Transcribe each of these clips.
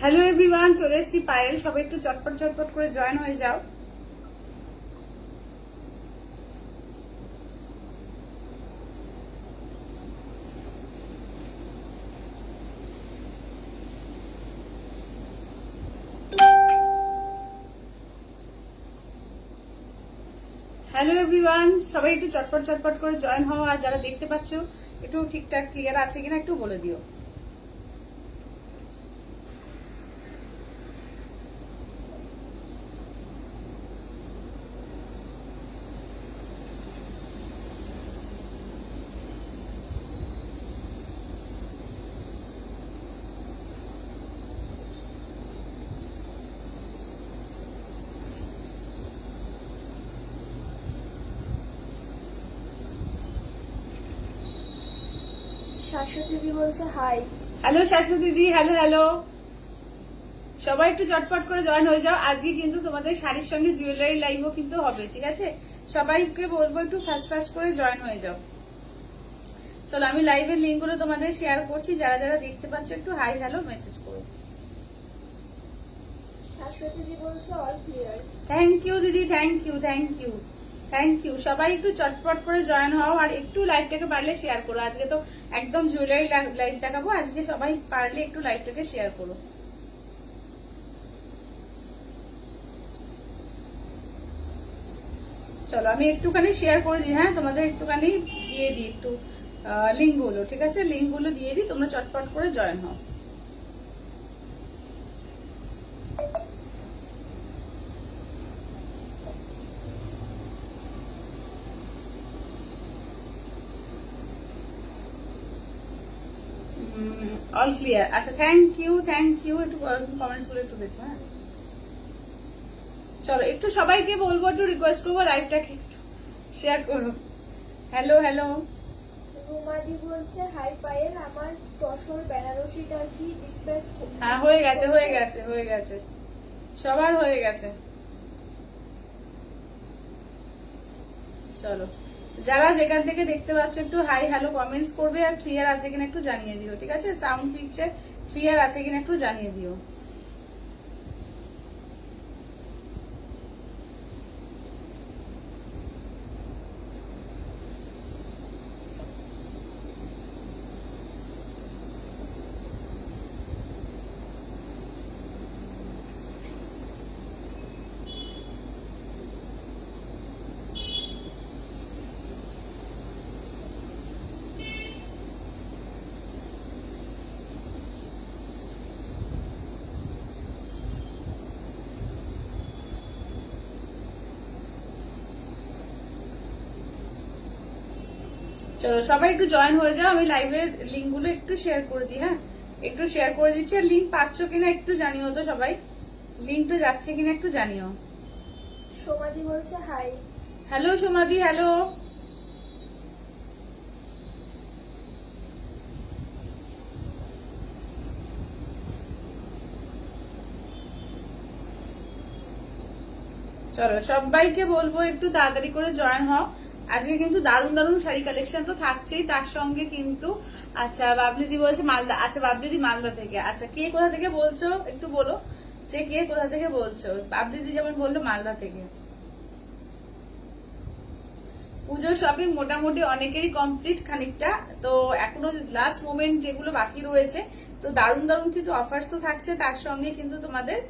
Hello everyone, চলে এসেছি পায়েল। সবাই একটু চটপট চটপট করে জয়েন হয়ে যাও। হ্যালো এভরিওয়ান, সবাই একটু চটপট চটপট করে জয়েন হও। আর যারা দেখতে পাচ্ছ একটু ঠিকঠাক ক্লিয়ার আছে কিনা একটু বলে দিও। শাশ্বতী দিদি বলছে হাই। হ্যালো শাশ্বতী দিদি, হ্যালো হ্যালো। সবাই একটু চটপট করে জয়েন হয়ে যাও। আজকে কিন্তু তোমাদের শাড়ির সঙ্গে জুয়েলারি লাইভও কিন্তু হবে, ঠিক আছে? সবাইকে বলবো একটু ফাস্ট ফাস্ট করে জয়েন হয়ে যাও। চলো, আমি লাইভের লিঙ্ক গুলো তোমাদের শেয়ার করছি। যারা যারা দেখতে পাচ্ছ একটু হাই হ্যালো মেসেজ করো। শাশ্বতী দিদি বলছে অল ক্লিয়ার। থ্যাংক ইউ দিদি, thank you thank you thank you. সবাই একটু চটপট করে জয়েন হও আর একটু লাইভটাকে পারলে শেয়ার করো। আজকে তো একদম জুয়েলারি লাইভ দেখাবো। আজকে সবাই পারলে একটু লাইভটাকে শেয়ার করো। চলো, আমি একটুখানি শেয়ার করে দিই। হ্যাঁ, তোমাদের একটুখানি দিয়ে দিই একটু লিঙ্ক গুলো, ঠিক আছে? লিঙ্ক গুলো দিয়ে দিই, তোমরা চটপট করে জয়েন হও। অল ক্লিয়ার, আচ্ছা থ্যাংক ইউ থ্যাংক ইউ। একটু কমেন্টস গুলো একটু দেখো। হ্যাঁ, চলো একটু সবাইকে বলবো, একটু রিকোয়েস্ট করবো লাইভটাকে একটু শেয়ার করো। Hello hello. রুমাদি বলছে হাই পায়েল, আমার তসর বেনারসিটা কি ডিসপ্যাচ? হ্যাঁ, হয়ে গেছে হয়ে গেছে হয়ে গেছে, সবার হয়ে গেছে। চলো, যারা যেখান থেকে দেখতে পাচ্ছ একটু হাই হ্যালো কমেন্টস করবে আর ক্লিয়ার আছে কিনা একটু জানিয়ে দিও, ঠিক আছে? সাউন্ড পিকচার ক্লিয়ার আছে কিনা একটু জানিয়ে দিও। চলো, সবাই একটু জয়েন হয়ে যাও। আমি লাইভের লিঙ্ক গুলো একটু শেয়ার করে দিই। হ্যাঁ, একটু শেয়ার করে দিচ্ছি। আর লিঙ্ক পাচ্ছ কিনা একটু জানিও তো সবাই, লিঙ্কটা যাচ্ছে কিনা একটু জানিও। সোমাদি বলছে হাই। Hello সোমাদি, hello. চলো, সবাইকে বলবো একটু তাড়াতাড়ি করে জয়েন হও। আজকে কিন্তু দারুণ দারুণ শাড়ি কালেকশন তো থাকছেই, তার সঙ্গে কিন্তু আচ্ছা বাবলিদি বলছে মালদা। আচ্ছা বাবলিদি মালদা থেকে। আচ্ছা, কে কোথা থেকে বলছো একটু বলো, যে কে কোথা থেকে বলছো? বাবলিদি যেমন বললো মালদা থেকে। পুজোর শপিং মোটামুটি অনেকেরই কমপ্লিট খানিকটা, তো এখনো লাস্ট মোমেন্ট যেগুলো বাকি রয়েছে। তো দারুণ দারুণ কিন্তু অফার্সও থাকছে, তার সঙ্গে কিন্তু তোমাদের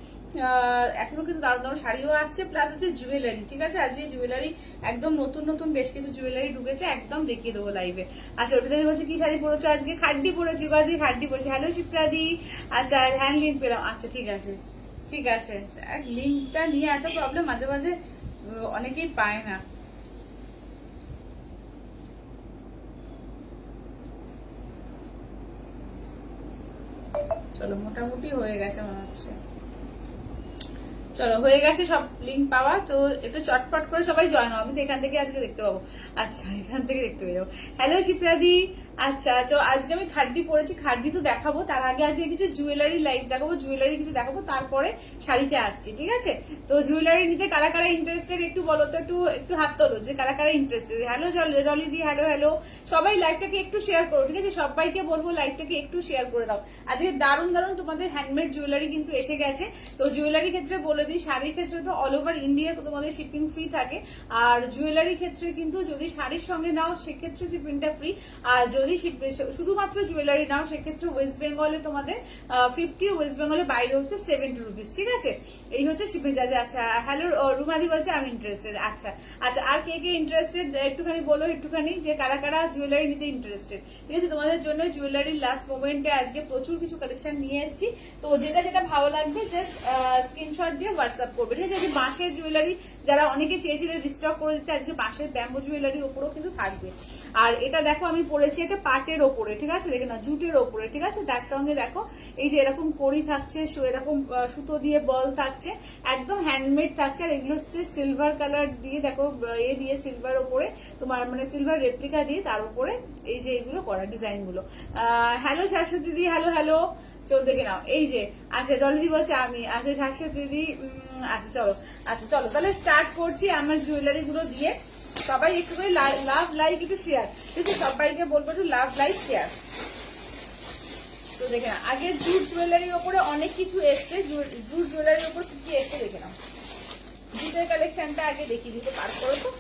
এখনো কিন্তু দারুণ দারুণ শাড়িও আসছে, প্লাস হচ্ছে জুয়েলারি, ঠিক আছে? আজকে জুয়েলারি একদম নতুন নতুন বেশ কিছু জুয়েলারি ঢুকেছে, একদম দেখিয়ে দেবো লাইভে। আচ্ছা, ওটা থেকে বলছে কি শাড়ি পরেছো আজকে? খাড্ডি পরেছি, আজকে খাড্ডি পরেছি। হ্যালো শিপ্রাদি। আচ্ছা, হ্যান্ড লিঙ্ক পেলাম। আচ্ছা ঠিক আছে ঠিক আছে। লিঙ্কটা নিয়ে এত প্রবলেম মাঝে মাঝে, অনেকেই পায় না। চলো, মোটামুটি হয়ে গেছে মনে হচ্ছে। চলো হয়ে গেছে সব লিঙ্ক পাওয়া, তো একটু চটপট করে সবাই জয়েন হও। আমি তো এখান থেকে আজকে দেখতে পাবো। আচ্ছা এখান থেকে দেখতে পেয়ে যাবো। হ্যালো শিপ্রাদি। আচ্ছা তো আজকে আমি খাড্ডি পরেছি, খাড্ডি তো দেখাবো, তার আগে আজকে কিছু জুয়েলারি লাইভ দেখাবো, জুয়েলারি কিছু দেখাবো, তারপরে শাড়িতে আসছি, ঠিক আছে? তো জুয়েলারি নিতে কারা কারা ইন্টারেস্টেড একটু বলো তো, একটু হাত তোলো যে কারা কারা ইন্টারেস্টেড। হ্যালো রলি দি, হ্যালো হ্যালো। সবাই লাইভটাকে একটু শেয়ার করো, ঠিক আছে? সবাইকে বলবো লাইভটাকে একটু শেয়ার করে দাও। আজকে দারুণ দারুণ তোমাদের হ্যান্ডমেড জুয়েলারি কিন্তু এসে গেছে। তো জুয়েলারি ক্ষেত্রে বলে দিই, শাড়ির ক্ষেত্রে তো অল ওভার ইন্ডিয়া তোমাদের শিপিং ফ্রি থাকে, আর জুয়েলারি ক্ষেত্রে কিন্তু যদি শাড়ির সঙ্গে নাও সেক্ষেত্রে শিপিংটা ফ্রি, আর যদি শুধুমাত্র জুয়েলারি নাও সেক্ষেত্রে ওয়েস্ট বেঙ্গলে তোমাদের 50, ওয়েস্ট বেঙ্গলের বাইরে হচ্ছে 70 রুপিস, ঠিক আছে? এই হচ্ছে শিপিং চার্জ। আচ্ছা হ্যালো রুমাদি বলছে আমি ইন্টারেস্টেড। আচ্ছা আচ্ছা, আর কে কে ইন্টারেস্টেড একটুখানি বলো, একটুখানি যে কারা কারা জুয়েলারি নিতে ইন্টারেস্টেড, ঠিক আছে? তোমাদের জন্য জুয়েলারির লাস্ট মোমেন্টে আজকে প্রচুর কিছু কালেকশন নিয়ে এসেছি। তো যেটা যেটা ভালো লাগবে জাস্ট স্ক্রিনশট দিয়ে হোয়াটসঅ্যাপ করবে, ঠিক আছে? যে বাঁশের জুয়েলারি যারা অনেকে চেয়েছিলেন রিস্টক করে দিতে, আজকে বাঁশের ব্যাম্বো জুয়েলারির ওপরেও কিন্তু থাকবে। আর এটা দেখো আমি পরেছি একটা পাটের ওপরে, ঠিক আছে? দেখে না, জুটের ওপরে, ঠিক আছে? তার সঙ্গে দেখো এই যে এরকম কড়ি থাকছে, এরকম সুতো দিয়ে বল থাকছে, একদম হ্যান্ডমেড থাকছে। আর এগুলো হচ্ছে সিলভার কালার দিয়ে, দেখো এ দিয়ে সিলভার ওপরে তোমার মানে সিলভার রেপ্লিকা দিয়ে তার উপরে এই যে এগুলো করা ডিজাইন গুলো। হ্যালো শাশ্বতী দিদি, হ্যালো হ্যালো। চল দেখে নাও এই যে। আচ্ছা ডলিদি বলছে আমি। আচ্ছা শাশ্বতী দিদি, আচ্ছা চলো, আচ্ছা চলো তাহলে স্টার্ট করছি আমার জুয়েলারি গুলো দিয়ে। সবাই একটু করে লাভ লাইক একটু শেয়ার, ঠিক আছে? সবাইকে বলবো একটু লাভ লাইক শেয়ার। তো দেখে না, আগে জুট জুয়েলারির ওপরে অনেক কিছু এসছে, জুট জুয়েলারির ওপর কি কি এসছে দেখে নাও। জুটের কালেকশনটা আগে দেখিয়ে দিতে পার করো তো।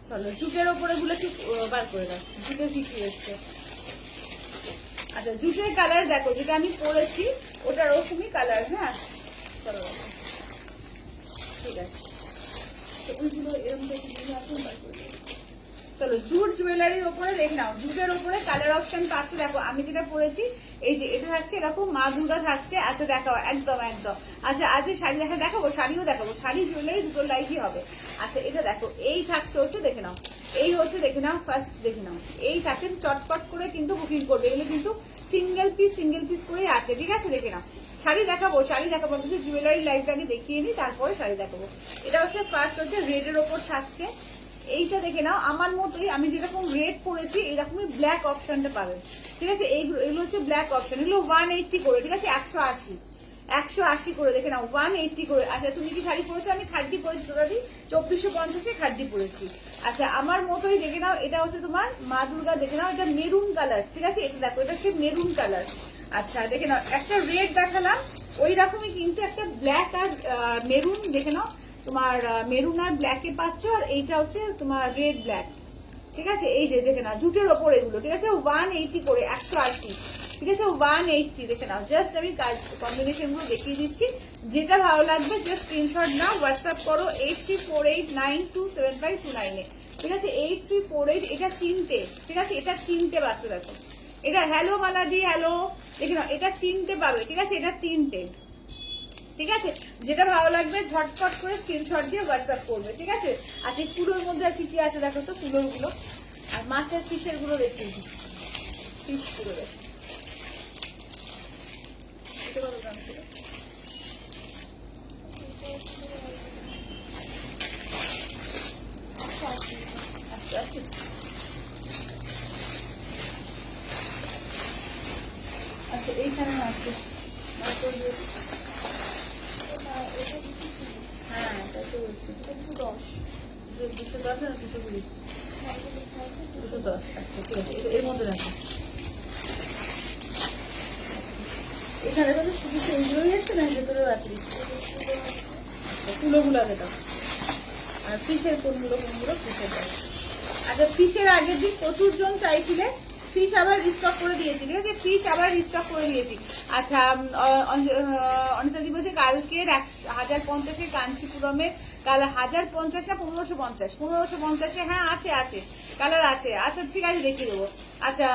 চলো জুটের ওপরে গুলো কি বার করে দাও, জুটের কি কি এসছে। আচ্ছা জুটের কালার দেখো, যেটা আমি পরেছি ওটা ওরকমই কালার। হ্যাঁ চলো ঠিক আছে, ওইগুলো এরকম বার করে দেবো। চলো জুট জুয়েলারির ওপরে দেখে নাও, জুটের ওপরে কালার অপশন পাচ্ছ। দেখো আমি যেটা পরেছি এই যে এটা থাকছে এরকম মা দুর্গা থাকছে। আচ্ছা দেখাও, একদম একদম। আচ্ছা আজকে শাড়ি দেখাবো, শাড়িও দেখাবো, শাড়ি জুয়েলারি দুটো লাইভই হবে। আচ্ছা এটা দেখো এই থাকছে হচ্ছে, দেখে নাও এই হচ্ছে, দেখে নাও ফার্স্ট দেখে নাও এই থাকছে। চটপট করে কিন্তু বুকিং করবে, এগুলো কিন্তু সিঙ্গেল পিস করেই আছে, ঠিক আছে? দেখে নাও শাড়ি দেখাবো, শাড়ি দেখাবো, কিন্তু জুয়েলারি লাইভটাকে দেখিয়ে নিই তারপরে শাড়ি দেখাবো। এটা হচ্ছে ফার্স্ট হচ্ছে রেডের ওপর থাকছে। এইটা দেখে নাও আমার মতোই, আমি যেরকম রেড পরেছি এরকমই ব্ল্যাক অপশনটা পাবেন, ঠিক আছে? এগুলো হচ্ছে ব্ল্যাক অপশন, এগুলো 180 করে, ঠিক আছে? 180 করে, দেখে নাও 180 করে। আচ্ছা তুমি কি শাড়ি পরেছো? আমি খাড্ডি পরেছি, তোরা 2450-এ খাড্ডি পরেছি। আচ্ছা আমার মতোই দেখে নাও, এটা হচ্ছে তোমার মা দুর্গা, দেখে নাও এটা মেরুন কালার, ঠিক আছে? এটা দেখো এটা হচ্ছে মেরুন কালার। আচ্ছা দেখে নাও একটা রেড দেখালাম, ওই রকমই কিন্তু একটা ব্ল্যাক আর মেরুন, দেখে নাও তোমার মেরুন আর ব্ল্যাকে পাচ্ছ। আর এইটা হচ্ছে তোমার রেড ব্ল্যাক, ঠিক আছে? এই যে দেখে নাও জুটের ওপর এগুলো, ঠিক আছে? 180 করে, 180, ঠিক আছে? 180 দেখে নাও। জাস্ট আমি কম্বিনেশন গুলো দেখিয়ে দিচ্ছি, যেটা ভালো লাগবে জাস্ট স্ক্রিনশট নাও, হোয়াটসঅ্যাপ করো 8348927529-এ, ঠিক আছে? 8348, এটা তিনটে, ঠিক আছে? এটা তিনটে বাচ্চা দেখো এটা। হ্যালো মালাদি, হ্যালো। দেখে নাও এটা তিনটে পাবে, ঠিক আছে? এটা তিনটে, ঠিক আছে? যেটা ভালো লাগবে ঝটপট করে স্ক্রিনশট দিয়ে হোয়াটসঅ্যাপ করবে, ঠিক আছে? আচ্ছা কুলোর মধ্যে আর কি কি আছে দেখো তো, কুলোর গুলো আর মাছের ফিশের গুলো দেখিয়ে দিই। ফিশ গুলো দেখো, আচ্ছা এইখানে আছে হ্যাঁ তাই তো বলছি, 210 না 220? 210। আচ্ছা ঠিক আছে, এর মধ্যে রাখো। এখানে তো শুধু সেইগুলোই এসছে না, ভেতরেও আছে তুলোগুলো আগে দাও। আর ফিশের কোনগুলো ফিশের দাও। আচ্ছা ফিশের আগের দিন প্রচুর জন চাইছিলে, ফিশ আবার রিস্টক করে দিয়েছি, ঠিক আছে? ফিশ আবার রিস্টক করে দিয়েছি। আচ্ছা অনিতা দি বলছে কালকের 1050-এ কাঞ্চিপুরমের, কাল 1050 না 1550? 1550-এ হ্যাঁ আছে, আছে কালার আছে। আচ্ছা ঠিক আছে দেখিয়ে দেবো। আচ্ছা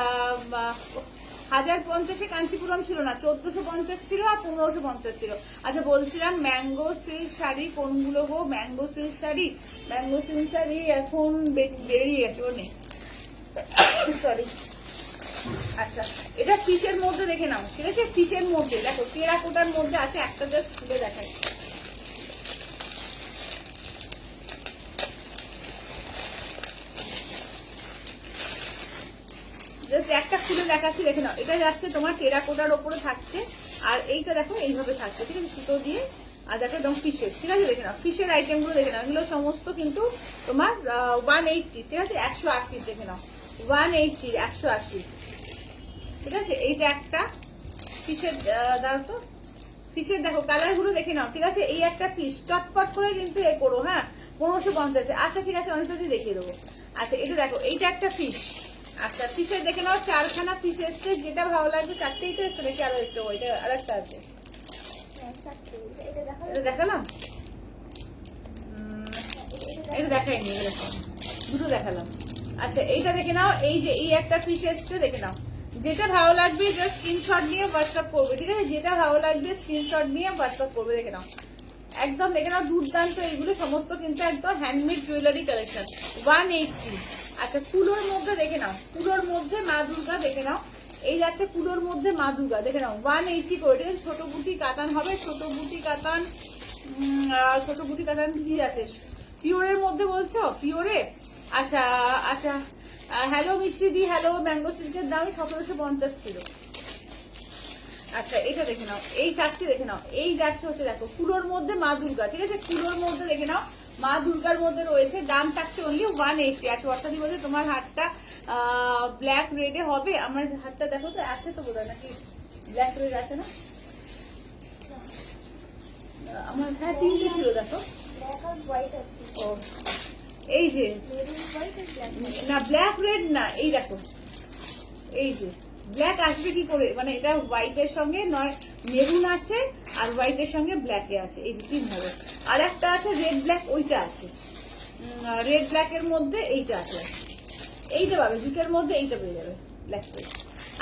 1050-এ কাঞ্চিপুরম ছিল না, 1450 ছিল আর 1550 ছিল। আচ্ছা বলছিলাম ম্যাঙ্গো সিল্ক শাড়ি কোনগুলো গো? ম্যাঙ্গো সিল্ক শাড়ি এখন বেরিয়ে গেছে, ও নেই, সরি আচ্ছা, এটা ফিশের মধ্যে দেখে নাও, ঠিক আছে? ফিশের মধ্যে দেখো, টেরাকোটার মধ্যে আছে, একটা জাস্ট খুলে দেখাই। জাস্ট একটা খুলে দেখাচ্ছি, দেখে নাও। এটা যাচ্ছে তোমার টেরাকোটার ওপরে থাকছে, আর এইটা দেখো এইভাবে থাকছে, ঠিক আছে? সুতো দিয়ে। আর দেখো একদম ফিশের, ঠিক আছে? দেখে নাও ফিশের আইটেম গুলো, দেখে নাও এগুলো সমস্ত কিন্তু তোমার 180, ঠিক আছে? 180, দেখে নাও 180, 180, ঠিক আছে? এইটা একটা ফিশের, দাঁড়ো তো, ফিশের দেখো কালার গুলো দেখে নাও, ঠিক আছে? এই একটা ফিশ চটপট করে কিন্তু এ করো, হ্যাঁ 1550। আচ্ছা ঠিক আছে, অনেকটা দেখিয়ে দেবো। আচ্ছা এটা দেখো, এইটা একটা ফিশ। আচ্ছা ফিশের দেখে নাও, 4খানা ফিশ এসছে, যেটা ভালো লাগবে। 4টেই তো এসছে নাকি আরো এসছে? ওইটা আর একটা আছে, এটা দেখালাম, এটা দেখাইনি, এটা দেখালাম, দুটো দেখালাম। আচ্ছা এইটা দেখে নাও, এই যে এই একটা ফিশ এসছে, দেখে নাও। যেটা ভালো লাগবে জাস্ট স্ক্রিনশট নিয়ে হোয়াটসঅ্যাপ করবে, ঠিক আছে? যেটা ভালো লাগবে স্ক্রিনশট নিয়ে হোয়াটসঅ্যাপ করবে, দেখে নাও একদম, দেখে নাও দুর্দান্ত। এইগুলো সমস্ত কিন্তু একদম হ্যান্ডমেড জুয়েলারি কালেকশন, 180। আচ্ছা কুলোর মধ্যে দেখে নাও, কুলোর মধ্যে মা দুর্গা, দেখে নাও এই যাচ্ছে কুলোর মধ্যে মা দুর্গা, দেখে নাও 180 করে। ছোট বুটি কাতান হবে, ছোট বুটি কাতান, ছোট বুটি কাতান কি আছে? পিওরের মধ্যে বলছো? পিওরে? আচ্ছা আচ্ছা, হ্যালো মিষ্টি দি, হ্যালো। ম্যাঙ্গো সিল্কের দাম 1750 ছিল। আচ্ছা এটা দেখে নাও, এই থাকছে, দেখে নাও এই যাচ্ছে হচ্ছে দেখো কুলোর মধ্যে মা দুর্গা, ঠিক আছে? কুলোর মধ্যে দেখে নাও মা দুর্গার মধ্যে রয়েছে, দাম থাকছে অনলি 180। আচ্ছা অর্থাৎ বলছে তোমার হাতটা ব্ল্যাক রেডে হবে। আমার হাতটা দেখো তো, আছে তো বোধহয়, নাকি ব্ল্যাক রেড আছে না? আমার হ্যাঁ 3টে ছিল, দেখো। ও এই যে না, ব্ল্যাক রেড না, এই দেখো এই যে ব্ল্যাক আসবে কি করে, মানে এটা হোয়াইটের সঙ্গে নয়, মেরুন আছে আর হোয়াইটের সঙ্গে ব্ল্যাকে আছে, এই যে 3 ভাবে। আর একটা আছে রেড ব্ল্যাক, ওইটা আছে রেড ব্ল্যাকের মধ্যে, এইটা আছে, এইটা পাবে জুটের মধ্যে, এইটা পেয়ে যাবে ব্ল্যাক করে।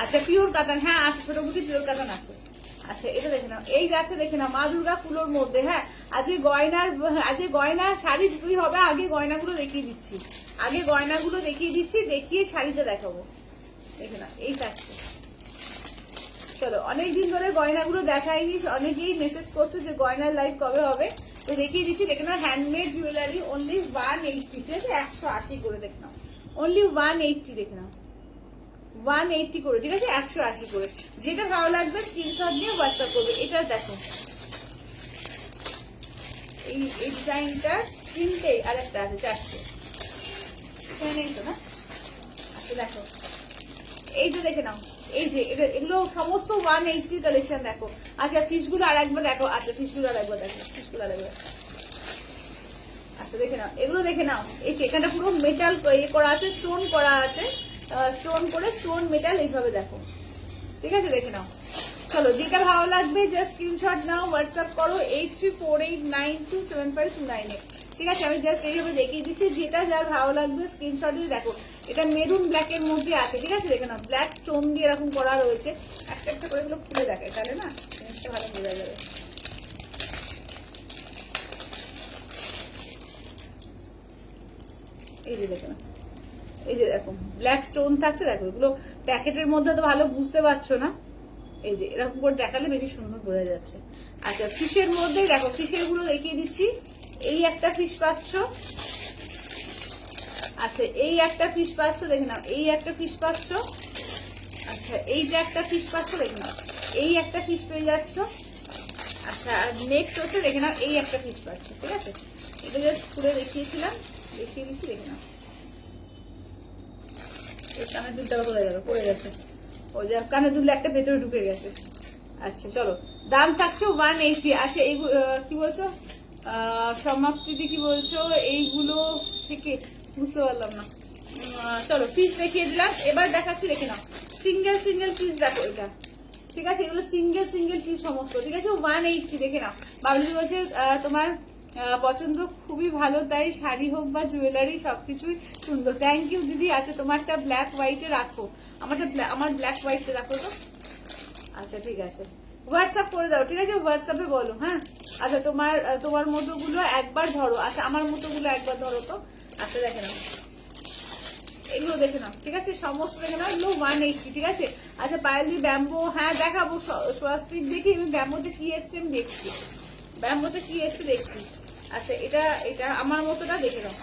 আচ্ছা পিওর কাতান, হ্যাঁ আছে, ছোট বুটি পিওর কাতান আছে। আচ্ছা এটা দেখে নাও, এই যাচ্ছে দেখে নাও মা দুর্গা কুলোর মধ্যে। হ্যাঁ আজকে গয়নার শাড়ি দুটোই হবে। আগে গয়নাগুলো দেখিয়ে দিচ্ছি, আগে গয়নাগুলো দেখিয়ে দিচ্ছি, দেখিয়ে শাড়িটা দেখাবো। দেখে না এই থাকছে। চলো অনেকদিন ধরে গয়নাগুলো দেখাইনি, অনেকেই মেসেজ করছো যে গয়নার লাইভ কবে হবে, তো দেখিয়ে দিচ্ছি। দেখে নাও হ্যান্ডমেড জুয়েলারি অনলি 180, ঠিক আছে? 180 করে, দেখে নাও অনলি 180, দেখে নাও 180 করে, ঠিক আছে? 180 করে। যেটা ভালো লাগবে স্ক্রিনশট দিয়ে হোয়াটসঅ্যাপ করবে। এটা দেখো এই ডিজাইনটা 3টে, আর একটা আছে 4টে, নেই তো না? আচ্ছা দেখো এই যে দেখে নাও, এই যে এগুলো সমস্ত 180 কালেকশন, দেখো। আচ্ছা ফিশগুলো আর একবার দেখো, আচ্ছা ফিশগুলো আর একবার দেখো, ফিশগুলো আর একবার। আচ্ছা দেখে নাও এগুলো, দেখে নাও এই যে এখানটা পুরো মেটাল ইয়ে করা আছে, স্টোন করা আছে, স্টোন করে, স্টোন মেটাল এইভাবে দেখো, ঠিক আছে? দেখে নাও। চলো যেটা ভালো লাগবে জাস্ট স্ক্রিনশট নাও, হোয়াটসঅ্যাপ করো 8348927529, ঠিক আছে? আমি জাস্ট এইভাবে দেখিয়ে দিচ্ছি, যেটা যার ভালো লাগবে স্ক্রিনশট দিয়ে দেখো। এটা মেরুন ব্ল্যাক এর মধ্যে আছে, ঠিক আছে? দেখে নাও ব্ল্যাক স্টোন দিয়ে এরকম করা রয়েছে। একটা একটা করে এগুলো খুলে দেখায়, তাহলে না জিনিসটা ভালো বোঝা যাবে। এই যে দেখে নাও, এই যে দেখো ব্ল্যাক স্টোন থাকছে, দেখো এগুলো প্যাকেটের মধ্যে তো ভালো বুঝতে পারছো না, এই যে এরকম করে দেখালে বেশি সুন্দর বোঝা যাচ্ছে। আচ্ছা ফিশের মধ্যে দেখো, ফিশের গুলো দেখিয়ে দিচ্ছি। এই একটা ফিশ পাচ্ছ, আচ্ছা এই একটা ফিশ পাচ্ছ, দেখে নাও এই একটা ফিশ পাচ্ছ। আচ্ছা এইটা একটা ফিশ পাচ্ছ, দেখে নাও এই একটা ফিশ পেয়ে যাচ্ছ। আচ্ছা আর নেক্সট হচ্ছে দেখে নাও এই একটা ফিশ পাচ্ছ, ঠিক আছে? এটা জাস্ট খুলে দেখিয়েছিলাম, দেখিয়ে দিচ্ছি, দেখে নাও কানে দুলটা পড়ে যাবে, পড়ে গেছে, ওই যে কানে দুললে একটা ভেতরে ঢুকে গেছে। আচ্ছা চলো দাম থাকছে 180। আচ্ছা এই কি বলছো সমাপ্তি, কি বলছো এইগুলো থেকে বুঝতে পারলাম না। চলো পিস দেখিয়ে দিলাম, এবার দেখাচ্ছি, দেখে নাও সিঙ্গেল সিঙ্গেল পিস দেখো এটা, ঠিক আছে? এগুলো সিঙ্গেল সিঙ্গেল পিস সমস্ত, ঠিক আছে? 180, দেখে নাও। বাবলি বলছে তোমার পছন্দ খুবই ভালো, তাই শাড়ি হোক বা জুয়েলারি সবকিছুই সুন্দর। থ্যাংক ইউ দিদি। আচ্ছা তোমারটা ব্ল্যাক হোয়াইটে রাখো, আমার ব্ল্যাক হোয়াইটে রাখো তো। আচ্ছা ঠিক আছে, হোয়াটসঅ্যাপ করে দাও, ঠিক আছে? হোয়াটসঅ্যাপে বলো, হ্যাঁ। আচ্ছা তোমার মতোগুলো একবার ধরো, আচ্ছা আমার মতোগুলো একবার ধরো তো। আচ্ছা দেখে নাও এগুলো দেখে নাও, ঠিক আছে, সমস্ত দেখে নাও, এগুলো 180, ঠিক আছে। আচ্ছা পায়েলদি ব্যাম্বো, হ্যাঁ দেখাবো, স্বস্তিক দেখি আমি ব্যাম্বোতে কি এসছে আমি দেখছি, ব্যাম্বোতে কি এসছে দেখছি। আচ্ছা এটা এটা আমার মতোটা দেখে নাও,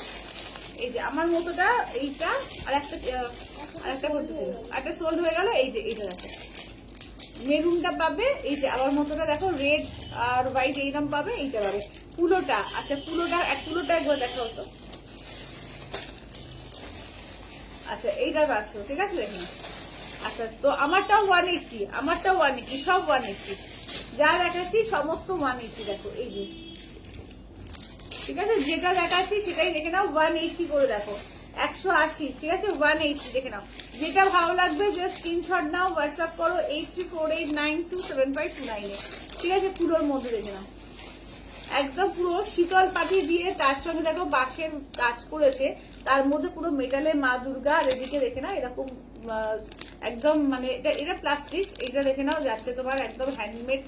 এই যে আমার মতোটা, এইটা আর একটা করতে ছিল, একটা সোল্ড হয়ে গেল, এই যে এইটা দেখো মেরুনটা পাবে, এই যে আমার মতোটা দেখো রেড আর হোয়াইট এইরকম পাবে, এইটা পাবে পুলোটা। আচ্ছা পুলোটা একবার দেখা হতো। আচ্ছা এইটা পাচ্ছ, ঠিক আছে দেখুন। আচ্ছা তো আমারটাও 180, আমারটাও 180, সব 180 যা দেখাচ্ছি সমস্ত 180, দেখো এই যে, ঠিক আছে, যেটা দেখাচ্ছি সেটাই দেখে নাও, 180 করে দেখো, 180, ঠিক আছে, 180 দেখে নাও। যেটা ভালো লাগবে যে স্ক্রিনশট নাও, হোয়াটসঅ্যাপ করো 8348927529 ঠিক আছে। পুরোর মধ্যে দেখে নাও, একদম পুরো শীতল পাটি দিয়ে, তার সঙ্গে দেখো বাঁশের কাজ করেছে, তার মধ্যে পুরো মেটালের মা দুর্গা, আর এদিকে দেখে নাও এরকম একদম মানে এটা প্লাস্টিক, এটা দেখে নাও যাচ্ছে তোমার একদম হ্যান্ডমেড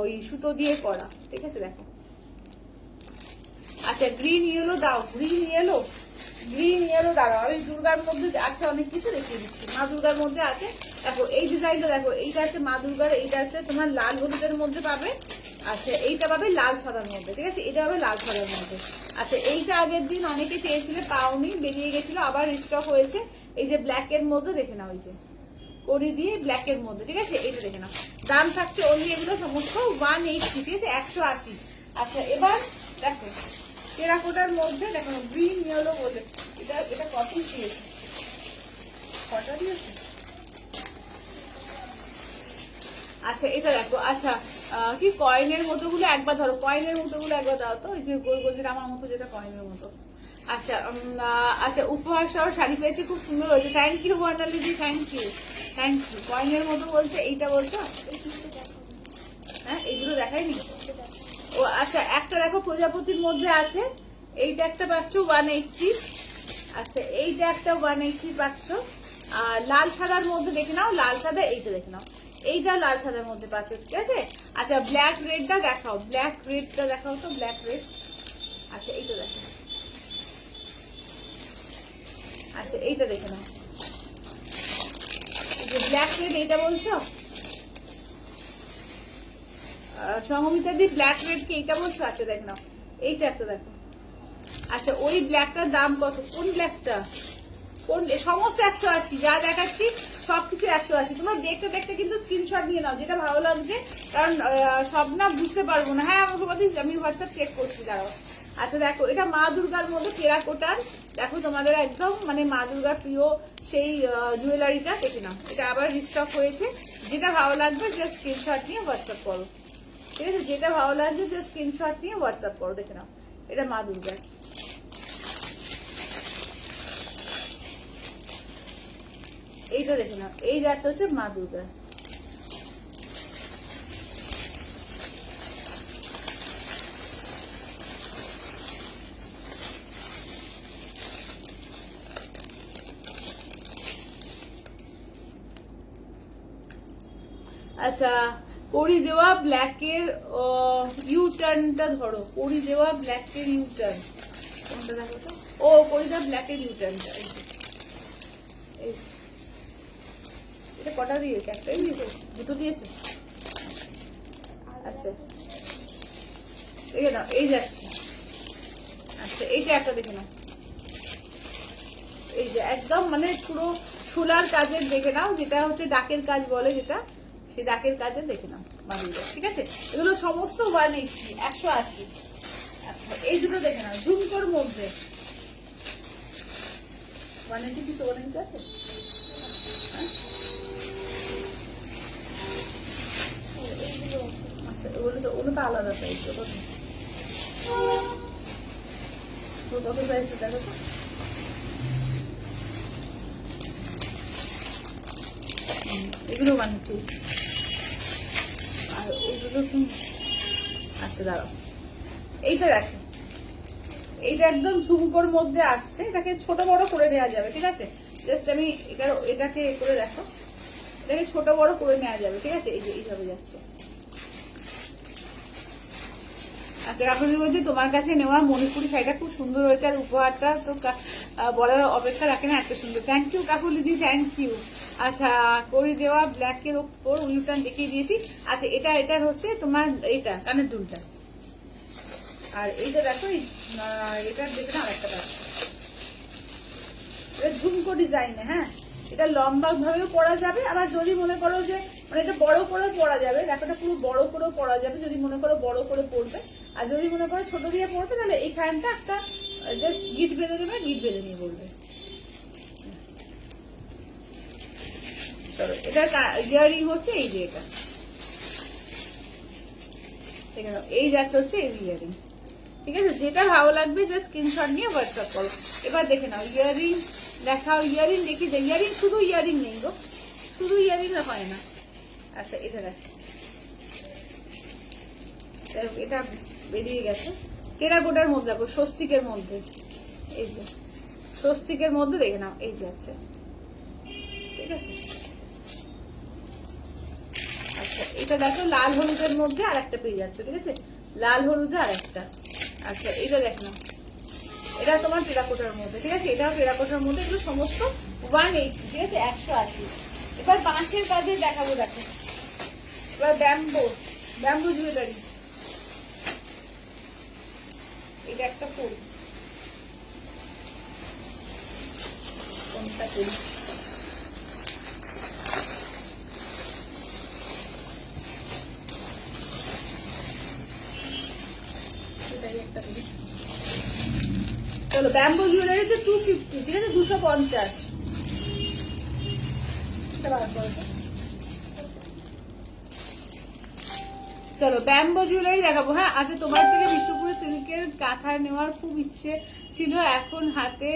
ওই সুতো দিয়ে করা, ঠিক আছে দেখো। আচ্ছা গ্রিন ইয়েলো দাও, গ্রিন ইয়েলো দাঁড়াও, আমি দুর্গার মধ্যে আছে অনেক কিছু দেখিয়ে দিচ্ছি, মা দুর্গার মধ্যে আছে দেখো, এই ডিজাইনটা দেখো, এইটা আছে মা দুর্গার, এইটা আছে তোমার লাল হলুদের মধ্যে পাবে। আচ্ছা এইটা পাবে লাল সাদার মধ্যে, ঠিক আছে, এটা পাবে লাল সাদার মধ্যে। আচ্ছা এইটা আগের দিন অনেকে চেয়েছিল, পাওনি, বেরিয়ে গেছিল, আবার রিস্টক হয়েছে, এই যে ব্ল্যাক এর মধ্যে দেখে নাও, এই যে কড়ি দিয়ে ব্ল্যাক এর মধ্যে, ঠিক আছে, এইটা দেখে নাও। দাম থাকছে অনলি এগুলো সমস্ত 180, ঠিক আছে, 180। আচ্ছা এবার দেখো টেরাকোটার মধ্যে দেখো গ্রিন ইয়েলো বলে, এটা কত দিয়েছে, কটা দিয়েছে। আচ্ছা এটা দেখো, আচ্ছা কি কয়েনের মতো গুলো একবার ধরো, কয়েনের মতো গুলো একবার দাও তো, ওই যে গোল গোল যেটা আমার মতো, যেটা কয়েনের মতো। আচ্ছা আচ্ছা উপহার সহ শাড়ি পেয়েছি, খুব সুন্দর হয়েছে, থ্যাংক ইউ বর্ণালীদি, থ্যাংক ইউ। কয়েনের মতো বলছে, এইটা বলছো, হ্যাঁ এইগুলো দেখাইনি। ও আচ্ছা একটা দেখো প্রজাপতির মধ্যে আছে, এইটা একটা পাচ্ছ 180, আচ্ছা এইটা একটা 180 পাচ্ছ, আর লাল সাদার মধ্যে দেখে নাও, লাল সাদা এইটা দেখে নাও, এইটা লাল সাদার মধ্যে পাচ্ছ, ঠিক আছে। আচ্ছা ব্ল্যাক রেডটা দেখাও, ব্ল্যাক রেডটা দেখাও তো, ব্ল্যাক রেড, আচ্ছা এইটা দেখো, আচ্ছা এইটা দেখে নাও, এই যে ব্ল্যাক রেড এইটা বলছো সঙ্গমিতা দি, ব্ল্যাক রেড কি এইটা বলছো, আচ্ছা দেখ নাও এইটা একটা দেখো। আচ্ছা ওই ব্ল্যাকটার দাম কত, কোন ব্ল্যাকটা, কোন সমস্ত 180, যা দেখাচ্ছি সবকিছু 180, তোমরা দেখতে দেখতে কিন্তু স্ক্রিনশট নিয়ে নাও যেটা ভালো লাগছে, কারণ সব না বুঝতে পারবো না। হ্যাঁ আমি হোয়াটসঅ্যাপ চেক করছি, দাঁড়াও। আচ্ছা দেখো এটা মা দুর্গার মধ্যে টেরাকোটার, দেখো তোমাদের একদম মানে মা দুর্গার প্রিয় সেই জুয়েলারিটা দেখে নাও, এটা আবার রিস্টক হয়েছে, যেটা ভালো লাগবে জাস্ট স্ক্রিনশট নিয়ে হোয়াটসঅ্যাপ করো, ঠিক আছে, যেটা ভালো লাগবে জাস্ট স্ক্রিনশট নিয়ে হোয়াটসঅ্যাপ করো, দেখে নাও এটা মা দুর্গার। এইটা দেখে নাও, এই যাচ্ছে হচ্ছে মা দুর্গা। আচ্ছা কড়ি দেওয়া ব্ল্যাকের ইউ টার্নটা ধরো, কড়ি দেওয়া ব্ল্যাকের ইউ টার্ন কোনটা দেখো তো, ও কড়ি দেওয়া ব্ল্যাকের ইউ টার্নটা, এটা কটা দিয়েছে, একটাই দিয়েছে, দুটো দিয়েছে। আচ্ছা দেখে নাও এই যাচ্ছে, আচ্ছা এইটা একটা দেখে নাও, এই যে একদম মানে পুরো ছোলার কাজের দেখে নাও, যেটা হচ্ছে ডাকের কাজ বলে, যেটা সেই ডাকের কাজে দেখে নাও বাড়িটা, ঠিক আছে, এগুলো সমস্ত 180, 180। আচ্ছা এই দুটো দেখে নাও ঝুমকোর মধ্যে 180 পিস, 180 আছে, আচ্ছা ওগুলো তো আলাদা সাইজ, কত প্রাইস দেখো তো, এগুলো 180, আর ওগুলো আচ্ছা দাঁড়াও এইটা দেখো, এইটা একদম ঝুমকোর মধ্যে আসছে, এটাকে ছোট বড় করে নেওয়া যাবে, ঠিক আছে, জাস্ট আমি এটাকে করে দেখো, এটাকে ছোট বড় করে নেওয়া যাবে, ঠিক আছে, এই যে এইভাবে যাচ্ছে। আচ্ছা রাখুন বলছি তোমার কাছে নেওয়া মণিপুরি শাড়িটা খুব সুন্দর হয়েছে, আর উপহারটা তো বলার অপেক্ষা রাখে না, এত সুন্দর। থ্যাংক ইউ কাকুলিদি, থ্যাংক ইউ। আচ্ছা, করে দেওয়া ব্ল্যাকের ওপর উইউটান দেখিয়ে দিয়েছি। আচ্ছা, এটার হচ্ছে তোমার এইটা কানের দুলটা, আর এইটা দেখো এটার দেখে না আরেকটা দেখো, এটা ঝুমকো ডিজাইনে। হ্যাঁ, এটা লম্বা ভাবেও পরা যাবে, আবার যদি মনে করো যে মানে এটা বড় করে পরা যাবে, দেখো এটা পুরো বড় করেও পরা যাবে যদি মনে করো বড় করে পরবে। আর যদি মনে করো ছোট দিয়ে পরবে তাহলে এইখানটা একটা জাস্ট গিট বেঁধে দেবে, গিট বেঁধে নিয়ে পরবে। চলো, এটার ইয়ারিং হচ্ছে এই যে এটা, দেখে নাও এই যাচ্ছে হচ্ছে এই ইয়ারিং। ঠিক আছে, যেটা ভালো লাগবে জাস্ট স্ক্রিনশট নিয়ে হোয়াটসঅ্যাপ করো। এবার দেখে নাও ইয়ারিং দেখাও, ইয়ারিং দেখি যে ইয়ারিং, শুধু ইয়ারিং নেই গো, শুধু ইয়ারিং হয় না। আচ্ছা, এটা দেখ, এটা বেরিয়ে গেছে টেরাকোটার মধ্যে, দেখো স্বস্তিকের মধ্যে, এই যে স্বস্তিকের মধ্যে দেখে নাও এই যে আছে। ঠিক আছে, আচ্ছা এটা দেখো লাল হলুদের মধ্যে আর একটা পেয়ে যাচ্ছে। ঠিক আছে, লাল হলুদে আর একটা। আচ্ছা, এটা দেখ না, এটা তোমার টেরাকোটার মধ্যে। ঠিক আছে, এটাও টেরাকোটার মধ্যে, এগুলো সমস্ত 180। ঠিক আছে, 180। এবার বাঁশের কাজে দেখাবো, দেখো এবার ব্যাম্বো জুয়েলারি। এটা একটা ফুল, কোনটা ফুল? চলো, ব্যাম্বো জুয়েলারি হচ্ছে 250। ঠিক আছে, 250। চলো ব্যাম্বো জুয়েলারি দেখাবো। হ্যাঁ, আচ্ছা, তোমার থেকে বিষ্ণুপুরে সিল্কের কাঁথা নেওয়ার খুব ইচ্ছে ছিল, এখন হাতে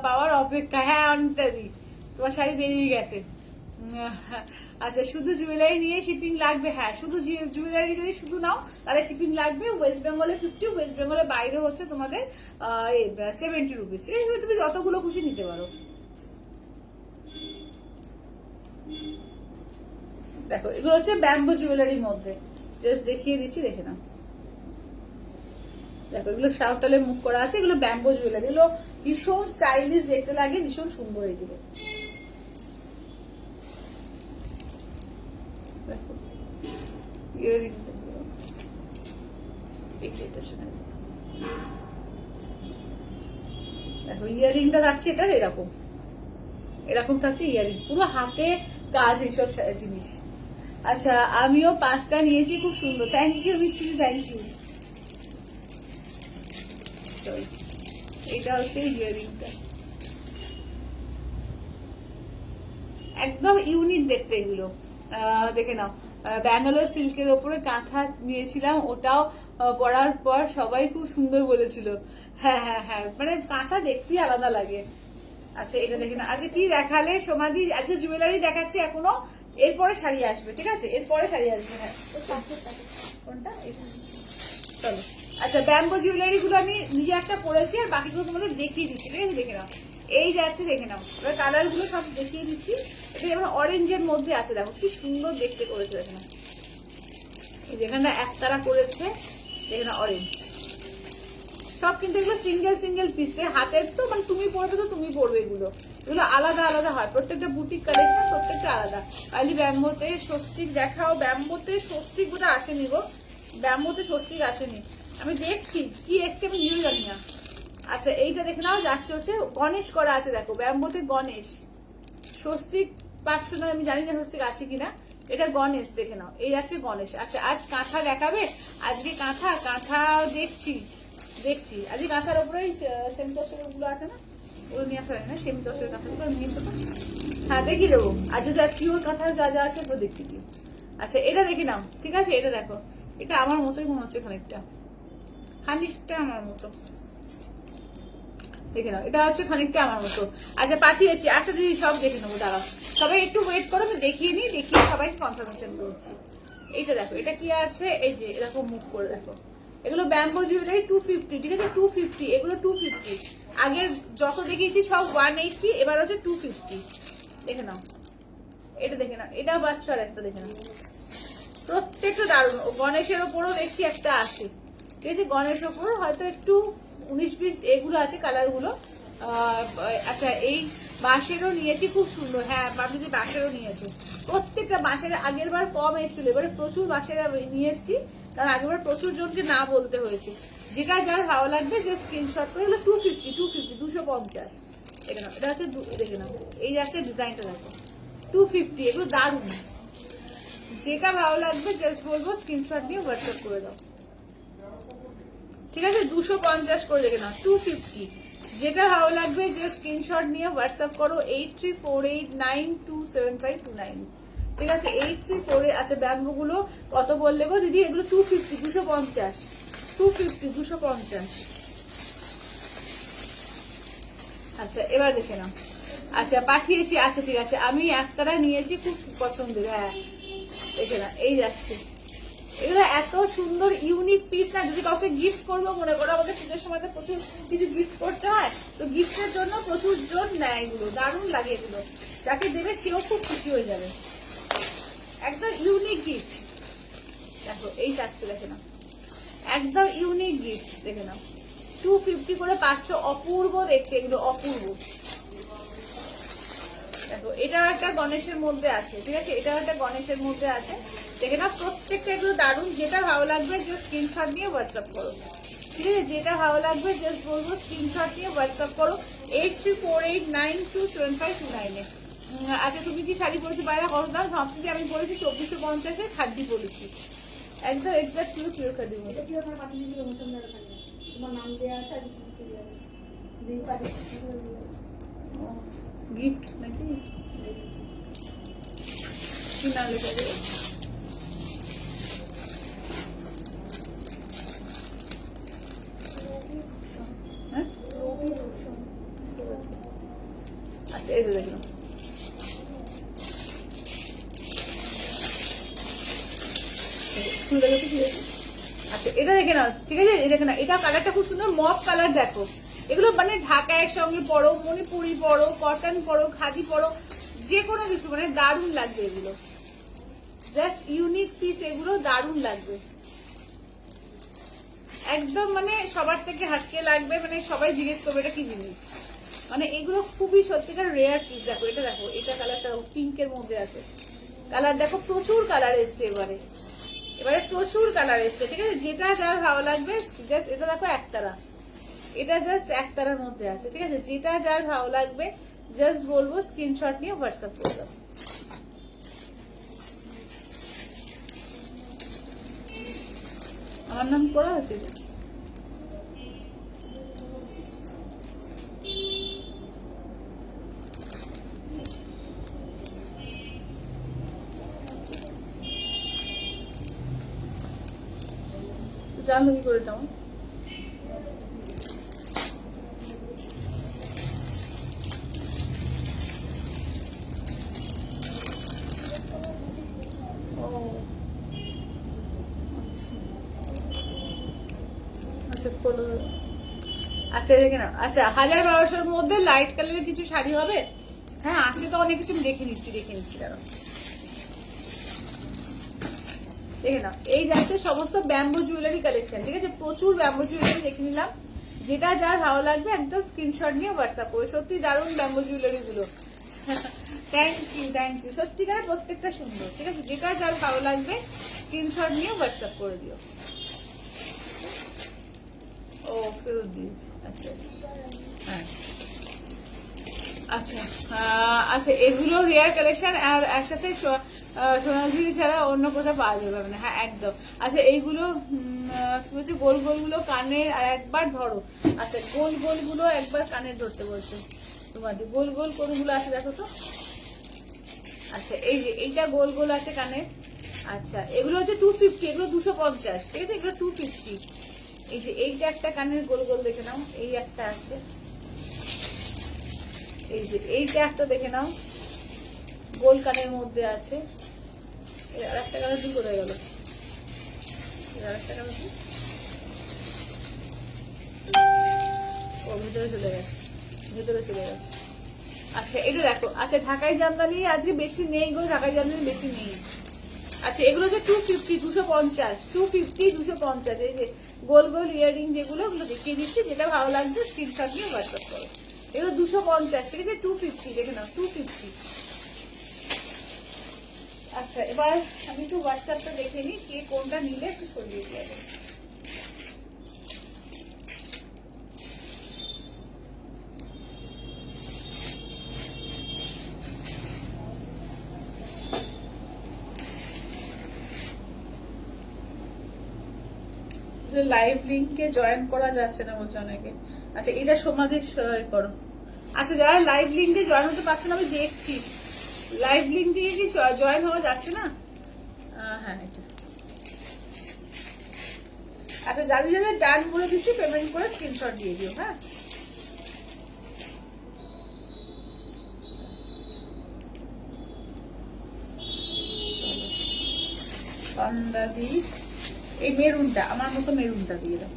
পাওয়ার অপেক্ষা। হ্যাঁ অনিতাদি, তোমার শাড়ি বেরিয়ে গেছে। আচ্ছা, শুধু জুয়েলারি নিয়ে শিপিং লাগবে? হ্যাঁ, শুধু জুয়েলারি যদি শুধু নাও তাহলে শিপিং লাগবে। ওয়েস্ট বেঙ্গলে 50, ওয়েস্ট বেঙ্গলের বাইরে হচ্ছে তোমাদের 70 রুপিস। তুমি যতগুলো খুশি নিতে পারো। দেখো, এগুলো হচ্ছে ব্যাম্বো জুয়েলারির মধ্যে, জাস্ট দেখিয়ে দিচ্ছি, দেখে নাও। দেখো, এগুলো সাঁওতালে মুখ করা আছে, এগুলো ব্যাম্বো জুয়েলারি। এগুলো ভীষণ স্টাইলিশ দেখতে লাগে, ভীষণ সুন্দর এগুলো। দেখো ইয়ারিংটা থাকছে এটার এরকম, এরকম থাকছে ইয়ারিং, পুরো হাতে কাজ এইসব জিনিস। আচ্ছা, আমিও 5টা নিয়েছি, খুব সুন্দর। থ্যাংক ইউ মিষ্টি, থ্যাংক ইউ। এটা হচ্ছে ইয়ারিংটা, একদম ইউনিক দেখতে এগুলো। দেখে নাও, ব্যাঙ্গালোর সিল্কের ওপরে কাঁথা নিয়েছিলাম, ওটাও পরার পর সবাই খুব সুন্দর বলেছিল। হ্যাঁ হ্যাঁ হ্যাঁ, মানে কাঁথা দেখতেই আলাদা লাগে। আচ্ছা, এটা দেখে না। আচ্ছা, কি দেখালে সমাধি? আচ্ছা, জুয়েলারি দেখাচ্ছি এখনো, এরপরে শাড়ি আসবে। ঠিক আছে, এরপরে শাড়ি আসবে। হ্যাঁ, কোনটা? চলো, আচ্ছা, ব্যাম্বো জুয়েলারি গুলো আমি নিজে একটা পরেছি, আর বাকিগুলো তোমাদের দেখিয়ে দিচ্ছি। ঠিক আছে, দেখে নাও এই যাচ্ছে, দেখে নাও। এবার কালার গুলো সব দেখিয়ে দিচ্ছি। এটা যেমন অরেঞ্জের মধ্যে আছে, দেখো কি সুন্দর দেখতে করেছে। দেখে নাও, যেখানে একতারা করেছে, দেখে নাও অরেঞ্জ। সব কিন্তু এগুলো সিঙ্গেল সিঙ্গেল পিস, হাতের তো মানে তুমি পরবে তো তুমি পরবে, এগুলো এগুলো আলাদা আলাদা হয়, প্রত্যেকটা বুটিক কালেকশন প্রত্যেকটা আলাদা। খালি ব্যাম্বোতে স্বস্তিক দেখাও, ব্যাম্বোতে স্বস্তিক বোধহয় আসেনি গো, ব্যাম্বোতে স্বস্তিক আসেনি। আমি দেখছি কি এসছে, আমি নিউ জানি না। আচ্ছা, এইটা দেখে নাও, যাচ্ছে হচ্ছে গণেশ করা আছে। দেখো, ব্যাম্বোতে গণেশ, স্বস্তিক পাচ্ছ না, আমি জানি না স্বস্তিক আছে কিনা। এটা গণেশ, দেখে নাও এই যাচ্ছে গণেশ। আচ্ছা, আজ কাঁথা দেখাবে? আজকে কাঁথা দেখছি আজকে কাঁথার উপরে সেমি তসরের গুলো আছে না, ওগুলো নিয়ে আসা হয় না, সেমি তসরের কাঁথাগুলো নিয়ে এসো। হ্যাঁ, দেখিয়ে দেবো। আর যদি পিওর কাঁথার যা যা আছে ওগুলো দেখিয়ে দিও। আচ্ছা, এটা দেখে নাও। ঠিক আছে, এটা দেখো, এটা আমার মতোই মনে হচ্ছে, খানিকটা আমার মতো। দেখে নাও, এটা হচ্ছে খানিকটা আমার মতো। আচ্ছা, পাঠিয়েছি। আচ্ছা দিদি, সব দেখে নেবো, দাঁড়াও, সবাই একটু ওয়েট করো, আমি দেখিয়ে নিই, দেখিয়ে সবাইকে কনফার্মেশন করছি। এইটা দেখো, এটা কি আছে, এই যে এরকম মুভ করে দেখো। এগুলো ব্যাম্বো জুয়েলারি 250। ঠিক আছে, 250, এগুলো 250। আগের যত দেখিয়েছি সব 180, এবার হচ্ছে 250। দেখে নাও, এটা দেখে নাও, এটা বাচ্চা। আর একটা দেখে নাও, প্রত্যেকটা দারুণ। গণেশের ওপরও দেখছি একটা আছে। ঠিক আছে, গণেশের ওপর হয়তো একটু 19-20 এগুলো আছে কালার গুলো, আচ্ছা এই বাঁশেরও নিয়েছি, খুব সুন্দর। হ্যাঁ বাবুজি বাঁশেরও নিয়েছে, প্রত্যেকটা বাঁশের আগের বার কম এসেছিল, এবারে প্রচুর বাঁশের নিয়ে এসেছি, কারণ আগেরবার প্রচুর জনকে না বলতে হয়েছে। যেটা যার ভালো লাগবে যে স্ক্রিনশট করে হলো 250 250 এটা না, এটা হচ্ছে দেখে নাও, এই যাচ্ছে ডিজাইনটা দেখো 250, এগুলো দারুণ। যেটা ভালো লাগবে জাস্ট বলবো স্ক্রিনশট নিয়ে হোয়াটসঅ্যাপ করে দাও, ঠিক আছে? 250 করে দেখে নাও, 250। যেটা ভালো লাগবে যে স্ক্রিনশট নিয়ে হোয়াটসঅ্যাপ করো 8348927529, ঠিক আছে? 834। আচ্ছা ব্যাম্বু গুলো কত বললে গো দিদি? এগুলো 250 250 250। আচ্ছা এবার দেখে নাও। আচ্ছা পাঠিয়েছি, আচ্ছা ঠিক আছে, আমি একতারা নিয়েছি, খুব পছন্দের। হ্যাঁ দেখে না, এই যাচ্ছে, এগুলো এত সুন্দর ইউনিক পিস না, যদি কাউকে গিফট করবো মনে করো, আমাদের পুজোর সময় তো প্রচুর কিছু গিফট করতে হয়, তো গিফটের জন্য প্রচুর জন নেয় এগুলো, দারুণ লাগে এগুলো, যাকে দেবে সেও খুব খুশি হয়ে যাবে, একদম ইউনিক গিফট। দেখো এই যাচ্ছে, দেখে নাও, একদম ইউনিক গিফট, দেখে নাও 250 করে পাচ্ছ, অপূর্ব দেখতে এগুলো, অপূর্ব। দেখো এটাও একটা গণেশের মধ্যে আছে, ঠিক আছে? এটাও একটা গণেশের মধ্যে আছে, দেখে না, প্রত্যেকটা এগুলো দারুণ। যেটা ভালো লাগবে যে স্ক্রিনশট নিয়ে হোয়াটসঅ্যাপ করো, ঠিক আছে? যেটা ভালো লাগবে জাস্ট বলবো স্ক্রিনশট নিয়ে হোয়াটসঅ্যাপ করো 8348927529। আচ্ছা তুমি কি শাড়ি পরেছো বাইরে কত দাম? সবথেকে আমি পরেছি 2450-এ, খাদ্যি পরেছি, একদম এক্সাক্ট পিওর খাদ্যি মতো। তোমার নাম দেওয়া আছে আর গিফট নাকি কি নাম লেখা দেবে? হ্যাঁ আচ্ছা এই তো দেখলাম, আচ্ছা এটা দেখে নাও, ঠিক আছে? দেখে নাও, এটা কালারটা খুব সুন্দর, মফ কালার। দেখো এগুলো মানে ঢাকায়ের সঙ্গে পরো, মণিপুরি পরো, কটন পরো, খাদি পরো, যে কোনো কিছু মানে দারুণ লাগবে এগুলো, জাস্ট ইউনিক পিস এগুলো, দারুণ লাগবে একদম, মানে সবার থেকে হাটকে লাগবে, মানে সবাই জিজ্ঞেস করবে এটা কি জিনিস, মানে এগুলো খুবই সত্যিকার রেয়ার পিস। দেখো এটা, দেখো এটা কালারটা পিঙ্কের মধ্যে আছে, কালার দেখো প্রচুর কালার এসছে এবারে প্রচুর কালার এসছে, ঠিক আছে? যেটা যার ভালো লাগবে জাস্ট, এটা দেখো একতারা, এটা জাস্ট একতারার মধ্যে আছে, ঠিক আছে? যেটা যার ভালো লাগবে জাস্ট বলবো স্ক্রিনশট নিয়ে হোয়াটসঅ্যাপ করে দাও। আমার নাম করা আছে, জানো কি করে তেমন? আচ্ছা দেখে না, আচ্ছা 1000-1200-এর মধ্যে লাইট কালারের কিছু শাড়ি হবে? হ্যাঁ আছে তো অনেক কিছু, দেখে নিচ্ছি কারণ দেখে নাও, এই যাচ্ছে সমস্ত ব্যাম্বো জুয়েলারি কালেকশন, ঠিক আছে? প্রচুর ব্যাম্বো জুয়েলারি দেখে নিলাম, যেটা যার ভালো লাগবে একদম স্ক্রিনশট নিয়ে হোয়াটসঅ্যাপ করে। সত্যি দারুণ ব্যাম্বো জুয়েলারি গুলো, থ্যাংক ইউ, সত্যিকার প্রত্যেকটা সুন্দর, ঠিক আছে? যেটা যার ভালো লাগবে স্ক্রিনশট নিয়ে হোয়াটসঅ্যাপ করে দিও। ও ফেরত দিয়েছি, আচ্ছা হ্যাঁ আচ্ছা আচ্ছা, এগুলো রেয়ার কালেকশন, আর একসাথে সোনাঝুরি ছাড়া অন্য কোথাও পাওয়া যাবে না। হ্যাঁ একদম। আচ্ছা এইগুলো হচ্ছে গোল গোলগুলো কানের, আর একবার ধরো, আচ্ছা গোল গোলগুলো একবার কানের ধরতে বলছে তোমাদের, গোল গোল কোনগুলো আছে দেখো তো। আচ্ছা এই যে এইটা গোল গোল আছে কানের, আচ্ছা এগুলো হচ্ছে 250, এগুলো 250, ঠিক আছে? এগুলো 250। এই যে এইটা একটা কানের গোল গোল দেখে নাও, এই একটা আছে, এই যে এইটা একটা দেখে নাও গোল কানের মধ্যে আছে, আর একটা কানের দুটো হয়ে গেল, আর একটা কানের ও ভিতরে চলে গেছে। আচ্ছা এটা দেখো, আচ্ছা ঢাকাই জামদানি আজকে বেশি নেই গো, ঢাকাই জামদানি বেশি নেই। আচ্ছা এগুলো হচ্ছে 250 250 250 250, এই যে গোল গোল ইয়াররিং যেগুলো, ওগুলো দেখিয়ে দিচ্ছি, যেটা ভালো লাগছে স্ক্রিনশট নিয়ে হোয়াটসঅ্যাপ করো। এগুলো 250, ঠিক আছে, 250 দেখে নাও, 250। আচ্ছা, এবার আমি একটু হোয়াটসঅ্যাপটা দেখে নিই কে কোনটা নিলে, একটু সরিয়ে দিয়ে দেবো। লাইভ লিঙ্কে জয়েন করা যাচ্ছে না বলছে অনেকে। আচ্ছা, এটা সমাধি করো। আচ্ছা, যারা লাইভ লিঙ্কে জয়েন হতে পারছে না, আমি দেখছি লাইভ লিঙ্ক থেকে কি জয়েন হওয়া যাচ্ছে না। হ্যাঁ, এটা আচ্ছা, যাদের যাদের ডান বলে দিচ্ছি পেমেন্ট করে স্ক্রিনশট দিয়ে দিও। হ্যাঁ, সন্ধ্যাদি এই মেরুনটা, আমার মতো মেরুনটা দিয়ে দাও।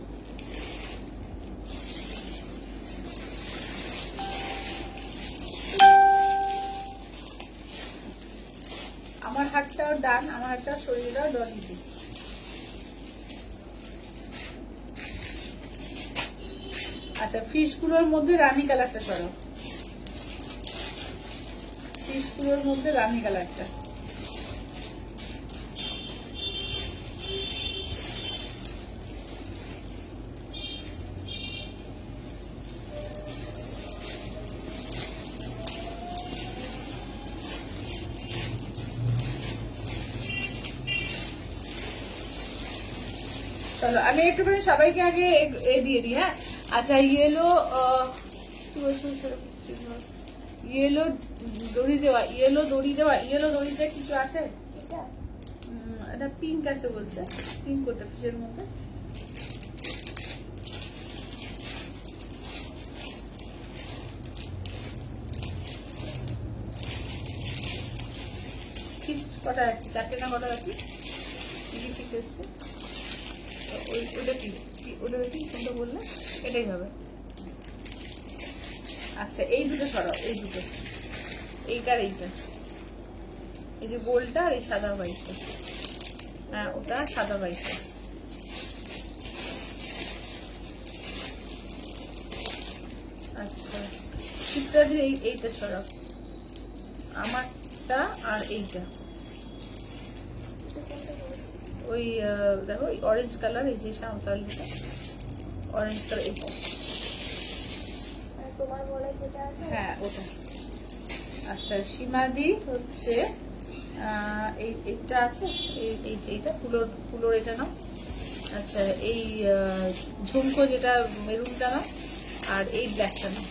আমার হাতটাও ডান, আমার হাতটা সরিয়ে দাও ডলিতে। আচ্ছা, ফিশগুলোর মধ্যে রানী কালারটা সরাও, ফিশগুলোর মধ্যে রানী কালারটা। চলো, আমি একটুখানি সবাইকে আগে এ দিয়ে দিই। হ্যাঁ, আচ্ছা, ইয়েলো ইয়েলো দড়ি দেওয়া, ইয়েলো দড়ি দেওয়া, ইয়েলো দড়িতে কিছু আছে? এটা পিঙ্ক আছে বলছে, পিঙ্ক করতে ফিশের মধ্যে। ফিশ কটা আছে? 4টে না কটা আছে? ফিশ এসছে। ওটা কি, ওটা কি কোনটা বললে? এটাই হবে। আচ্ছা, এই দুটো সরাও, এই দুটো, এইটার এইটা, এই যে গোলটা আর এই সাদা হোয়াইটটা। হ্যাঁ, ওটা সাদা হোয়াইটটা। আচ্ছা, চিত্রা দিয়ে এইটা সরাও, আমারটা আর এইটা। ওই দেখো অরেঞ্জ কালার, এই যে সাঁওতালিটা অরেঞ্জ কালার, এইটা। তোমার বলে যেটা আছে, হ্যাঁ, ওটা। আচ্ছা, সীমাদি হচ্ছে এইটা আছে, এই যে এইটা ফুলোর এটা নাও। আচ্ছা, এই ঝুমকো যেটা মেরুনটা নাও, আর এই ব্ল্যাকটা নাও,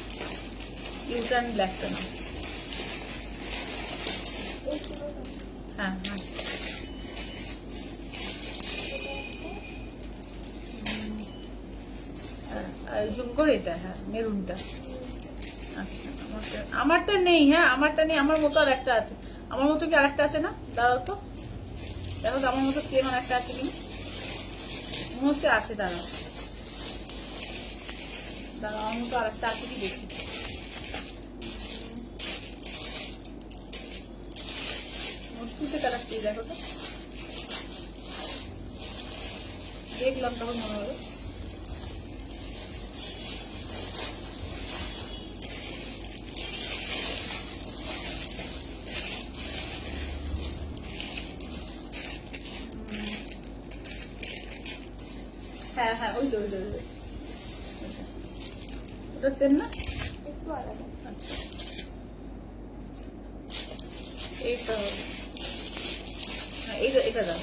ইউটার্ন ব্ল্যাকটা নাও। হ্যাঁ, হ্যাঁ, আর ঝুমকোর এটা, হ্যাঁ, মেরুনটা। আচ্ছা, আমারটা নেই। হ্যাঁ, আমারটা নেই, আমার মতো আর একটা আছে। আমার মতো কি আরেকটা আছে না? দাঁড়াও তো, দেখো তো আমার মতো সেম আর একটা আছে কিনা। মনে হচ্ছে আছে, দাঁড়াও দাঁড়াও, আমার মতো আরেকটা আছে কি দেখি। তুতে কালারটি দেখো তো, দেখলাম তখন মনে হলো। হ্যাঁ, হ্যাঁ, ওই ওটা সেম না, একটু আলাদা। আচ্ছা, এইটা, হ্যাঁ, এটা দাও,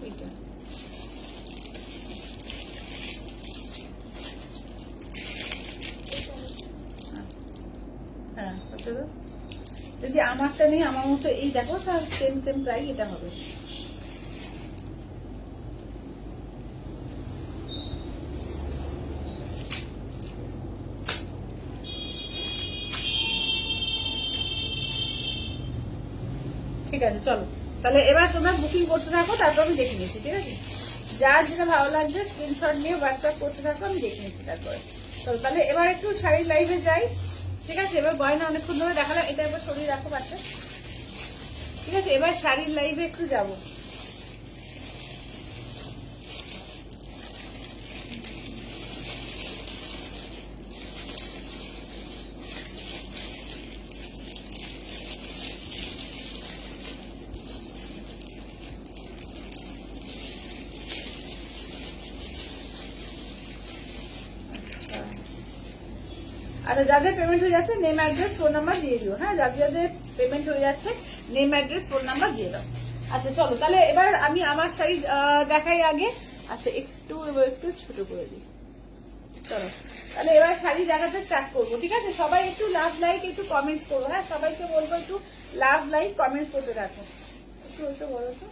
এইটা। হ্যাঁ, যদি আমারটা নেই, আমার মতো এই দেখো, তার সেম প্রাইস এটা হবে। ঠিক আছে, চলো তাহলে এবার তোমরা বুকিং করতে থাকো, তারপর আমি দেখে নিচ্ছি। ঠিক আছে, যার যেটা ভালো লাগবে স্ক্রিনশট নিয়ে হোয়াটসঅ্যাপ করতে থাকো, আমি দেখে নিচ্ছি তারপরে। তো তাহলে এবার একটু শাড়ির লাইভে যাই। ঠিক আছে, এবার গয়না অনেকক্ষণ ধরে দেখালাম, এটা এবার সরিয়ে রাখো পাশে। ঠিক আছে, এবার শাড়ির লাইভে একটু যাবো। আচ্ছা, যাদের পেমেন্ট হয়ে যাচ্ছে নেম অ্যাড্রেস ফোন নাম্বার দিয়ে দিও। হ্যাঁ, যাদের যাদের পেমেন্ট হয়ে যাচ্ছে নেম অ্যাড্রেস ফোন নাম্বার দিয়ে দাও। আচ্ছা চলো, তাহলে এবার আমি আমার শাড়ি দেখাই আগে। আচ্ছা একটু ছোট করে দিই। চলো তাহলে এবার শাড়ি দেখাতে স্টার্ট করবো, ঠিক আছে? সবাই একটু লাভ লাইক একটু কমেন্টস করো। হ্যাঁ, সবাইকে বলবো একটু লাভ লাইক কমেন্টস করতে থাকো। একটু বলো তো।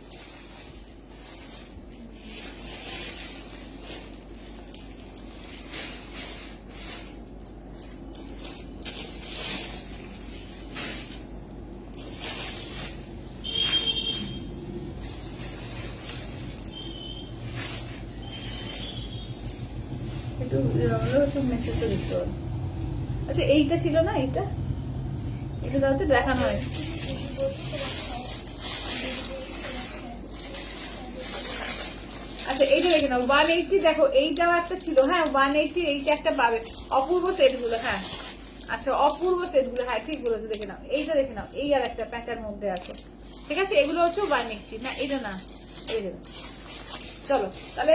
একটু মেসেজটা দিতে হবে। আচ্ছা এইটা ছিল না, এইটা দাও তো, দেখানো হয়। আচ্ছা এইটা দেখে নাও 180, দেখো এইটাও একটা ছিল। হ্যাঁ 180 এইটা একটা পাবে। অপূর্ব সেট গুলো। হ্যাঁ আচ্ছা অপূর্ব সেট গুলো, হ্যাঁ ঠিক বলেছো। দেখে নাও এইটা, দেখে নাও এই আর একটা প্যাঁচার মধ্যে আছে, ঠিক আছে? এগুলো হচ্ছে 180 না, এটা না, এই দেখো। চলো তাহলে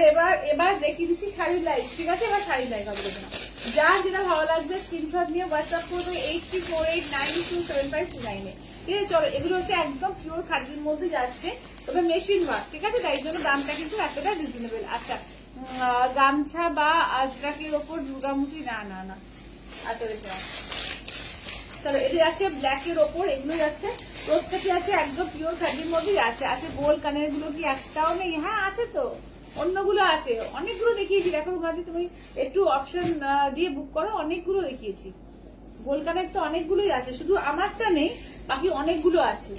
এবার দেখিয়ে দিচ্ছি শাড়ির লাইভ, ঠিক আছে? এবার শাড়ির লাইভ হবে, দেখে নাও। যার যেটা ভালো লাগবে স্ক্রিনশট নিয়ে হোয়াটসঅ্যাপ করবে 8348927529 এ, ঠিক আছে? চলো, এগুলো হচ্ছে একদম পিওর খাদির মধ্যে যাচ্ছে, তবে মেশিন ওয়ার্ক, ঠিক আছে? তাই জন্য দামটা কিন্তু এতটা রিজনেবল। আচ্ছা গামছা বা আজরাকের ওপর দুর্গামুখী, না না না। আচ্ছা দেখে নাও, চলো এটা যাচ্ছে ব্ল্যাকের ওপর, এগুলো যাচ্ছে প্রত্যেকে আছে একদম পিওর খাদির মধ্যে যাচ্ছে। আছে গোল কানের গুলো কি একটাও নেই? হ্যাঁ আছে তো, অন্যগুলো আছে, অনেকগুলো দেখিয়েছি। দেখো রুমাদি তুমি একটু অপশন দিয়ে বুক করো, অনেকগুলো দেখিয়েছি। গোল কানের তো অনেকগুলোই আছে, শুধু আমারটা নেই, বাকি অনেকগুলো আছে।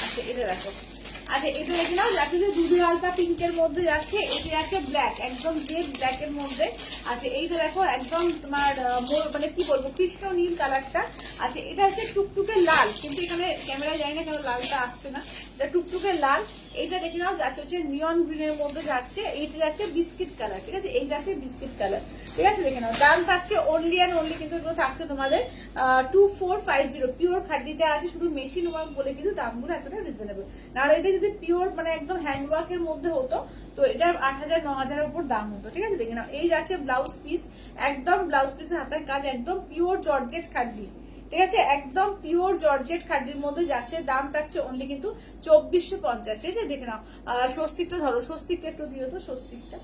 আচ্ছা এটা দেখো, আচ্ছা এটা দেখে নাও, যাচ্ছে যে দুধু হালকা পিঙ্কের মধ্যে যাচ্ছে, এটা আছে ব্ল্যাক, একদম জেড ব্ল্যাকের মধ্যে। আচ্ছা এইটা দেখো একদম তোমার মানে কি বলবো, কৃষ্ণ নীল কালারটা। আচ্ছা এটা হচ্ছে টুকটুকে লাল, কিন্তু এখানে ক্যামেরা যায় না কেন লালটা আসছে না, এটা টুকটুকে লাল। এইটা দেখে নাও যাচ্ছে হচ্ছে নিয়ন গ্রিনের মধ্যে যাচ্ছে, এইটা যাচ্ছে বিস্কিট কালার, ঠিক আছে? এই যাচ্ছে বিস্কিট কালার, ঠিক আছে? দেখে নাও দাম থাকছে অনলি অ্যান্ড অনলি, কিন্তু এগুলো থাকছে তোমাদের 2450 পিওর খাদ্যিতে আছে, শুধু মেশিন ওয়ার্ক বলে কিন্তু দামগুলো এতটা রিজনেবল। নাহলে এটা যদি পিওর মানে একদম হ্যান্ড ওয়ার্কের মধ্যে হতো তো এটার 8000 9000 উপর দাম হতো, ঠিক আছে? দেখে নাও এই যাচ্ছে ব্লাউজ পিস, একদম ব্লাউজ পিসের হাতের কাজ, একদম পিওর জর্জেট খাদ্যি, ঠিক আছে? একদম পিওর জর্জেট খাদ্যির মধ্যে যাচ্ছে, দাম থাকছে অনলি কিন্তু 2450, ঠিক আছে? দেখে নাও স্বস্তিকটা ধরো, স্বস্তিকটা একটু দিও তো, স্বস্তিকটা।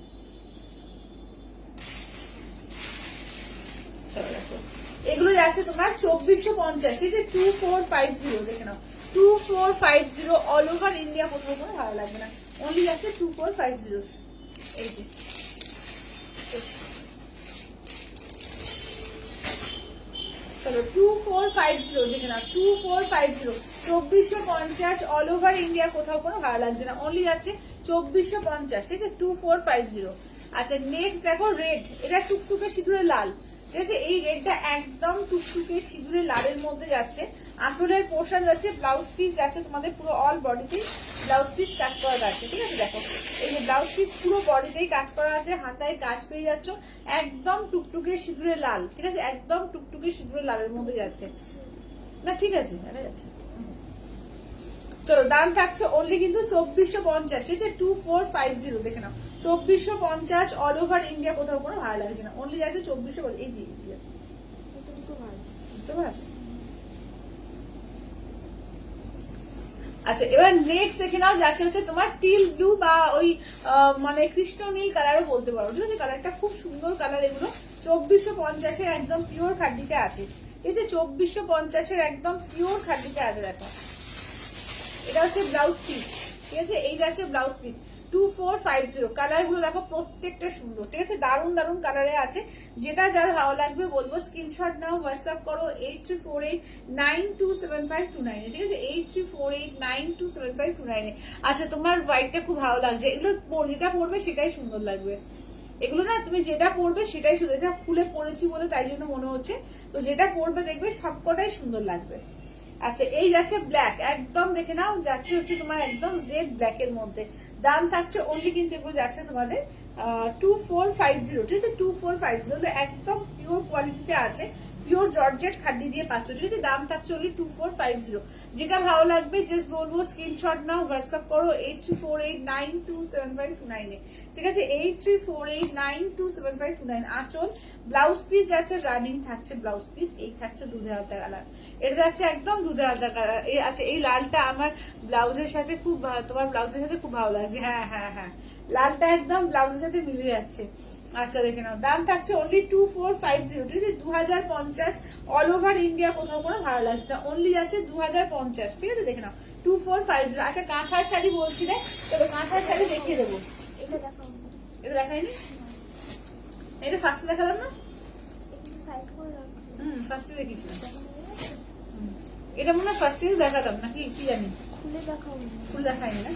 এগুলো যাচ্ছে তোমার 2450, ঠিক আছে? 2450, দেখে নাও 2450 অল ওভার ইন্ডিয়া, কোথাও কোনো ভালো লাগবে না, অনলি যাচ্ছে 2450। এই যে চলো 2450, দেখে নাও 2450, 2450 অল ওভার ইন্ডিয়া, কোথাও কোনো ভালো লাগছে না, অনলি যাচ্ছে 2450, ঠিক আছে? 2450। আচ্ছা নেক্সট দেখো রেড, এটা টুকটুকে সিঁদুরে লাল, ঠিক আছে? এই রেডটা একদম টুকটুকে সিঁদুরে লালের মধ্যে যাচ্ছে। আঁচলের পোর্শন যাচ্ছে, ব্লাউজ পিস যাচ্ছে তোমাদের পুরো অল বডিতে ব্লাউজ পিস কাজ করা যাচ্ছে, ঠিক আছে? দেখো এই যে ব্লাউজ পিস পুরো বডিতেই কাজ করা আছে, হাতায় কাজ পেয়ে যাচ্ছ, একদম টুকটুকে সিঁদুরে লাল, ঠিক আছে? একদম টুকটুকে সিঁদুরে লালের মধ্যে যাচ্ছে না, ঠিক আছে? যাচ্ছে। চলো দাম থাকছে অনলি কিন্তু 2450, ঠিক আছে? 2450, দেখে নাও 2450 অল ওভার ইন্ডিয়া, কোথাও কোনো ভালো লাগছে না, অনলি যাচ্ছে 2450। এই দিয়ে আছে। আচ্ছা এবার নেক্সট দেখে নাও যাচ্ছে হচ্ছে তোমার টিল ব্লু বা ওই মানে কৃষ্ণ নীল কালারও বলতে পারো, ঠিক আছে? কালারটা খুব সুন্দর কালার। এগুলো 2450 একদম পিওর খাদ্যিতে আছে, ঠিক আছে? 2450 একদম পিওর খাদ্যিতে আছে। দেখো এটা হচ্ছে ব্লাউজ পিস, ঠিক আছে? এইটা হচ্ছে ব্লাউজ পিস 2450। কালার গুলো দেখো প্রত্যেকটা সুন্দর, ঠিক আছে? দারুন দারুন কালারে আছে, যেটা যার ভালো লাগবে বলবো স্ক্রিনশট নাও, হোয়াটসঅ্যাপ করো 8348927529, ঠিক আছে? 8348927529। আচ্ছা তোমার হোয়াইটটা খুব ভালো লাগছে, এগুলো যেটা পরবে সেটাই সুন্দর লাগবে। এগুলো না তুমি যেটা পরবে সেটাই সুন্দর, এটা খুলে পরেছি বলে তাই জন্য মনে হচ্ছে, তো যেটা পরবে দেখবে সবকটাই সুন্দর লাগবে। আচ্ছা এই যাচ্ছে ব্ল্যাক, একদম দেখে নাও যাচ্ছে হচ্ছে তোমার একদম জেড ব্ল্যাক এর মধ্যে, দাম থাকছে অনলি কিন্তু এগুলো যাচ্ছে তোমাদের 2450, ঠিক আছে? 2450 একদম পিওর কোয়ালিটিতে আছে, পিওর জর্জেট খাড্ডি দিয়ে পাচ্ছ, ঠিক আছে। দাম থাকছে only 2450। যেটা ভালো লাগবে জাস্ট বলবো স্ক্রিনশট নাও, হোয়াটসঅ্যাপ করো 8348927529 ঠিক আছে, 8348927529। আঁচল ব্লাউজ পিস যাচ্ছে রানিং থাকছে, ব্লাউজ পিস এই থাকছে দুধে আলতা কালার, এটা যাচ্ছে একদম দুধে আলতা কালার। এই আচ্ছা এই লালটা আমার ব্লাউজের সাথে খুব তোমার ব্লাউজের সাথে খুব ভালো লাগছে, হ্যাঁ হ্যাঁ হ্যাঁ লালটা একদম ব্লাউজের সাথে মিলে যাচ্ছে। আচ্ছা দেখে নাও, দাম থাকছে only 2450, ঠিক আছে 2050, অল ওভার ইন্ডিয়া, কোথাও কোনো ভালো লাগছে না, অনলি যাচ্ছে 2050, ঠিক আছে দেখে নাও 2450। আচ্ছা কাঁথার শাড়ি বলছিলে, তবে কাঁথার শাড়ি দেখিয়ে দেবো। এটা দেখাও, এটা দেখাইনি, এটা ফার্স্টে দেখালাম না, একটু সাইড করে রাখো। ফার্স্টে দেখিয়েছিলাম, এটা মনে হয় ফার্স্টে দেখাতাম নাকি কি জানি, খুলে দেখাও, ফুল দেখাইনি না।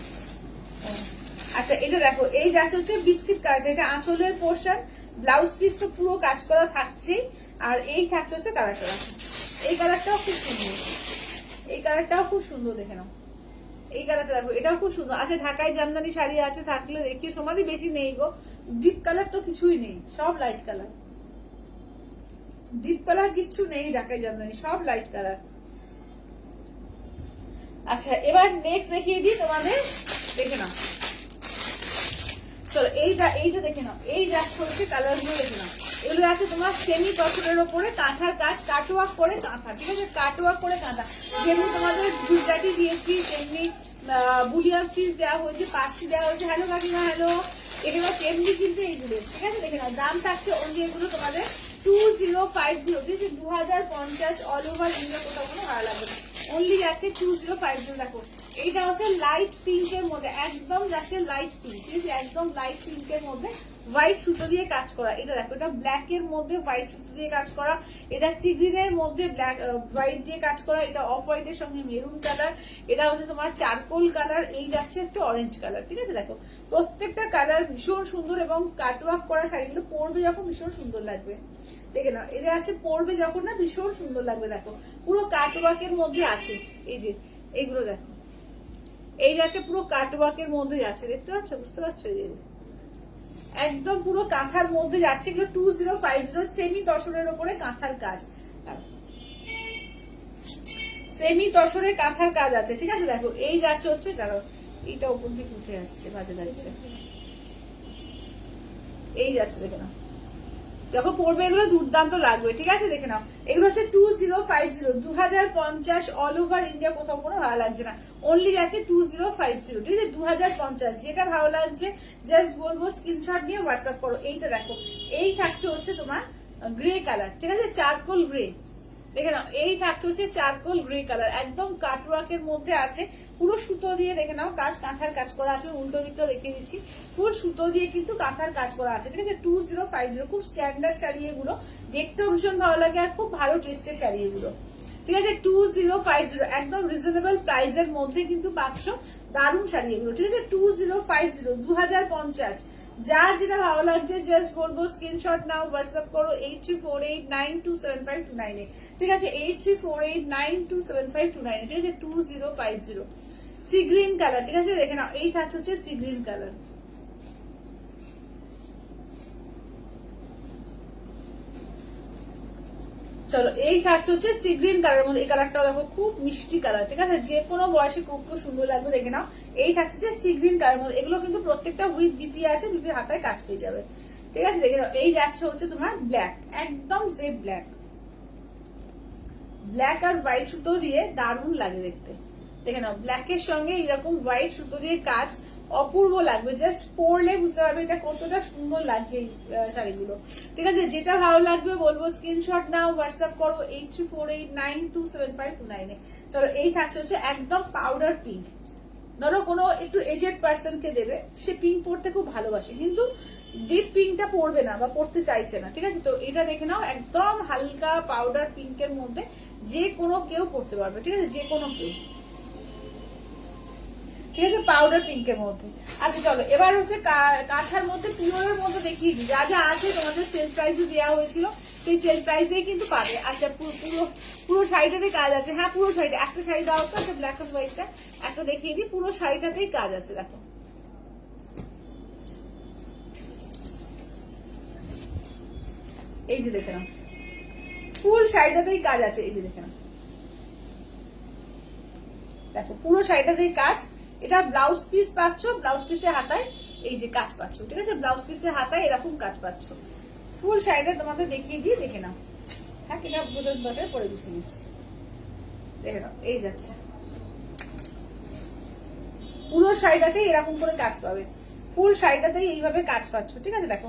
আচ্ছা এটা দেখো, এই যাচ্ছে হচ্ছে বিস্কিট কালার, এটা আঁচলের পোর্শন, ব্লাউজ পিস তো পুরো কাজ করা থাকছেই, আর এই থাকছে হচ্ছে কালারটা, এই কালারটাও খুব সুন্দর, এই কালারটাও খুব সুন্দর দেখে নাও, এই কালারটা দেখো এটাও খুব সুন্দর। আচ্ছা ঢাকাই জামদানি শাড়ি আছে, থাকলে দেখিও, সমাধি বেশি নেই গো, ডিপ কালার তো কিছুই নেই, সব লাইট কালার, ডিপ কালার কিচ্ছু নেই ঢাকাই জামদানি, সব লাইট কালার। আচ্ছা এবার নেক্সট দেখিয়ে দিই তোমাদের, দেখে নাও, চলো এইটা দেখে নাও, এই যাচ্ছে হচ্ছে কালার গুলো দেখে নাও, এগুলো আছে তোমার সেমি তসরের ওপরে কাঁথার কাজ, কাটওয়ার্ক করে কাঁথা, ঠিক আছে কাটওয়ার্ক করে কাঁথা, যেমনি তোমাদের গুজরাটি দিয়েছি তেমনি বুলিয়ান স্টিচ দেওয়া হয়েছে, পার্সি দেওয়া হয়েছে, হ্যালো কাকিমা হ্যালো, এগুলো তেমনি কিন্তু এইগুলো, ঠিক আছে দেখে নাও। দাম থাকছে অনলি এগুলো তোমাদের 2050, ঠিক আছে 2050, অল ওভার ইন্ডিয়া, কোথাও কোনো ভালো লাগবে না, অনলি যাচ্ছে 2050। দেখো এইটা হচ্ছে লাইট পিঙ্কের মধ্যে, একদম যাচ্ছে লাইট পিঙ্ক, ঠিক আছে একদম লাইট পিঙ্কের মধ্যে হোয়াইট সুতো দিয়ে কাজ করা, এটা দেখো এটা ব্ল্যাক এর মধ্যে হোয়াইট সুতো দিয়ে কাজ করা, এটা সি গ্রিন এর মধ্যে ব্ল্যাক হোয়াইট দিয়ে কাজ করা, এটা অফ হোয়াইট এর সঙ্গে মেরুন কালার, এটা হচ্ছে তোমার চারকোল কালার, এই যাচ্ছে একটা অরেঞ্জ কালার, ঠিক আছে দেখো প্রত্যেকটা কালার ভীষণ সুন্দর, এবং কাটওয়ার্ক করা শাড়িগুলো পরবে যখন ভীষণ সুন্দর লাগবে, দেখে নাও এটা আছে পরবে যখন না ভীষণ সুন্দর লাগবে, দেখো পুরো কাটওয়ার্কের মধ্যে আছে, এই যে এইগুলো দেখো এই যাচ্ছে পুরো কাটওয়ার্কের মধ্যে যাচ্ছে, দেখতে পাচ্ছ বুঝতে পারছো, এই যে একদম পুরো কাঁথার মধ্যে যাচ্ছে, এগুলো 2050, সেমি তসরের উপরে কাঁথার কাজ, সেমি তসরে কাঁথার কাজ আছে, ঠিক আছে দেখো এই যাচ্ছে হচ্ছে, দাঁড়াও এইটা উপর দিকে উঠে আসছে, বাজে যাচ্ছে, এই যাচ্ছে দেখে নাও, যখন পড়বে এগুলো দুর্দান্ত লাগবে, ঠিক আছে দেখে নাও এগুলো হচ্ছে 2050, 2050, অল ওভার ইন্ডিয়া, কোথাও কোনো ভালো লাগছে না, অনলি যাচ্ছে 2050, ঠিক আছে 2050। যেটা ভালো লাগছে জাস্ট বলবো স্ক্রিনশট নিয়ে হোয়াটসঅ্যাপ করো। এইটা দেখো এই থাকছে হচ্ছে তোমার গ্রে কালার, ঠিক আছে চারকোল গ্রে, দেখে নাও এই থাকছে হচ্ছে চারকোল গ্রে কালার, একদম কাটওয়ার্কের মধ্যে আছে, পুরো সুতো দিয়ে দেখে নাও কাজ, কাঁথার কাজ করা আছে, উল্টো দিকটা দেখিয়ে দিচ্ছি, ফুল সুতো দিয়ে কিন্তু কাঁথার কাজ করা আছে, ঠিক আছে 2050, খুব স্ট্যান্ডার্ড শাড়ি এগুলো, দেখতেও ভীষণ ভালো লাগে আর খুব ভালো টেস্টের শাড়ি এগুলো, ঠিক আছে 2050, একদম রিজনেবল প্রাইসের মধ্যে কিন্তু পাচ্ছ, দারুণ শাড়ি এগুলো, ঠিক আছে 2050, 2050। যার যেটা ভালো লাগছে জাস্ট বলবো স্ক্রিনশট নাও, হোয়াটসঅ্যাপ করো 8348927529, ঠিক আছে 8348927529, ঠিক আছে 2050, সি গ্রিন কালার, ঠিক আছে দেখে নাও এই থাকছে হচ্ছে সি গ্রিন কালার, চলো এই থাকছে হচ্ছে সি গ্রিন কালারের মধ্যে, এই কালারটাও দেখো খুব মিষ্টি কালার, ঠিক আছে যে কোনো বয়সে খুব খুব সুন্দর লাগবে, দেখে নাও এই থাকছে হচ্ছে সি গ্রিন কালারের মধ্যে, এগুলো কিন্তু প্রত্যেকটা উইথ বিপি আছে, বিপির হাতায় কাজ পেয়ে যাবে, ঠিক আছে দেখে নাও এই যাচ্ছে হচ্ছে তোমার ব্ল্যাক, একদম জেড ব্ল্যাক, ব্ল্যাক আর হোয়াইট সুতো দিয়ে দারুণ লাগে দেখতে, দেখে নাও ব্ল্যাকের সঙ্গে এরকম হোয়াইট সুতো দিয়ে কাজ, অপূর্ব লাগবে, জাস্ট পরলে বুঝতে পারবে এটা কতটা সুন্দর লাগছে এই শাড়িগুলো, ঠিক আছে যেটা ভালো লাগবে বলবো স্ক্রিনশট নাও, হোয়াটসঅ্যাপ করো 8348927529। চলো এই থাকছে হচ্ছে একদম পাউডার পিঙ্ক, ধরো কোনো একটু এজেড পার্সন কে দেবে, সে পিঙ্ক পরতে খুব ভালোবাসে কিন্তু ডিপ পিঙ্কটা পরবে না বা পরতে চাইছে না, ঠিক আছে তো এটা দেখে নাও একদম হালকা পাউডার পিঙ্কের মধ্যে যে কোনো কেউ পরতে পারবে, ঠিক আছে যে কোনো কেউ, ঠিক আছে পাউডার পিঙ্কের মধ্যে। আচ্ছা চলো এবার হচ্ছে কাঁথার মধ্যে পিওরের মধ্যে দেখিয়ে দিই, যা যা আছে তোমাদের সেল প্রাইসে দেওয়া হয়েছিল সেই সেল প্রাইসেই কিন্তু পাবে। আচ্ছা পুরো শাড়িটাতে কাজ আছে, হ্যাঁ পুরো শাড়িটা, একটা শাড়ি দাও তো, একটা ব্ল্যাক এন্ড হোয়াইটটা একটা দেখিয়ে দিই, পুরো শাড়িটাতেই কাজ আছে দেখো, এই যে দেখে নাও ফুল শাড়িটাতেই কাজ আছে, এই যে দেখে নাও, দেখো পুরো শাড়িটাতেই কাজ। এটা ব্লাউজ পিস পাচ্ছ, ব্লাউজ পিসের হাতায় এই যে কাজ পাচ্ছ, ঠিক আছে, ব্লাউজ পিসের হাতায় এরকম কাজ পাচ্ছ। ফুল শাড়িটা তোমাদের দেখিয়ে দিয়ে দেখে নাও। হ্যাঁ, এটা বোঝার দরকার, পরে গুছিয়ে নিচ্ছি, দেখে নাও, এই যাচ্ছে পুরো শাড়িটাতে এরকম করে কাজ পাবে, ফুল শাড়িটাতেই এইভাবে কাজ পাচ্ছ, ঠিক আছে। দেখো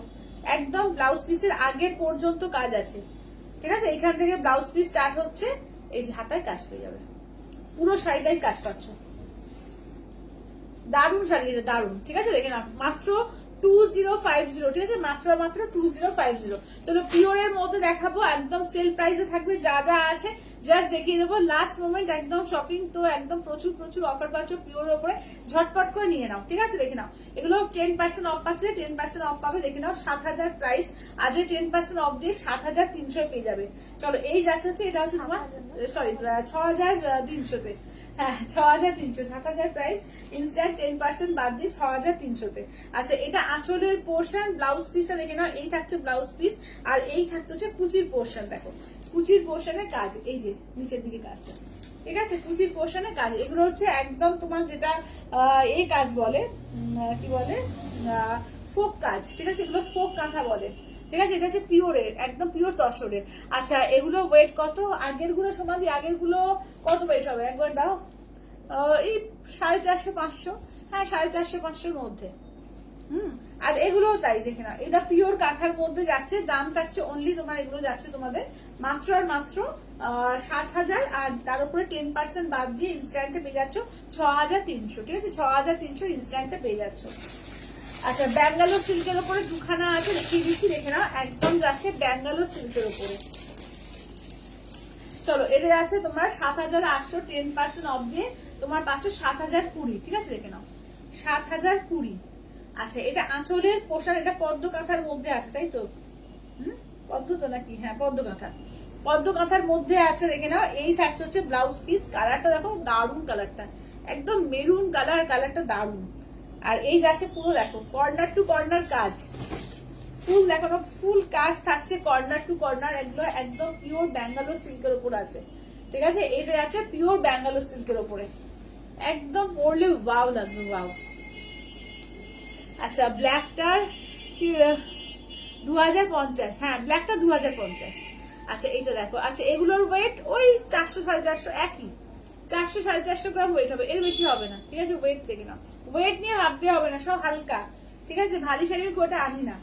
একদম ব্লাউজ পিসের আগের পর্যন্ত কাজ আছে, ঠিক আছে, এখান থেকে ব্লাউজ পিস স্টার্ট হচ্ছে, এই যে হাতায় কাজ পেয়ে যাবে, পুরো শাড়িটাই কাজ পাচ্ছ। দারুণ শাড়ি, এটা দারুণ, ঠিক আছে, দেখে নাও, মাত্র 2050, ঠিক আছে, মাত্র 2050। চলো পিওরের মধ্যে দেখাবো, একদম সেল প্রাইসে থাকবে, যা যা আছে জাস্ট দেখিয়ে দেবো, লাস্ট মোমেন্ট একদম শপিং, তো একদম প্রচুর প্রচুর অফার পাচ্ছ পিওরের উপরে, ঝটপট করে নিয়ে নাও, ঠিক আছে। দেখে নাও এগুলো 10% অফ পাচ্ছে, 10% অফ পাবে, দেখে নাও 7000 প্রাইস, আজ 10% অফ দিয়ে 7300 পেয়ে যাবে। চলো এই যাচ্ছে হচ্ছে, এটা হচ্ছে তোমার সরি 6300-তে, হ্যাঁ 6300, 7000 প্রাইস, ইনস্ট্যান্ট 10% বাদ দিয়ে 6300-তে। আচ্ছা এটা আঁচলের পোর্শন, ব্লাউজ পিসটা দেখে নাও, এই থাকছে ব্লাউজ পিস, আর এই থাকছে হচ্ছে কুচির পোর্শন। দেখো কুচির পোর্শনের কাজ, এই যে নিচের দিকে কাজটা, ঠিক আছে, কুচির পোর্শনের কাজ, এগুলো হচ্ছে একদম তোমার যেটা এই কাজ বলে, কি বলে, ফোক কাজ, ঠিক আছে, এগুলো ফোক কাঁথা বলে, ঠিক আছে, এটা হচ্ছে পিওরের, একদম পিওর তসরের। আচ্ছা এগুলো ওয়েট কত, আগের গুলো সমাধি, আগের গুলো কত ওয়েট হবে একবার দাও, এই 450-500, হ্যাঁ 450-500-র মধ্যে। আর এগুলো তাই, দেখে না, এটা পিওর কাঁথার মধ্যে যাচ্ছে, দাম থাকছে অনলি তোমার, এগুলো যাচ্ছে তোমাদের মাত্র আর মাত্র 7000, আর তার উপরে 10% বাদ দিয়ে ইনস্ট্যান্টে পেয়ে যাচ্ছ 6300, ঠিক আছে, 6300 ইনস্ট্যান্টে পেয়ে যাচ্ছ। আচ্ছা ব্যাঙ্গালোর সিল্কের উপরে দুখানা আছে, দেখিয়ে দিচ্ছি, দেখে নাও, একদম যাচ্ছে ব্যাঙ্গালোর সিল্কের উপরে। চলো এটা যাচ্ছে তোমার 7800, 10% অফ দিয়ে তোমার পাচ্ছ 7020, ঠিক আছে, দেখে নাও 7020। আচ্ছা এটা আঁচলের পোশাক, এটা পদ্ম কাঁথার মধ্যে আছে, তাই তো, পদ্ম তো নাকি, হ্যাঁ পদ্ম কাঁথা, পদ্ম কাঁথার মধ্যে আছে, দেখে নাও, এই থাকছে হচ্ছে ব্লাউজ পিস, কালারটা দেখো দারুণ, কালারটা একদম মেরুন কালার, কালারটা দারুণ। আর এই যাচ্ছে পুরো, দেখো কর্নার টু কর্নার কাজ, ফুল দেখানো, ফুল কাজ থাকছে কর্নার টু কর্নার, এগুলো একদম পিওর ব্যাঙ্গালোর সিল্কের উপর আছে, ঠিক আছে, এটা আছে পিওর ব্যাঙ্গালোর সিল্কের উপরে, একদম পরলে ওয়াও লাগবে, ওয়াও। আচ্ছা ব্ল্যাকটার 2050, হ্যাঁ ব্ল্যাকটা 2050। আচ্ছা এইটা দেখো, আচ্ছা এগুলোর ওয়েট ওই 400-450 একই, 400-450 গ্রাম ওয়েট হবে, এর বেশি হবে না, ঠিক আছে, ওয়েট দেখে নাও, ওয়েট নিয়ে ভাবতে হবে না, সব হালকা, ঠিক আছে, ভারী শাড়ির কোটা আনি না,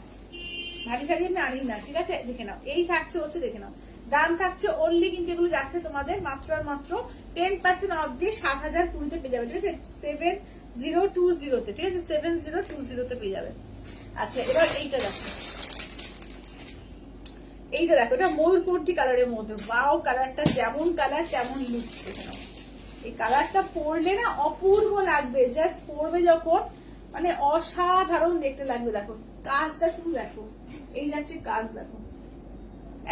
ভারী শাড়ি আমি আনি না, ঠিক আছে, দেখে নাও, এই থাকছে হচ্ছে, দেখে নাও, দাম থাকছে অনলি, কিন্তু এগুলো যাচ্ছে তোমাদের মাত্র আর মাত্র 10% অফ দিয়ে 7020-তে পেয়ে যাবে, ঠিক আছে, 7020-তে, ঠিক আছে, 7020-তে পেয়ে যাবে। আচ্ছা এবার এইটা দেখো, এইটা দেখো, এটা ময়ূরপন্থী কালারের মধ্যে, ওয়াও, কালারটা যেমন কালার তেমন লুক, দেখে নাও, এই কালারটা পরলে না অপূর্ব লাগবে, জাস্ট পরবে যখন মানে অসাধারণ দেখতে লাগবে। দেখো কাজটা শুধু দেখো, এই যাচ্ছে কাজ, দেখো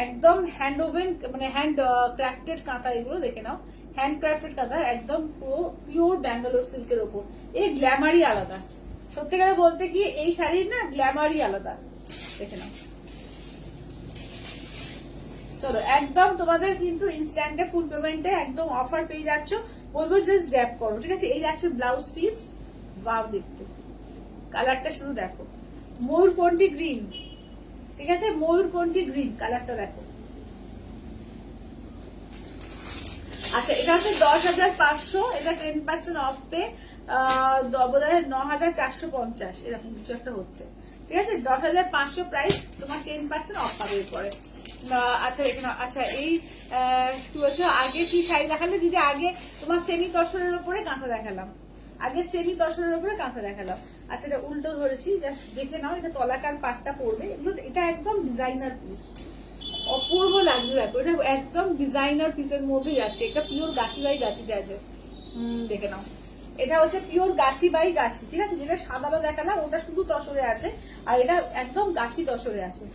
একদম হ্যান্ড ওভেন, মানে হ্যান্ড ক্রাফটেড কাঁথা, এগুলো দেখে নাও, হ্যান্ড ক্রাফটেড কাঁথা, একদম পুরো পিওর ব্যাঙ্গালোর সিল্কের ওপর, এই গ্ল্যামারই আলাদা, সত্যিকারে বলতে কি এই শাড়ির না গ্ল্যামারই আলাদা, দেখে নাও। চলো একদম তোমাদের কিন্তু ইনস্ট্যান্টে ফুল পেমেন্টে একদম অফার পেয়ে যাচ্ছ, বলবো জাস্ট গ্র্যাব করো, ঠিক আছে। এই যাচ্ছে ব্লাউজ পিস, ওয়াও দেখতে, কালারটা শুধু দেখো, ময়ূরপন্থী গ্রিন, ঠিক আছে, ময়ূরপন্থী গ্রিন, কালারটা দেখো। আচ্ছা এটা হচ্ছে 10500, এটা 10% অফ পে, বোধহয় 9450 এরকম কিছু একটা হচ্ছে, ঠিক আছে, 10500 প্রাইস, তোমার 10% অফ পাবে এরপরে। আচ্ছা এখানে, আচ্ছা এই কি বলছো, আগে কি শাড়ি দেখালে দিদি, আগে তোমার সেমি তসরের উপরে কাঁথা দেখালাম, আগে সেমি তসরের উপরে কাঁথা দেখালাম। আচ্ছা এটা উল্টো ধরেছি, জাস্ট দেখে নাও, এটা তলাকার পাটটা পড়বে, এগুলো এটা একদম ডিজাইনার পিস, অপূর্ব লাগছে, দেখো এটা একদম ডিজাইনার পিসের মধ্যে যাচ্ছে, এটা পিওর গাছি বাই গাছিতে আছে, দেখে নাও, এটা হচ্ছে পিওর গাছি বাই গাছি, ঠিক আছে, যেটা সাদাটা দেখালাম ওটা শুধু তসরে আছে, আর এটা একদম গাছি তসরে আছে,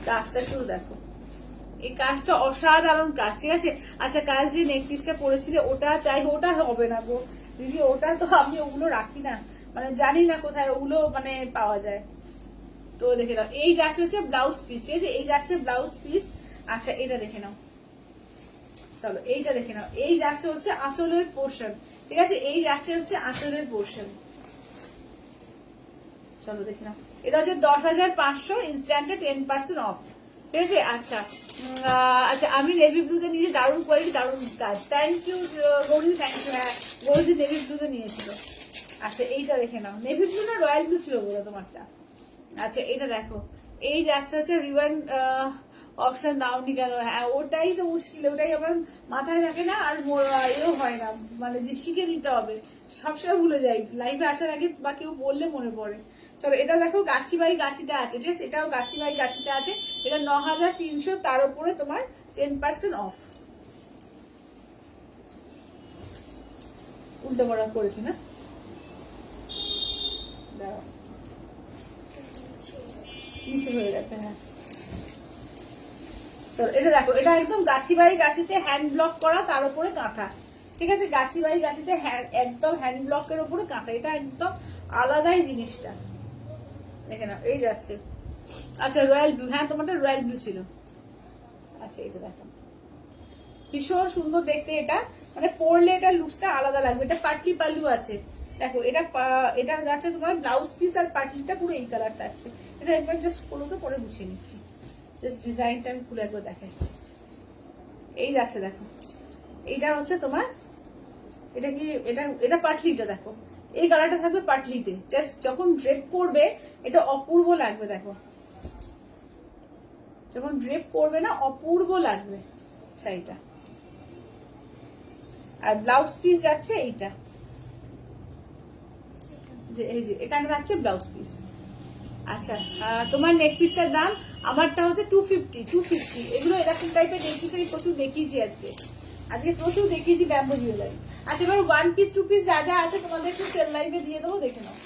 কাজটা শুধু দেখো, এই কাজটা অসাধারণ কাজ, ঠিক আছে। আচ্ছা কাল যে নেক পিসটা পরেছিলে ওটা চাই, ওটা হবে না গো দিদি, ওটা তো আমি ওগুলো রাখি না, মানে জানি না কোথায় ওগুলো মানে পাওয়া যায়, তো দেখে নাও, এই যাচ্ছে হচ্ছে ব্লাউজ পিস, ঠিক আছে, এই যাচ্ছে ব্লাউজ পিস। আচ্ছা এটা দেখে নাও, চলো এইটা দেখে নাও, এই যাচ্ছে হচ্ছে আঁচলের পোর্শন, ঠিক আছে, এই যাচ্ছে হচ্ছে আঁচলের পোর্শন। চলো দেখে নাও, এটা হচ্ছে 10,500, ইনস্ট্যান্টে 10% অফ, ঠিক আছে। আচ্ছা আচ্ছা, আমি নেভি ব্লুতে নিয়েছি, দারুণ কোয়ালিটি, দারুণ কাজ। Thank you Gauri, thank you. হ্যাঁ গৌরী নেভি ব্লুতে নিয়েছিল। আচ্ছা এইটা দেখে নাও, নেভি ব্লু না রয়্যাল ব্লু ছিল বলে তোমারটা। আচ্ছা এটা দেখো, এই যাচ্ছে হচ্ছে রিবন অপশন দাওনি কেন? হ্যাঁ ওটাই তো মুশকিল, ওটাই আমার মাথায় থাকে না, আর এও হয় না, মানে যে শিখে নিতে হবে, সবসময় ভুলে যাই লাইভে আসার আগে, বা কেউ বললে মনে পড়ে। চলো এটা দেখো, গাছি বাই গাছিতে আছে, ঠিক আছে, এটাও গাছি বাই গাছিতে আছে, এটা 9,300, তার উপরে তোমার 10% অফ। উল্টো পড়া করেছি না, দাঁড়াও নিচে হয়ে গেছে। হ্যাঁ চলো এটা দেখো, এটা একদম গাছি বাই গাছিতে হ্যান্ড ব্লক করা, তার উপরে কাঁথা, ঠিক আছে, গাছি বাই গাছিতে একদম হ্যান্ড ব্লকের উপরে কাঁথা, এটা একদম আলাদাই জিনিসটা, দেখে নাও, এই যাচ্ছে। আচ্ছা রয়্যাল ব্লু, হ্যাঁ তোমারটা রয়্যাল ব্লু ছিল। আচ্ছা এটা দেখো, ভীষণ সুন্দর দেখতে, এটা মানে পরলে এটা লুকসটা আলাদা লাগবে। এটা পাটলি পাল্লু আছে, দেখো এটা এটা যাচ্ছে তোমার ব্লাউজ পিস, আর পাটলিটা পুরো এই কালারটা আছে। এটা একবার জাস্ট খুলো তো, পরে গুছিয়ে নিচ্ছি, জাস্ট ডিজাইনটা আমি খুলে একবার দেখাই। এই যাচ্ছে দেখো, এইটা হচ্ছে তোমার, এটা কি, এটা এটা পাটলিটা দেখো, এই কালারটা থাকবে পাটলিতে, জাস্ট যখন ড্রেপ করবে এটা অপূর্ব লাগবে, দেখো যখন ড্রেপ করবে না অপূর্ব লাগবে শাড়িটা। আর ব্লাউজ পিস যাচ্ছে এইটা, যে এই যে এখানে যাচ্ছে ব্লাউজ পিস। আচ্ছা তোমার নেক পিসটার দাম, আমারটা হচ্ছে 250। এগুলো এরকম টাইপের নেক পিস আমি প্রচুর দেখিয়েছি, আজকে প্রচুর দেখিয়েছি ব্যাম্বো জুয়েলারি। আচ্ছা এবার 1 পিস 2 পিস যা যা আছে তোমাদের একটু সেল লাইভে দিয়ে দেবো, দেখে নাও,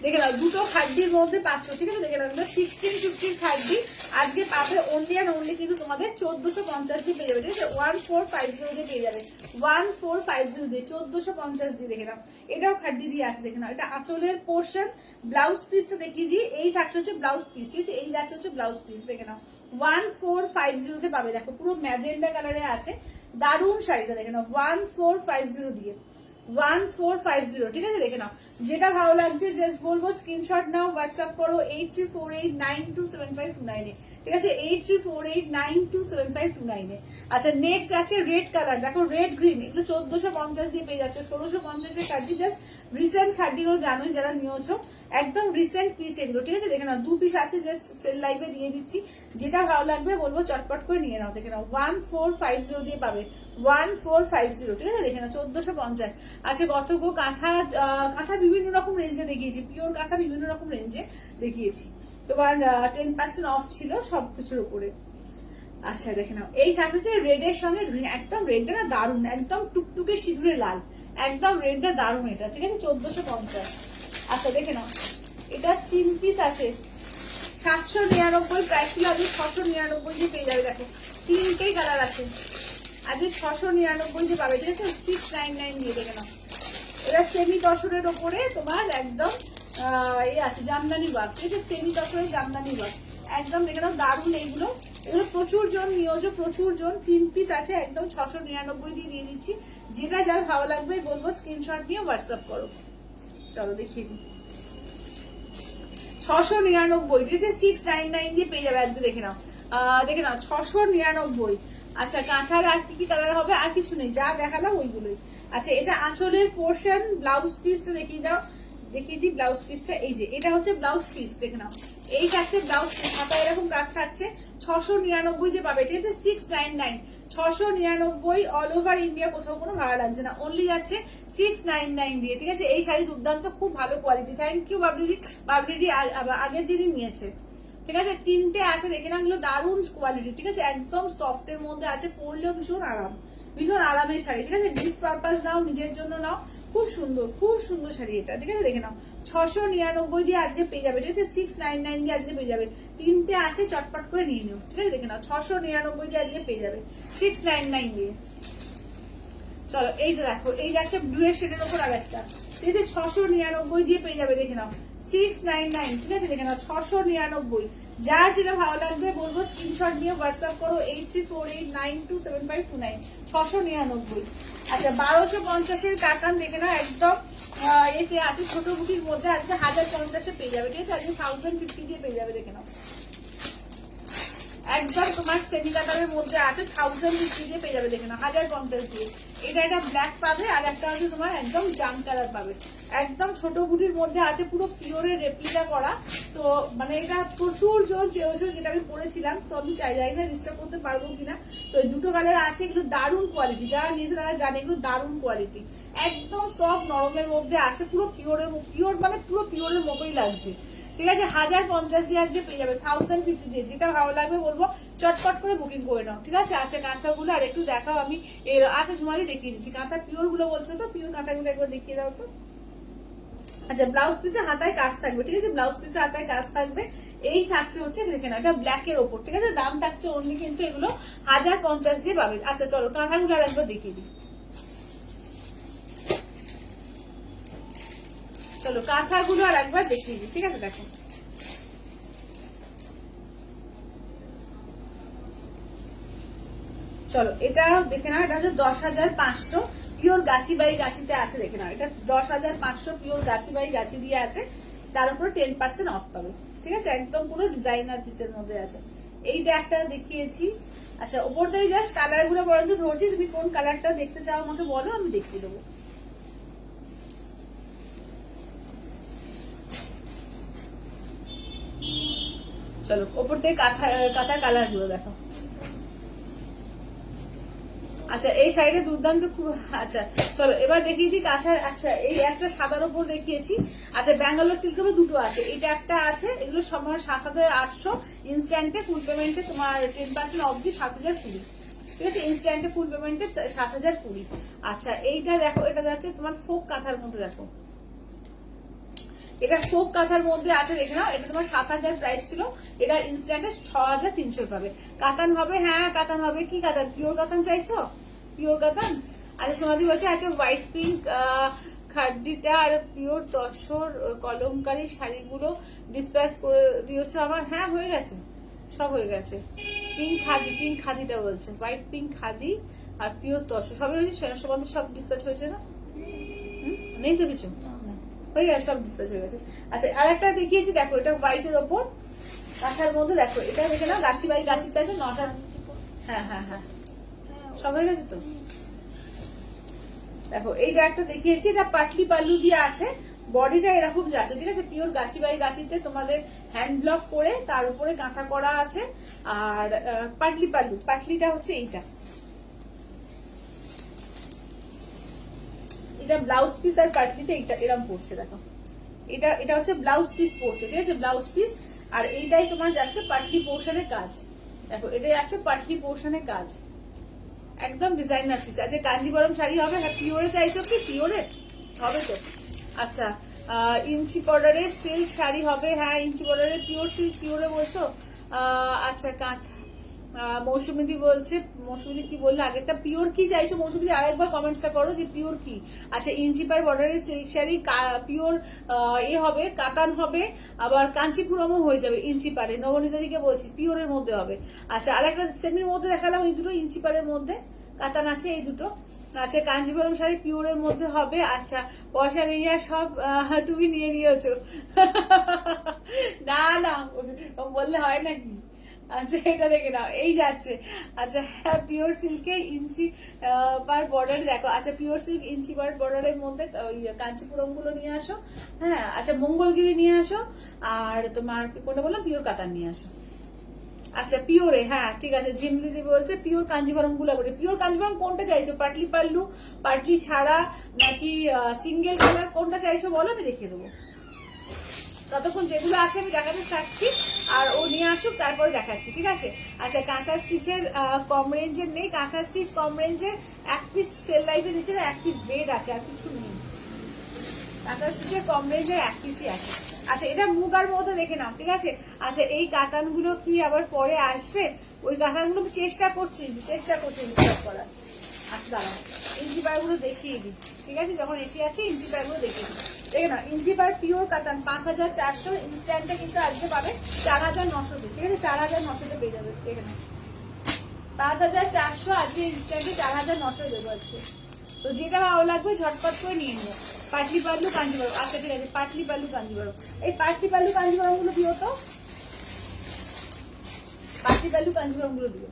দেখে নাও, দুটো খাড্ডির মধ্যে পাচ্ছ, ঠিক আছে, দেখে নাও, 1650 খাড্ডি আজকে পাবে অনলি অ্যান্ড অনলি, কিন্তু তোমাদের 1450 দিয়ে পেয়ে যাবে, ঠিক আছে, 1450 দিয়ে পেয়ে যাবে, 1450 দিয়ে 1450 দিয়ে, দেখে নাও, এটাও খাড্ডি দিয়ে আছে, দেখে নাও, এটা আঁচলের পোর্শন। ব্লাউজ পিসটা দেখিয়ে দিই, এই থাকছে হচ্ছে ব্লাউজ পিস, ঠিক আছে, এই যাচ্ছে হচ্ছে ব্লাউজ পিস, দেখে নাও, 1450 তে পাবে, দেখো পুরো ম্যাজেন্ডা কালারে আছে, দারুণ শাড়িটা, দেখে নাও, 1450 দিয়ে, 1450, ঠিক আছে, দেখে নাও, যেটা ভালো লাগছে জাস্ট বলবো স্ক্রিনশট নাও, হোয়াটসঅ্যাপ করো 8348927529 এ, ঠিক আছে, 8348927529 এ। আচ্ছা নেক্সট আছে রেড কালার, দেখো রেড গ্রিন, এগুলো 1450 দিয়ে পেয়ে যাচ্ছে, 1650 এর খাড্ডি, জাস্ট রিসেন্ট খাড্ডি গুলো জানোই যারা নিয়েছো, একদম রিসেন্ট পিস এগুলো, ঠিক আছে, দেখে নাও, 2 পিস আছে, জাস্ট সেল লাইভে দিয়ে দিচ্ছি, যেটা ভালো লাগবে বলবো চটপট করে নিয়ে নাও, দেখে নাও, 1450 দিয়ে পাবে, 1450, ঠিক আছে, দেখে নাও, 1450। আচ্ছা কত গো কাঁথা, কাঁথা বিভিন্ন রকম রেঞ্জে দেখিয়েছি, পিওর কাঁথা বিভিন্ন রকম রেঞ্জে দেখিয়েছি, তোমার 10% অফ ছিল সবকিছুর উপরে। আচ্ছা দেখে নাও, এই থাকছে রেড এর সঙ্গে গ্রিন, একদম রেডটা না দারুণ, একদম টুকটুকে সিঁদুরে লাল, একদম রেডটা দারুণ এটা, ঠিক আছে, 1450। আচ্ছা দেখে নাও, এটা 3 পিস আছে, 799 প্রাইস ছিল, আজকে 699 দিয়ে পেয়ে যাবে, দেখো তিনটেই কালার আছে, আজকে 699 দিয়ে পাবে, ঠিক আছে, 699 দিয়ে, দেখে নাও, এটা সেমি তসরের ওপরে তোমার একদম এই আছে জামদানি ওয়ার্ক, ঠিক আছে, সেমি তসরের জামদানি ওয়ার্ক, একদম দেখে নাও, দারুণ এইগুলো, এগুলো প্রচুর জন নিয়োজন, প্রচুর জন, 3 পিস আছে, একদম 699 দিয়ে দিচ্ছি, যেটা যার ভালো লাগবে বলবো স্ক্রিনশট নিয়ে হোয়াটসঅ্যাপ করো। চলো দেখিয়ে দিই, 699, ঠিক আছে, 699 দিয়ে পেয়ে যাবে আজকে, দেখে নাও, দেখে নাও, 699। আচ্ছা কাঁথার আর কি কি কালার হবে, আর কিছু নেই, যা দেখালাম ওইগুলোই। আচ্ছা এটা আঁচলের পোর্শন, ব্লাউজ পিসটা দেখিয়ে দাও, দেখিয়ে দিই ব্লাউজ পিসটা, এই যে এটা হচ্ছে ব্লাউজ পিস, দেখে নাও, এই থাকছে ব্লাউজ পিস, হাতায় এরকম কাজ থাকছে, 699 দিয়ে পাবে, ঠিক আছে, 699, 699 অল ওভার ইন্ডিয়া, কোথাও কোনো ভাড়া লাগছে না, অনলি যাচ্ছে 699 দিয়ে, ঠিক আছে, এই শাড়ি দুর্দান্ত, খুব ভালো কোয়ালিটি, থ্যাংক ইউ বাবলিদি, বাবলিদি আগের দিনই নিয়েছে, ঠিক আছে, 3টে আছে, দেখে না, এগুলো দারুণ কোয়ালিটি, ঠিক আছে, একদম সফট এর মধ্যে আছে, পরলেও ভীষণ আরাম, ভীষণ আরামের শাড়ি, ঠিক আছে, গিফট পারপাস নাও, নিজের জন্য নাও, খুব সুন্দর শাড়ি এটা, ঠিক আছে, দেখে নাও, 699 দিয়ে আজকে পেয়ে যাবে, ঠিক আছে, 699 দিয়ে আজকে পেয়ে যাবে, 3টে আছে, চটপট করে নিয়ে নিও, ঠিক আছে, দেখে নাও, 699 দিয়ে আজকে পেয়ে যাবে, 699 দিয়ে। চলো এইটা দেখো, এই যাচ্ছে ব্লু এর শেডের উপর আর একটা, ঠিক আছে 699 দিয়ে পেয়ে যাবে, দেখে নাও 699, ঠিক আছে দেখে নাও 699। যার যেটা ভালো লাগবে বলবো স্ক্রিনশট নিয়ে হোয়াটসঅ্যাপ করো 8348927529, 699। আচ্ছা 1250 কাতান দেখে নাও, একদম এতে আছে ছোট বুটির মধ্যে, আজকে 1050 পেয়ে যাবে, ঠিক আছে আজকে 1050 দিয়ে পেয়ে যাবে, দেখে নাও একদম তোমার সেমি কাতারের মধ্যে আছে 1050 দিয়ে পেয়ে যাবে, দেখে নাও 1050 দিয়ে। এটা একটা ব্ল্যাক পাবে আর একটা হচ্ছে তোমার একদম জাম কালার পাবে, একদম ছোট বুটির মধ্যে আছে, পুরো পিওরের রেপ্লিকা করা। তো মানে এটা প্রচুর জন চেয়েছে, যেটা আমি পরেছিলাম, তো আমি জানি না রিস্টার করতে পারবো কিনা। তো এই দুটো কালার আছে, এগুলো দারুণ কোয়ালিটি, যারা নিয়েছে তারা জানে এগুলো দারুণ কোয়ালিটি, একদম সফট নরমের মধ্যে আছে, পুরো পিওর মানে পুরো পিওরের মতোই লাগছে, ঠিক আছে 1050 দিয়ে আজকে পেয়ে যাবে, 1050 দিয়ে। যেটা ভালো লাগবে বলবো চটপট করে বুকিং করে নাও, ঠিক আছে। আচ্ছা কাঁথাগুলো আর একটু দেখাও, আমি আচ্ছা ঝুমালি দেখিয়ে দিচ্ছি, কাঁথা পিওর গুলো বলছো তো, পিওর কাঁথাগুলো একবার দেখিয়ে দাও তো। আচ্ছা ব্লাউজ পিসে হাতায় কাজ থাকবে, ঠিক আছে ব্লাউজ পিসে হাতায় কাজ থাকবে, এই থাকছে হচ্ছে দেখে না, এটা ব্ল্যাক এর ওপর, ঠিক আছে দাম থাকছে অনলি কিন্তু এগুলো 1050 দিয়ে পাবে। আচ্ছা চলো কাঁথাগুলো আর একবার দেখিয়ে দিই, চলো কাঁথাগুলো আর একবার দেখিয়ে দিই, ঠিক আছে দেখো চলো এটা দেখে নাও, এটা হচ্ছে 10,500 পিওর গাছি বাই গাছিতে আছে, দেখে নাও এটা 10,500 পিওর গাছি বাই গাছি দিয়ে আছে, তার উপরে 10% অফ পাবে, ঠিক আছে একদম পুরো ডিজাইনার পিসের মধ্যে আছে। এইটা একটা দেখিয়েছি। আচ্ছা ওপর থেকে জাস্ট কালার গুলো বরঞ্চ ধরছি, তুমি কোন কালারটা দেখতে চাও আমাকে বলো, আমি দেখিয়ে দেবো। চলো ওপর থেকে কাঁথার কালার গুলো দেখো। আচ্ছা এই শাড়িটা দুর্দান্ত খুব, আচ্ছা চলো এবার দেখিয়ে দিই কাঁথার। আচ্ছা এই একটা সাদার উপর দেখিয়েছি, আচ্ছা ব্যাঙ্গালোর সিল্কেরও দুটো আছে, এটা একটা আছে, এগুলো সময় 7,800 ইনস্ট্যান্টে ফুল পেমেন্টে তোমার 10% অফ দিয়ে 7,020, ঠিক আছে ইনস্ট্যান্টে ফুল পেমেন্টে 7,020। আচ্ছা এইটা দেখো, এটা যাচ্ছে তোমার ফোক কাঁথার মধ্যে, দেখো এটা ফোক কাঁথার মধ্যে আছে, দেখে নাও এটা তোমার 7,000 প্রাইস ছিল, এটা ইনস্ট্যান্টে 6,300 পাবে। কাতান হবে, হ্যাঁ কাতান হবে, কি কাতান পিওর কাতান চাইছো, পিওর কাতান। আচ্ছা সমাধি বলছে আচ্ছা হোয়াইট পিঙ্ক খাড্ডিটা আর পিওর তসর কলমকারী শাড়িগুলো ডিসপ্যাচ করে দিয়েছো আমার, হ্যাঁ হয়ে গেছে সব হয়ে গেছে। পিঙ্ক খাদিটা বলছে, হোয়াইট পিঙ্ক খাদি আর পিওর তসর সবই হয়েছে, সমাধি সব ডিসপ্যাচ হয়েছে না, নেই তো কিছু হয়ে গেছে, সব ডিসপ্যাচ হয়ে গেছে। আচ্ছা আর একটা দেখিয়েছি দেখো, এটা হোয়াইটের ওপর কাঁথার মধ্যে, দেখো এটা দেখে না গাছি বাই গাছিতে আছে 9টা, হ্যাঁ হ্যাঁ হ্যাঁ সব হয়ে গেছে তো। দেখো এইটা একটা দেখিয়েছি, এটা পাটলি পাল্লু দিয়ে আছে, বডিটা এরকম যাচ্ছে, ঠিক আছে পিওর গাছি বাই গাছিতে তোমাদের হ্যান্ড ব্লক করে তার উপরে কাঁথা করা আছে, আর পাটলি পাল্লু, পাটলিটা হচ্ছে এইটা, এটা ব্লাউজ পিস আর পাটলিতে এইটা এরকম পড়ছে, দেখো এটা হচ্ছে ব্লাউজ পিস পড়ছে, ঠিক আছে ব্লাউজ পিস, আর এইটাই তোমার যাচ্ছে পাটলি পোর্শনের কাজ, দেখো এটা যাচ্ছে পাটলি পোর্শনের কাজ, একদম ডিজাইনার পিস আছে। কাঞ্জিবরম শাড়ি হবে, হ্যাঁ পিওরে চাইছো কি, পিওরে হবে তো। আচ্ছা ইঞ্চি বর্ডারে সিল্ক শাড়ি হবে, হ্যাঁ ইঞ্চি বর্ডারে পিওর সিল্ক, পিওরে বলছো। আচ্ছা কাঁথা মৌসুমিদি বলছে, মৌসুমিদি কি বললো আগেরটা পিওর কি চাইছো, মৌসুমিদি আরেকবার কমেন্টসটা করো যে পিওর কি। আচ্ছা ইঞ্চি পার বর্ডারের সিল্ক শাড়ি পিওর হবে, কাতান হবে, আবার কাঞ্চিপুরমও হয়ে যাবে ইঞ্চি পারে, নবনীতা দিকে বলছি পিওরের মধ্যে হবে। আচ্ছা আরেকটা সেমির মধ্যে দেখালাম, এই দুটো ইঞ্চি পারের মধ্যে কাতান আছে, এই দুটো। আচ্ছা কাঞ্জিপুরম শাড়ি পিওরের মধ্যে হবে। আচ্ছা পয়সা নিয়ে সব তুমি নিয়ে নিয়েছো না না বললে হয় নাকি। আচ্ছা এটা দেখে নাও এই যাচ্ছে, আচ্ছা হ্যাঁ পিওর সিল্কে ইঞ্চি পার বর্ডার দেখো, আচ্ছা পিওর সিল্ক ইঞ্চি পার বর্ডারের মধ্যে ওই কাঞ্চিপুরম গুলো নিয়ে আসো, হ্যাঁ আচ্ছা মঙ্গলগিরি নিয়ে আসো, আর তোমার কোনটা বললাম পিওর কাতান নিয়ে আসো। আচ্ছা পিওরে, হ্যাঁ ঠিক আছে জিমলিদি বলছে পিওর কাঞ্জিভরম গুলো বলে, পিওর কাঞ্জিভরম কোনটা চাইছো, পাটলি পাল্লু পাটলি ছাড়া নাকি সিঙ্গেল কালার, কোনটা চাইছো বলো আমি দেখিয়ে দেবো। ততক্ষণ যেগুলো আছে আমি দেখাতে থাকছি, আর ও নিয়ে আসুক তারপরে দেখাচ্ছি, ঠিক আছে। আচ্ছা কাঁথা স্টিচের কম রেঞ্জের নেই, কাঁথা স্টিচ কম রেঞ্জের এক পিস সেল লাইফে নিচে এক পিস বেড আছে, আর কিছু নেই, কাঁথা স্টিচের কম রেঞ্জের এক পিসই আছে। আচ্ছা এটা মুগার মধ্যে দেখে নাও, ঠিক আছে। আচ্ছা এই কাতানগুলো কি আবার পরে আসবে, ওই কাতানগুলো চেষ্টা করছি স্টক করার, আচ্ছা দাঁড়াও, ইঞ্চি পার গুলো দেখিয়ে দিই, ঠিক আছে? যখন এসে আছে ইঞ্চি পার গুলো দেখিয়ে দিই। দেখে না, ইঞ্চি পার পিওর কাতান 5400, ইনস্ট্যান্টে কিন্তু আজকে পাবে 4900, ঠিক আছে? 4900 পেয়ে যাবে। দেখে না, 5400 আজকে ইনস্ট্যান্টে 4900 দেবো আজকে। তো যেটা ভালো লাগবে ঝটপট করে নিয়ে নিও। পাটলি পাল্লু কাঞ্জিবরম, আচ্ছা ঠিক আছে, পাটলি পাল্লু কাঞ্জিবরম। এই পাটলি পাল্লু কাঞ্জিবরম গুলো দিও তো, পাটলি পাল্লু কাঞ্জিবরম গুলো দিও।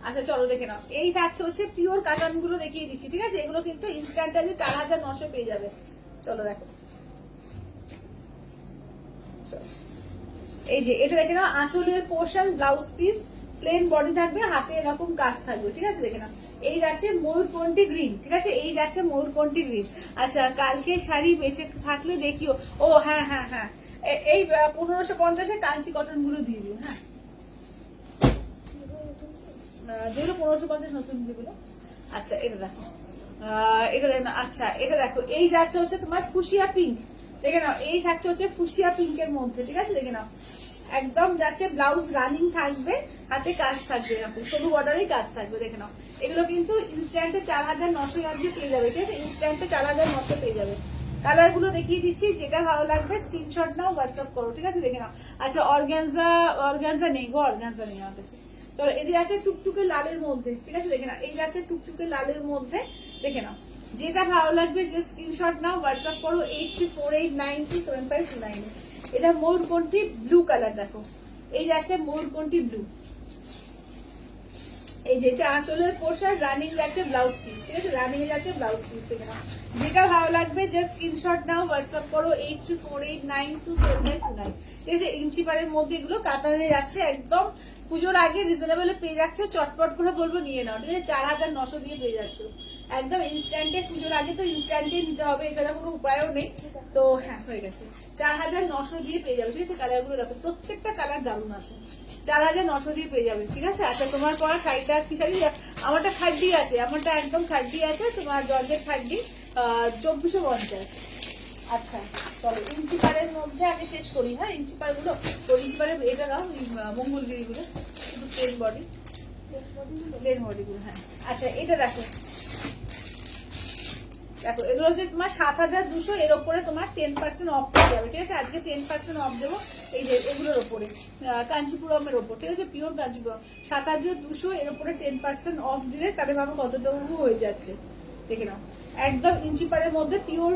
আচ্ছা চলো দেখে নাও, এই থাকছে হচ্ছে পিওর কাতান গুলো দেখিয়ে দিচ্ছি, ঠিক আছে? এগুলো কিন্তু ইনস্ট্যান্ট আছে 4900 পেয়ে যাবে। চলো দেখো, এই যে এটা দেখে নাও, আঁচলের portion, blouse piece, plane body থাকবে, হাতে এরকম কাজ থাকবে, ঠিক আছে? দেখে নাও, এই যাচ্ছে ময়ূরকণ্ঠী গ্রিন, ঠিক আছে? এই যাচ্ছে ময়ূরকণ্ঠী গ্রিন। আচ্ছা কালকে শাড়ি বেঁচে থাকলে দেখিও। ও হ্যাঁ হ্যাঁ হ্যাঁ, এই 1550 কাঞ্চি কটন গুলো দিয়ে দিও। হ্যাঁ, যেগুলো 1550 নতুন যেগুলো। আচ্ছা এটা দেখো, এটা দেখো, আচ্ছা এটা দেখো, এই যাচ্ছে হচ্ছে তোমার ফুসিয়া পিঙ্ক, দেখে নাও, এই থাকছে হচ্ছে ফুসিয়া পিঙ্কের মধ্যে, ঠিক আছে? দেখে নাও, একদম যাচ্ছে, ব্লাউজ রানিং থাকবে, হাতে কাজ থাকবে, এরকম সরু বর্ডারেই কাজ থাকবে। দেখে নাও, এগুলো কিন্তু ইনস্ট্যান্টে 4900 আজকে পেয়ে যাবে, ঠিক আছে? ইনস্ট্যান্টে 4900 পেয়ে যাবে। কালার গুলো দেখিয়ে দিচ্ছি, যেটা ভালো লাগবে স্ক্রিনশট নাও, হোয়াটসঅ্যাপ করো, ঠিক আছে? দেখে নাও। আচ্ছা অর্গানজা নেই গো, অর্গানজা নেই আমার কাছে। চলো এটি যাচ্ছে টুকটুকে লালের মধ্যে, ঠিক আছে? দেখে নাও, এই যাচ্ছে টুকটুকে লালের মধ্যে। দেখে নাও, যেটা ভালো লাগবে যে স্ক্রিনশট নাও, হোয়াটসঅ্যাপ করো 8348927529। এটা ময়ূরকণ্ঠী ব্লু কালার, দেখো এই যাচ্ছে ময়ূরকণ্ঠী ব্লু। এই যে আঁচলের পোশাক, রানিং যাচ্ছে ব্লাউজ পিস, ঠিক আছে? রানিং এ যাচ্ছে ব্লাউজ পিস। দেখে নাও, যেটা ভালো লাগবে জাস্ট স্ক্রিনশট নাও, হোয়াটসঅ্যাপ করো 8348927529, ঠিক আছে? ইঞ্চি পারের মধ্যে এগুলো কাতারে যাচ্ছে, একদম পুজোর আগে রিজনেবল পেয়ে যাচ্ছ, চটপট করে বলবো নিয়ে নাও, ঠিক আছে? 4900 দিয়ে পেয়ে যাচ্ছ একদম ইনস্ট্যান্টে। পুজোর আগে তো ইনস্ট্যান্টে নিতে হবে, এছাড়া কোনো উপায়ও নেই। তো হ্যাঁ হয়ে গেছে, 4900 দিয়ে পেয়ে যাবে, ঠিক আছে? কালার গুলো দেখো, প্রত্যেকটা কালার দারুণ আছে, 4900 দিয়ে পেয়ে যাবে, ঠিক আছে? আচ্ছা তোমার পরা শাড়িটা কি শাড়ি? আমারটা খাড্ডি আছে, আমারটা একদম খাড্ডি আছে, তোমার জর্জেট খাড্ডি, 2450। আচ্ছা চলো, ইঞ্চি পারের মধ্যে আগে শেষ করি। হ্যাঁ, ইঞ্চি পার গুলো, ইঞ্চি পারের এটা দাও, মঙ্গলগিরি গুলো, শুধু প্লেন বডি, প্লেন বডি গুলো। হ্যাঁ আচ্ছা এটা দেখো, দেখো এগুলো হচ্ছে তোমার 7200, এর উপরে তোমার 10% অফ পেয়ে যাবে, ঠিক আছে? আজকে 10% অফ দেবো এই যে এগুলোর উপরে, কাঞ্চিপুরমের ওপর, ঠিক আছে? পিওর কাঞ্চিপুরম 7200, এর উপরে 10% অফ দিলে তাহলে ভাবো কতটুকু হয়ে যাচ্ছে। দেখে নাও, একদম ইঞ্চি পারের মধ্যে পিওর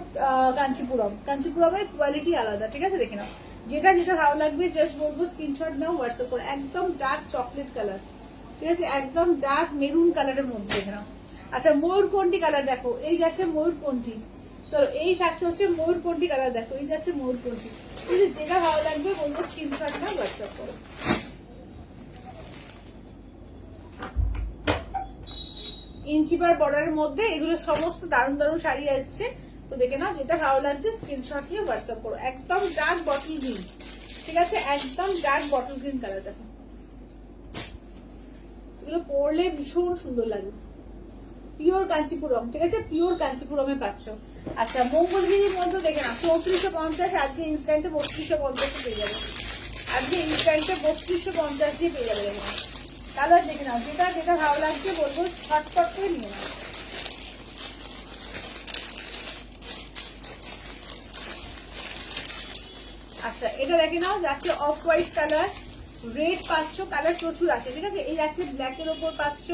কাঞ্চিপুরম, কাঞ্চিপুরমের কোয়ালিটি আলাদা, ঠিক আছে? দেখে নাও, যেটা যেটা ভালো লাগবে জাস্ট বলবো স্ক্রিনশট নাও, হোয়াটসঅ্যাপ করো। একদম ডার্ক চকলেট কালার, ঠিক আছে? একদম ডার্ক মেরুন কালারের মধ্যে। দেখে নাও, আচ্ছা ময়ূরকণ্ঠী কালার দেখো, এই যাচ্ছে ময়ূরকণ্ঠী। চলো এই থাকছে হচ্ছে ময়ূরকণ্ঠী কালার, দেখো এই যাচ্ছে ময়ূরকণ্ঠী। কিন্তু যেটা ভালো লাগবে বলবো স্ক্রিনশট না, হোয়াটসঅ্যাপ করো। ইঞ্চি পার বর্ডারের মধ্যে এগুলো সমস্ত দারুণ দারুণ শাড়ি আসছে। তো দেখে নাও, যেটা ভালো লাগছে স্ক্রিনশট নিয়ে হোয়াটসঅ্যাপ করো। একদম ডার্ক বটল গ্রিন, ঠিক আছে? একদম ডার্ক বটল গ্রিন কালার, দেখো এগুলো পরলে ভীষণ সুন্দর লাগে। পিওর কাঞ্চিপুরম, ঠিক আছে? পিওর কাঞ্চিপুরমে পাচ্ছ। আচ্ছা মঙ্গলগিরির মধ্যে দেখে না, 3450, আজকে ইনস্ট্যান্টে 3250 পেয়ে যাবে, আজকে ইনস্ট্যান্টে 3250 দিয়ে পেয়ে যাবে। দেখে নাও, কালার দেখে নাও, যেটা যেটা ভালো লাগছে বলবো ছটপট করে নিয়ে নাও। আচ্ছা এটা দেখে নাও, যাচ্ছে অফ হোয়াইট কালার, রেড পাচ্ছ, কালার প্রচুর আছে, ঠিক আছে? এই যাচ্ছে ব্ল্যাকের ওপর পাচ্ছ,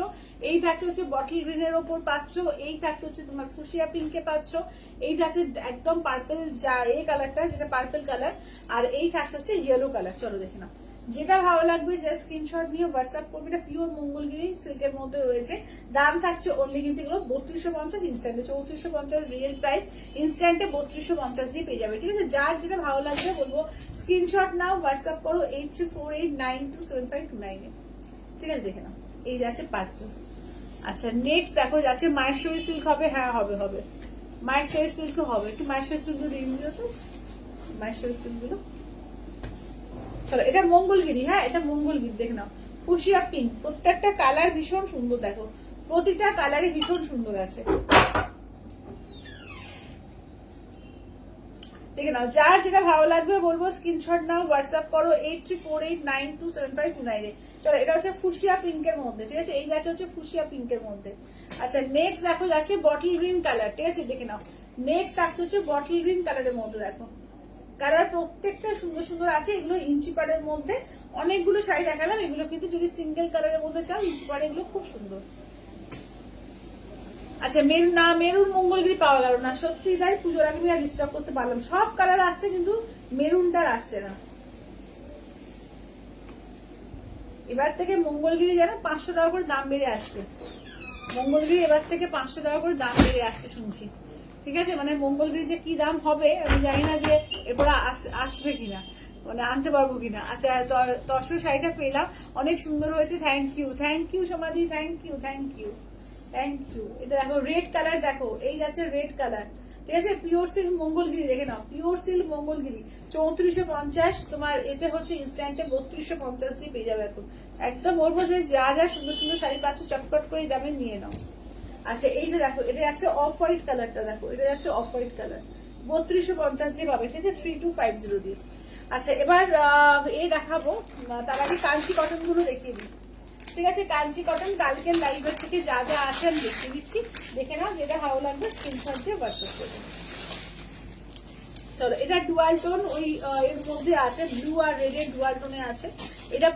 এই থাকছে হচ্ছে বটল গ্রিনের ওপর পাচ্ছ, এই থাকছে হচ্ছে তোমার ফুসিয়া পিঙ্কে পাচ্ছ, এই থাকছে একদম পার্পল, যা এই কালারটা যেটা পার্পল কালার, আর এই থাকছে হচ্ছে ইয়েলো কালার। চলো দেখে নাও, যেটা ভালো লাগবে জাস্ট স্ক্রিনশট নিয়ে হোয়াটসঅ্যাপ করবে। এটা পিওর মঙ্গলগিরি সিল্কের মধ্যে রয়েছে, দাম থাকছে অনলি কিন্তু এগুলো 3250, ইনস্ট্যান্টে 3450 রিয়েল প্রাইস, ইনস্ট্যান্টে 3250 দিয়ে পেয়ে যাবে, ঠিক আছে? যার যেটা ভালো লাগবে বলবো স্ক্রিনশট নাও, হোয়াটসঅ্যাপ করো 8348927529, ঠিক আছে? দেখে নাও, এই যাচ্ছে পার্পল। আচ্ছা নেক্সট দেখো, যাচ্ছে মায়েশ্বরী সিল্ক হবে। হ্যাঁ হবে হবে, মায়েশ্বরী সিল্ক হবে। একটু মায়েশ্বরী সিল্ক দিয়ে দিও তো, মায়েশ্বরী সিল্ক গুলো। চলো এটা মঙ্গলগিরি, হ্যাঁ এটা মঙ্গলগিরি। দেখে নাও, ফুসিয়া পিঙ্ক, প্রত্যেকটা কালার ভীষণ সুন্দর, দেখো প্রতিটা কালারই ভীষণ সুন্দর আছে। দেখে নাও, যার যেটা ভালো লাগবে বলবো স্ক্রিনশট নাও, হোয়াটসঅ্যাপ করো 8348927529 এ। চলো, এটা হচ্ছে ফুশিয়া পিঙ্কের মধ্যে, ঠিক আছে, এই যাচ্ছে হচ্ছে ফুশিয়া পিঙ্কের মধ্যে। আচ্ছা নেক্সট দেখো যাচ্ছে বটল গ্রিন কালার, ঠিক আছে, দেখে নাও। নেক্সট থাকছে হচ্ছে বটল গ্রিন কালারের মধ্যে, দেখো কালার প্রত্যেকটা সুন্দর সুন্দর আছে। এগুলো ইঞ্চি পাড়ের মধ্যে অনেকগুলো শাড়ি দেখালাম, এগুলো কিন্তু যদি সিঙ্গেল কালারের মধ্যে চাও ইঞ্চি পাড়ে এগুলো খুব সুন্দর। আচ্ছা মেরুন মঙ্গলগিরি পাওয়া গেল না, সত্যি তাই, পুজোর আগে আর ডিস্টার্ব করতে পারলাম। সব কালার আসছে কিন্তু মেরুনটার আসছে না। এবার থেকে মঙ্গলগিরি যেন 500 টাকা করে দাম বেড়ে আসবে। মঙ্গলগিরি এবার থেকে 500 টাকা করে দাম বেড়ে আসছে শুনছি, ঠিক আছে। মানে মঙ্গলগিরি যে কি দাম হবে আমি জানি না, যে এরপর আসবে কিনা, মানে আনতে পারবো কিনা। আচ্ছা তসর শাড়িটা পেলাম, অনেক সুন্দর হয়েছে, থ্যাংক ইউ সমাধি, থ্যাংক ইউ। এটা দেখো রেড কালার, দেখো এই যাচ্ছে রেড কালার, ঠিক আছে, পিওর সিল্ক মঙ্গলগিরি, দেখে নাও পিওর সিল্ক মঙ্গলগিরি 3450, তোমার এতে হচ্ছে ইনস্ট্যান্টে 3250 দিয়ে পেয়ে যাবে। এখন একদম বলবো যে যা যা সুন্দর সুন্দর শাড়ি পাচ্ছ চটপট করে দামে নিয়ে নাও। আচ্ছা এইটা দেখো, এটা যাচ্ছে অফ হোয়াইট কালারটা, দেখো এটা যাচ্ছে অফ হোয়াইট কালার, 3250 দিয়ে পাবে, ঠিক আছে, 3250 দিয়ে। আচ্ছা এবার এই দেখাবো, তার আগে কাঞ্চি কটন গুলো দেখিয়ে দিই, ঠিক আছে। কাঞ্চি কটন কালকের লাইভের থেকে যা যা আছে আমি দেখিয়ে দিচ্ছি, দেখে নাও, যেটা ভালো লাগবে স্ক্রিনশট দিয়ে হোয়াটসঅ্যাপ করবে। চলো, এটা ডুয়াল টোন, ওই এর মধ্যে আছে ব্লু আর রেড এর ডুয়াল টোনে আছে। এটা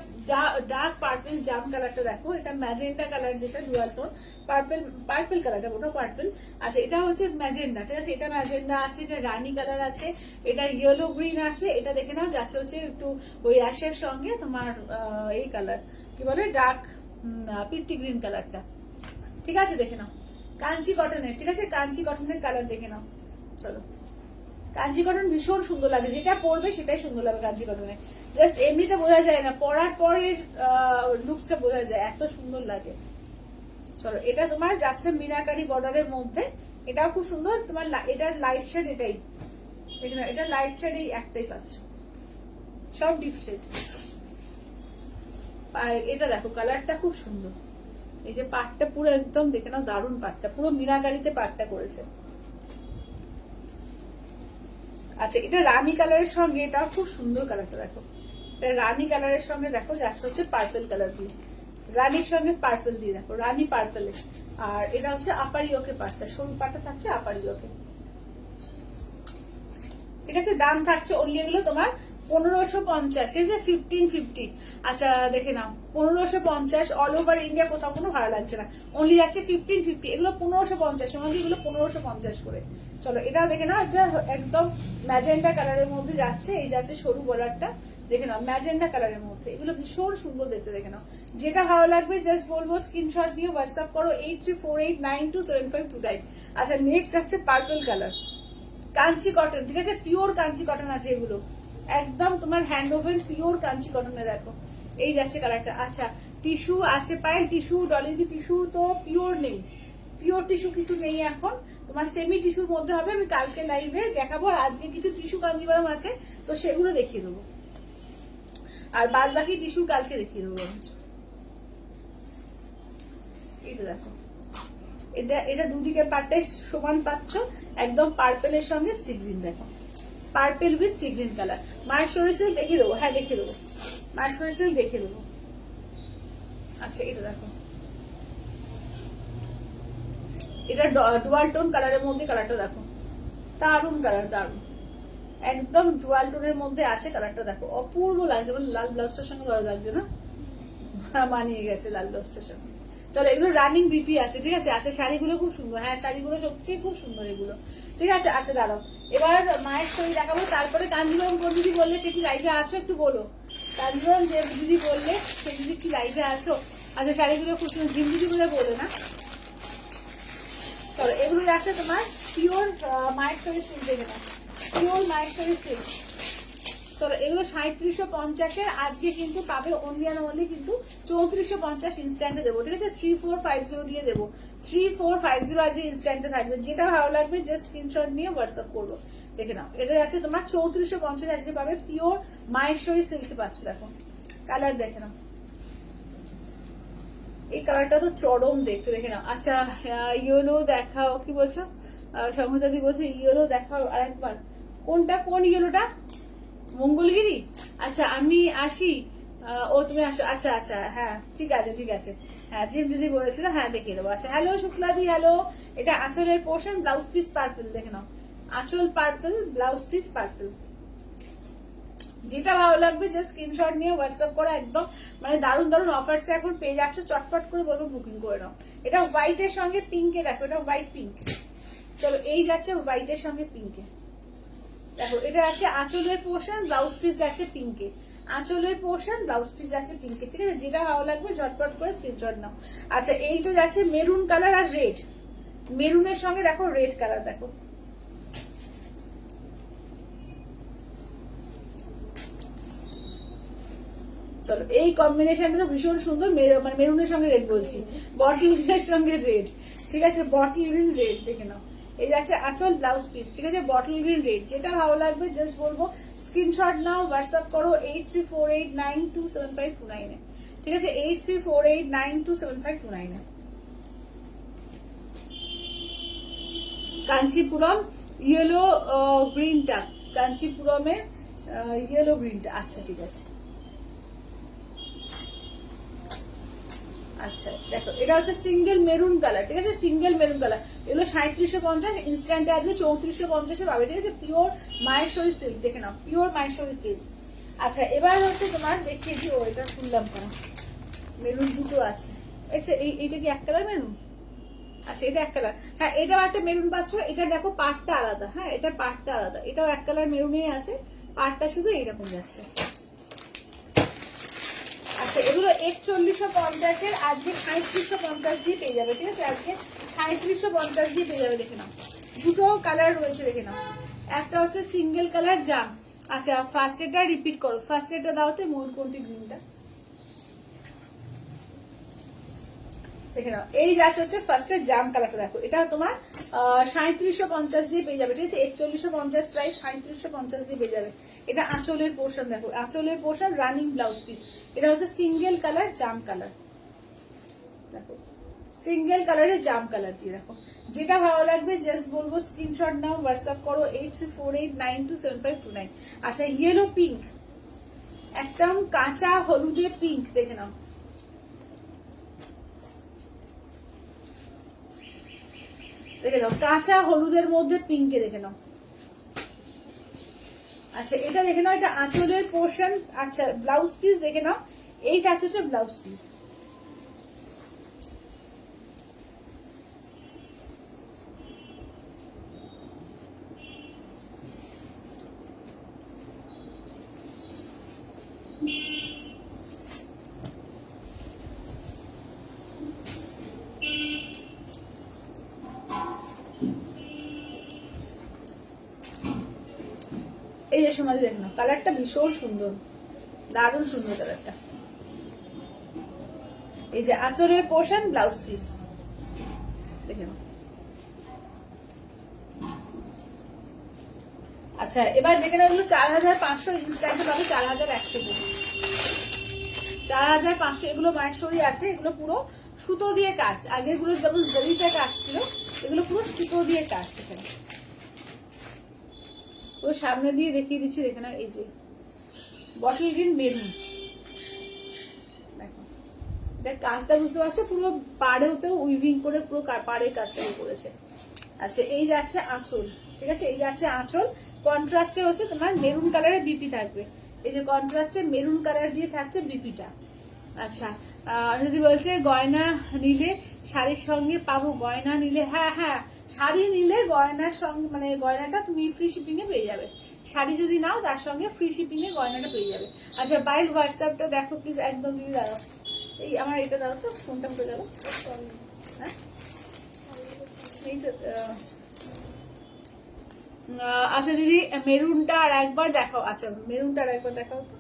ডার্ক পার্পল জাম কালারটা দেখো, এটা ম্যাজেন্টা কালার, যেটা ডুয়াল টোন পার্পল কালারটা, ওটা পার্পল। আচ্ছা এটা হচ্ছে ম্যাজেন্ডা, ঠিক আছে, এটা ম্যাজেন্ডা আছে, এটা রানী কালার আছে, এটা ইয়েলো গ্রিন আছে, এটা দেখে নাও যাচ্ছে হচ্ছে একটু ওই অ্যাশের সঙ্গে তোমার এই কালার কি বলে ডার্ক পিত্তি গ্রিন কালারটা, ঠিক আছে, দেখে নাও। কাঞ্চি কটনের, ঠিক আছে, কাঞ্চি কটনের কালার দেখে নাও। চলো, কাঞ্চি কটন ভীষণ সুন্দর লাগে, যেটা পরবে সেটাই সুন্দর লাগে কাঞ্চি কটনে, জাস্ট এমনিতে বোঝা যায় না, পরার পরের লুকসটা বোঝা যায়, এত সুন্দর লাগে। চলো, এটা তোমার যাচ্ছে মিনাকারি বর্ডারের মধ্যে, এটাও খুব সুন্দর, তোমার এটার লাইট শেড এটাই, দেখে নাও, এটা লাইট শেড এই একটাই পাচ্ছ, সব ডিপ শেড। আর এটা দেখো কালারটা খুব সুন্দর, এই যে পাটটা পুরো একদম দেখে নাও, দারুণ পাটটা, পুরো মিনাকারিতে পাটটা করেছে। আচ্ছা এটা রানী কালারের সঙ্গে, এটাও খুব সুন্দর কালারটা, দেখো এটা রানী কালারের সঙ্গে, দেখো যাচ্ছে হচ্ছে পার্পল কালার দিয়ে, রানীর সঙ্গে পার্পল দিয়ে, দেখো রানী পার্পলে। আর এটা হচ্ছে আপারি ওকে পাটটা, সরু পাটটা থাকছে আপারি ওকে, ঠিক আছে। দাম থাকছে অনলি এগুলো তোমার 1550, ঠিক আছে, 1550। আচ্ছা দেখে নাও 1550, অল ওভার ইন্ডিয়া কোথাও কোনো ভাড়া লাগছে না, অনলি যাচ্ছে 1550, এগুলো 1550, সমাধি এগুলো 1550 করে। চলো এটাও দেখে নাও, এটা একদম ম্যাজেন্ডা কালারের মধ্যে যাচ্ছে, এই যাচ্ছে সরু বলারটা, দেখে নাও ম্যাজেন্ডা কালারের মধ্যে, এগুলো ভীষণ সুন্দর দেখতে, দেখে নাও। যেটা ভালো লাগবে জাস্ট বলবো স্ক্রিনশট দিয়ে হোয়াটসঅ্যাপ করো 8348927529। আচ্ছা নেক্সট যাচ্ছে পার্পল কালার, কাঞ্চি কটন, ঠিক আছে, পিওর কাঞ্চি কটন আছে এগুলো, একদম তোমার হ্যান্ড ওভেন পিওর কাঞ্চি কটনে, দেখো এই যাচ্ছে কালারটা। আচ্ছা টিস্যু আছে, পায়ের টিস্যু, ডলিদি টিস্যু তো পিওর নেই, পিওর টিস্যু কিছু নেই এখন, তোমার সেমি টিস্যুর মধ্যে হবে, আমি কালকে লাইভে দেখাবো, আর আজকে কিছু টিস্যু কাঞ্জিভারম আছে তো সেগুলো দেখিয়ে দেবো, আর বাদ বাকি টিস্যু কালকে দেখিয়ে দেবো। এটা দেখো, এটা দুদিকে পাটটাই সমান পাচ্ছ, একদম পার্পেলের সঙ্গে সি গ্রিন, দেখো purple with sea green colour. মায়ের সরিষেল দেখিয়ে দেবো, হ্যাঁ দেখিয়ে দেবো, মায়ের সরিষেল দেখিয়ে দেবো। আচ্ছা এটা দেখো, এটা ডুয়াল টোন কালারের মধ্যে, কালারটা দেখো দারুন কালার, দারুন একদম ডুয়াল টোনের মধ্যে আছে কালারটা, দেখো অপূর্ব লাগছে, মানে লাল ব্লাউজটার সঙ্গে ভালো লাগছে না, মানিয়ে গেছে লাল ব্লাউজটার সঙ্গে। চলো এগুলো রানিং বিপি আছে, ঠিক আছে। আচ্ছা শাড়িগুলো খুব সুন্দর, হ্যাঁ শাড়িগুলো সত্যি খুব সুন্দর এগুলো, ঠিক আছে। আচ্ছা দাঁড়াও, এবার মায়ের শরীর দেখাবো, তারপরে কাঞ্জিবরম কোন দিদি বললে সে কি লাইভে আছো একটু বলো, কাঞ্জিবরম যে দিদি বললে সে দিদি কি লাইভে আছো। আচ্ছা শাড়িগুলো খুব সুন্দর, জিম দিদি বলে বলে না। চলো এগুলো আছে তোমার পিওর মায়ের শরীর সিল্ক, দেখে না পিওর মায়ের শরীর সিল্ক। চলো এগুলো 3750, আজকে কিন্তু পাবে অনলি অ্যান্ড অনলি কিন্তু 3450 ইনস্ট্যান্টে দেবো, ঠিক আছে, 3450 দিয়ে দেবো, 3450 আজকে ইনস্ট্যান্টে থাকবে। যেটা ভালো লাগবে জাস্ট স্ক্রিনশট নিয়ে হোয়াটসঅ্যাপ করবো, দেখে নাও। এটা আছে তোমার 3450 আজকে পাবে, পিওর মাহেশ্বরী সিল্কে পাচ্ছ, দেখো কালার দেখে নাও, এই কালারটা তো চরম দেখতে, দেখে নাও। আচ্ছা ইয়েলো দেখাও, কি বলছো সংহিতাদি বলছে ইয়েলো দেখাও আরেকবার, কোনটা, কোন ইয়েলোটা? মঙ্গলগিরি। আচ্ছা আমি আসি, ও তুমি আসো, আচ্ছা আচ্ছা হ্যাঁ ঠিক আছে ঠিক আছে, হ্যাঁ জিম দিদি বলেছিল, হ্যাঁ দেখিয়ে দেবো। আচ্ছা হ্যালো শুক্লাদি, হ্যালো। এটা আঁচলের পোর্শন, ব্লাউজ পিস পার্পল, দেখে নাও আঁচল পার্পল, ব্লাউজ পিস পার্পল। যেটা ভালো লাগবে জাস্ট স্ক্রিনশট নিয়ে হোয়াটসঅ্যাপ করো, একদম মানে দারুণ দারুণ অফার্স এখন পেয়ে যাচ্ছ, চটপট করে বলবো বুকিং করে নাও। এটা হোয়াইটের সঙ্গে পিঙ্কে, দেখো এটা হোয়াইট পিঙ্ক। চলো এই যাচ্ছে হোয়াইটের সঙ্গে পিঙ্কে, দেখো এটা আছে আঁচলের পোর্শন, ব্লাউজ পিস যাচ্ছে পিঙ্কে, আঁচলের পোর্শন, ব্লাউজ পিস যাচ্ছে পিঙ্কে, ঠিক আছে? যেটা ভালো লাগবে ঝটপট করে স্ক্রিনশট নাও। আচ্ছা এইটা যাচ্ছে মেরুন কালার আর রেড, মেরুনের সঙ্গে দেখো রেড কালার, দেখো চলো এই কম্বিনেশনটা তো ভীষণ সুন্দর, মানে মেরুনের সঙ্গে রেড বলছি, বটল গ্রিনের সঙ্গে রেড, ঠিক আছে? বটল গ্রিন রেড, দেখে নাও। এই যাচ্ছে আঁচল, ব্লাউজ পিস, ঠিক আছে? বটল গ্রিন রেড, যেটা ভালো লাগবে জাস্ট বলবো স্ক্রিনশট নাও, হোয়াটসঅ্যাপ করো 8348927529 এ, ঠিক আছে? 8348927529 এ। কাঞ্চিপুরম ইয়েলো গ্রিনটা, কাঞ্চিপুরমের ইয়েলো গ্রিনটা, আচ্ছা ঠিক আছে। আচ্ছা দেখো এটা হচ্ছে সিঙ্গেল মেরুন কালার, ঠিক আছে? সিঙ্গেল মেরুন কালার, এগুলো 3750, ইনস্ট্যান্টে আজকে 3450 পাবে, ঠিক আছে? পিওর মাহেশ্বরী সিল্ক, দেখে নাও পিওর মাহেশ্বরী সিল্ক। আচ্ছা এবার হচ্ছে তোমার দেখিয়ে দিই, ও এটা খুললাম কেন, মেরুন দুটো আছে। আচ্ছা এইটা কি এক কালার মেরুন? আচ্ছা এটা এক কালার, হ্যাঁ এটাও একটা মেরুন পাচ্ছ, এটা দেখো পাটটা আলাদা, হ্যাঁ এটা পাটটা আলাদা, এটাও এক কালার মেরুনই আছে, পাটটা শুধু এইরকম যাচ্ছে। আচ্ছা এগুলো 4150 আজকে 3750 দিয়ে পেয়ে যাবে, ঠিক আছে? আজকে 3750 দিয়ে পেয়ে যাবে, দেখে নাও দুটো কালার রয়েছে, দেখে নাও। একটা হচ্ছে সিঙ্গেল কালার জাম। আচ্ছা ফার্স্ট এটা রিপিট করো, ফার্স্ট এটা দাও তো ময়ূরকণ্ঠী গ্রিনটা, দেখে নাও। এই যাচ্ছে হচ্ছে ফার্স্ট এর জাম কালারটা, দেখো এটা তোমার 3750 দিয়ে পেয়ে যাবে, ঠিক আছে? 4150 প্রাইস, 3750 দিয়ে পেয়ে যাবে। এটা আঁচলের পোর্শন, দেখো আঁচলের পোর্শন, রানিং ব্লাউজ পিস। এটা হচ্ছে সিঙ্গেল কালার জাম কালার, দেখো সিঙ্গেল কালারের জাম কালার দিয়ে, দেখো যেটা ভালো লাগবে জাস্ট বলবো স্ক্রিনশট নাও, হোয়াটসঅ্যাপ করো 8348927529। আচ্ছা ইয়েলো পিঙ্ক, একদম কাঁচা হলুদে পিঙ্ক, দেখে নাও দেখে নাও কাঁচা হলুদের মধ্যে পিঙ্কে, দেখে নাও। আচ্ছা এটা দেখে নাও, এটা আঁচলের পোর্শন। আচ্ছা ব্লাউজ পিস দেখে নাও, এইটা হচ্ছে ব্লাউজ পিস, এই যে সমাজ দেখে নাও, কালারটা ভীষণ সুন্দর, দারুণ সুন্দর কালারটা। এই যে আঁচলের পোর্শন, ব্লাউজ পিস, দেখে নাও। আচ্ছা এবার দেখে নাও, এগুলো 4500, ইনস্ট্যান্টে পাবে 4100 করে, 4500। এগুলো মাহেশ্বরী আছে, এগুলো পুরো সুতো দিয়ে কাজ, আগের গুলো যেমন জরিতে কাজ ছিল, এগুলো পুরো সুতো দিয়ে কাজ। এখানে পুরো সামনে দিয়ে দেখিয়ে দিচ্ছি, দেখে নাও। এই যে বটল গ্রিন মেরুন, দেখো এটা কাজটা বুঝতে পারছো, পুরো পাড়েওতেও উইভিং করে পুরো পাড়ের কাজটা করেছে। আচ্ছা এই যাচ্ছে আঁচল, ঠিক আছে? এই যাচ্ছে আঁচল, কন্ট্রাস্টে হচ্ছে তোমার মেরুন কালারের বিপি থাকবে, এই যে কন্ট্রাস্টে মেরুন কালার দিয়ে থাকছে বিপিটা। আচ্ছা যদি বলছে গয়না নিলে শাড়ির সঙ্গে পাবো, গয়না নিলে, হ্যাঁ হ্যাঁ শাড়ি নিলে গয়নার সঙ্গে, মানে গয়নাটা তুমি ফ্রি শিপিং এ পেয়ে যাবে, শাড়ি যদি নাও তার সঙ্গে ফ্রি শিপিং এ গয়নাটা পেয়ে যাবে। আচ্ছা বাইল হোয়াটসঅ্যাপটা দেখো প্লিজ, একদম দিদি দাঁড়াও, এই আমার এটা দাও তো, ফোনটা করে দাও, হ্যাঁ আচ্ছা দিদি মেরুনটা আর একবার দেখাও, আচ্ছা মেরুনটা আর একবার দেখাও তো।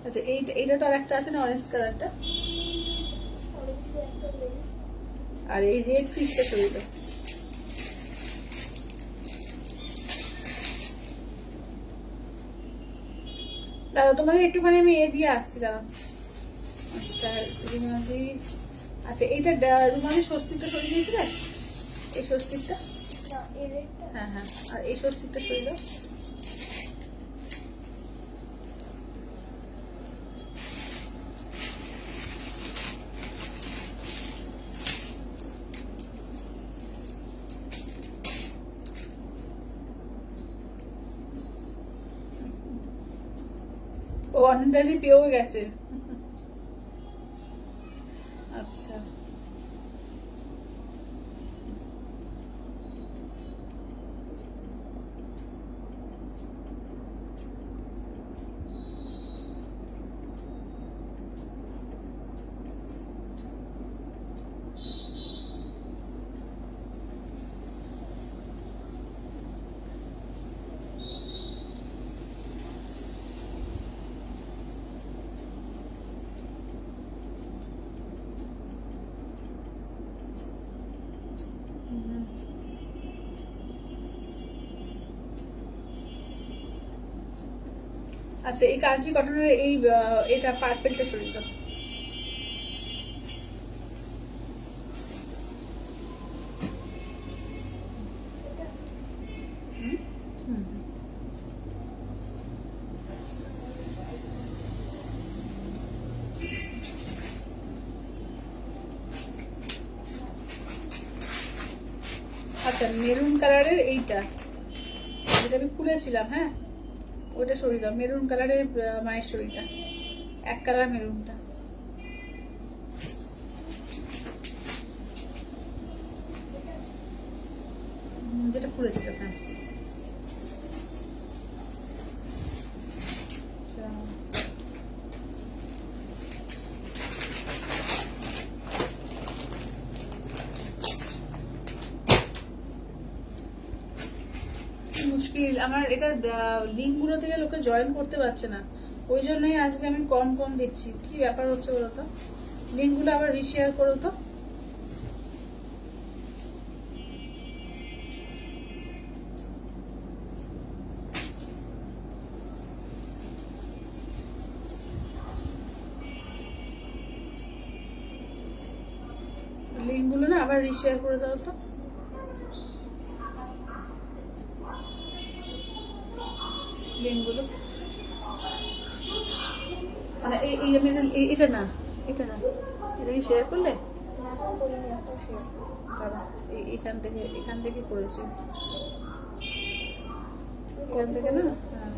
আচ্ছা এইটা তো আর একটা আছে না, অরেঞ্জ কালারটা, আর এই রেড ফিশটা শরীরে, দাঁড়াও তোমাদের একটুখানি আমি দিয়ে আসছি, দাঁড়াও। আচ্ছা রুমালি, আচ্ছা এইটা রুমালি স্বস্তিকটা সরিয়ে দিয়েছিলে, এই স্বস্তিকটা, না এর একটা হ্যাঁ হ্যাঁ, আর এই স্বস্তিকটা সরিয়ে দাও। ও অনিন্দাদি পেয়েও গেছে। আচ্ছা আচ্ছা, এই কাঞ্চি কটনের এই এটা পার্পেলটা সরিয়ে দাও। আচ্ছা মেরুন কালারের এইটা যেটা আমি খুলেছিলাম, হ্যাঁ ওটা সরিয়ে দাও। মেরুন কালারের মায়ের শরীরটা, এক কালার মেরুনটা। যেটা খুলেছিলাম, হ্যাঁ মুশকিল আমার এটা, লিঙ্ক গুলো থেকে লোকে জয়েন করতে পারছে না, ওই জন্যই আজকে আমি কম কম দেখছি। কি ব্যাপার হচ্ছে বলো তো, লিঙ্ক গুলো আবার রিশেয়ার করো তো। লিঙ্ক গুলো না আবার রিশেয়ার করে দাও তো। লিঙ্কগুলো মানে এটা না, এটা না, এটা কি শেয়ার করলে? দাঁড়া, এখান থেকে করেছি, এখান থেকে না, হ্যাঁ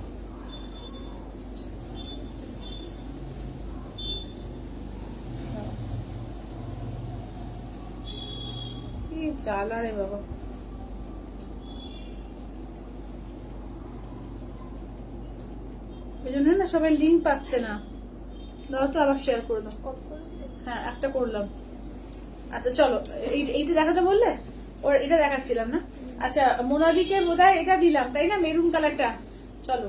কি জ্বালা রে বাবা। এই জন্য না সবাই লিঙ্ক পাচ্ছে না। দাও তো আবার শেয়ার করে দাও। হ্যাঁ একটা করলাম। আচ্ছা চলো, এইটা দেখাতে বললে, ওর এটা দেখাচ্ছিলাম না। আচ্ছা মোনালিকে বোধহয় এটা দিলাম তাই না, মেরুন কালারটা। চলো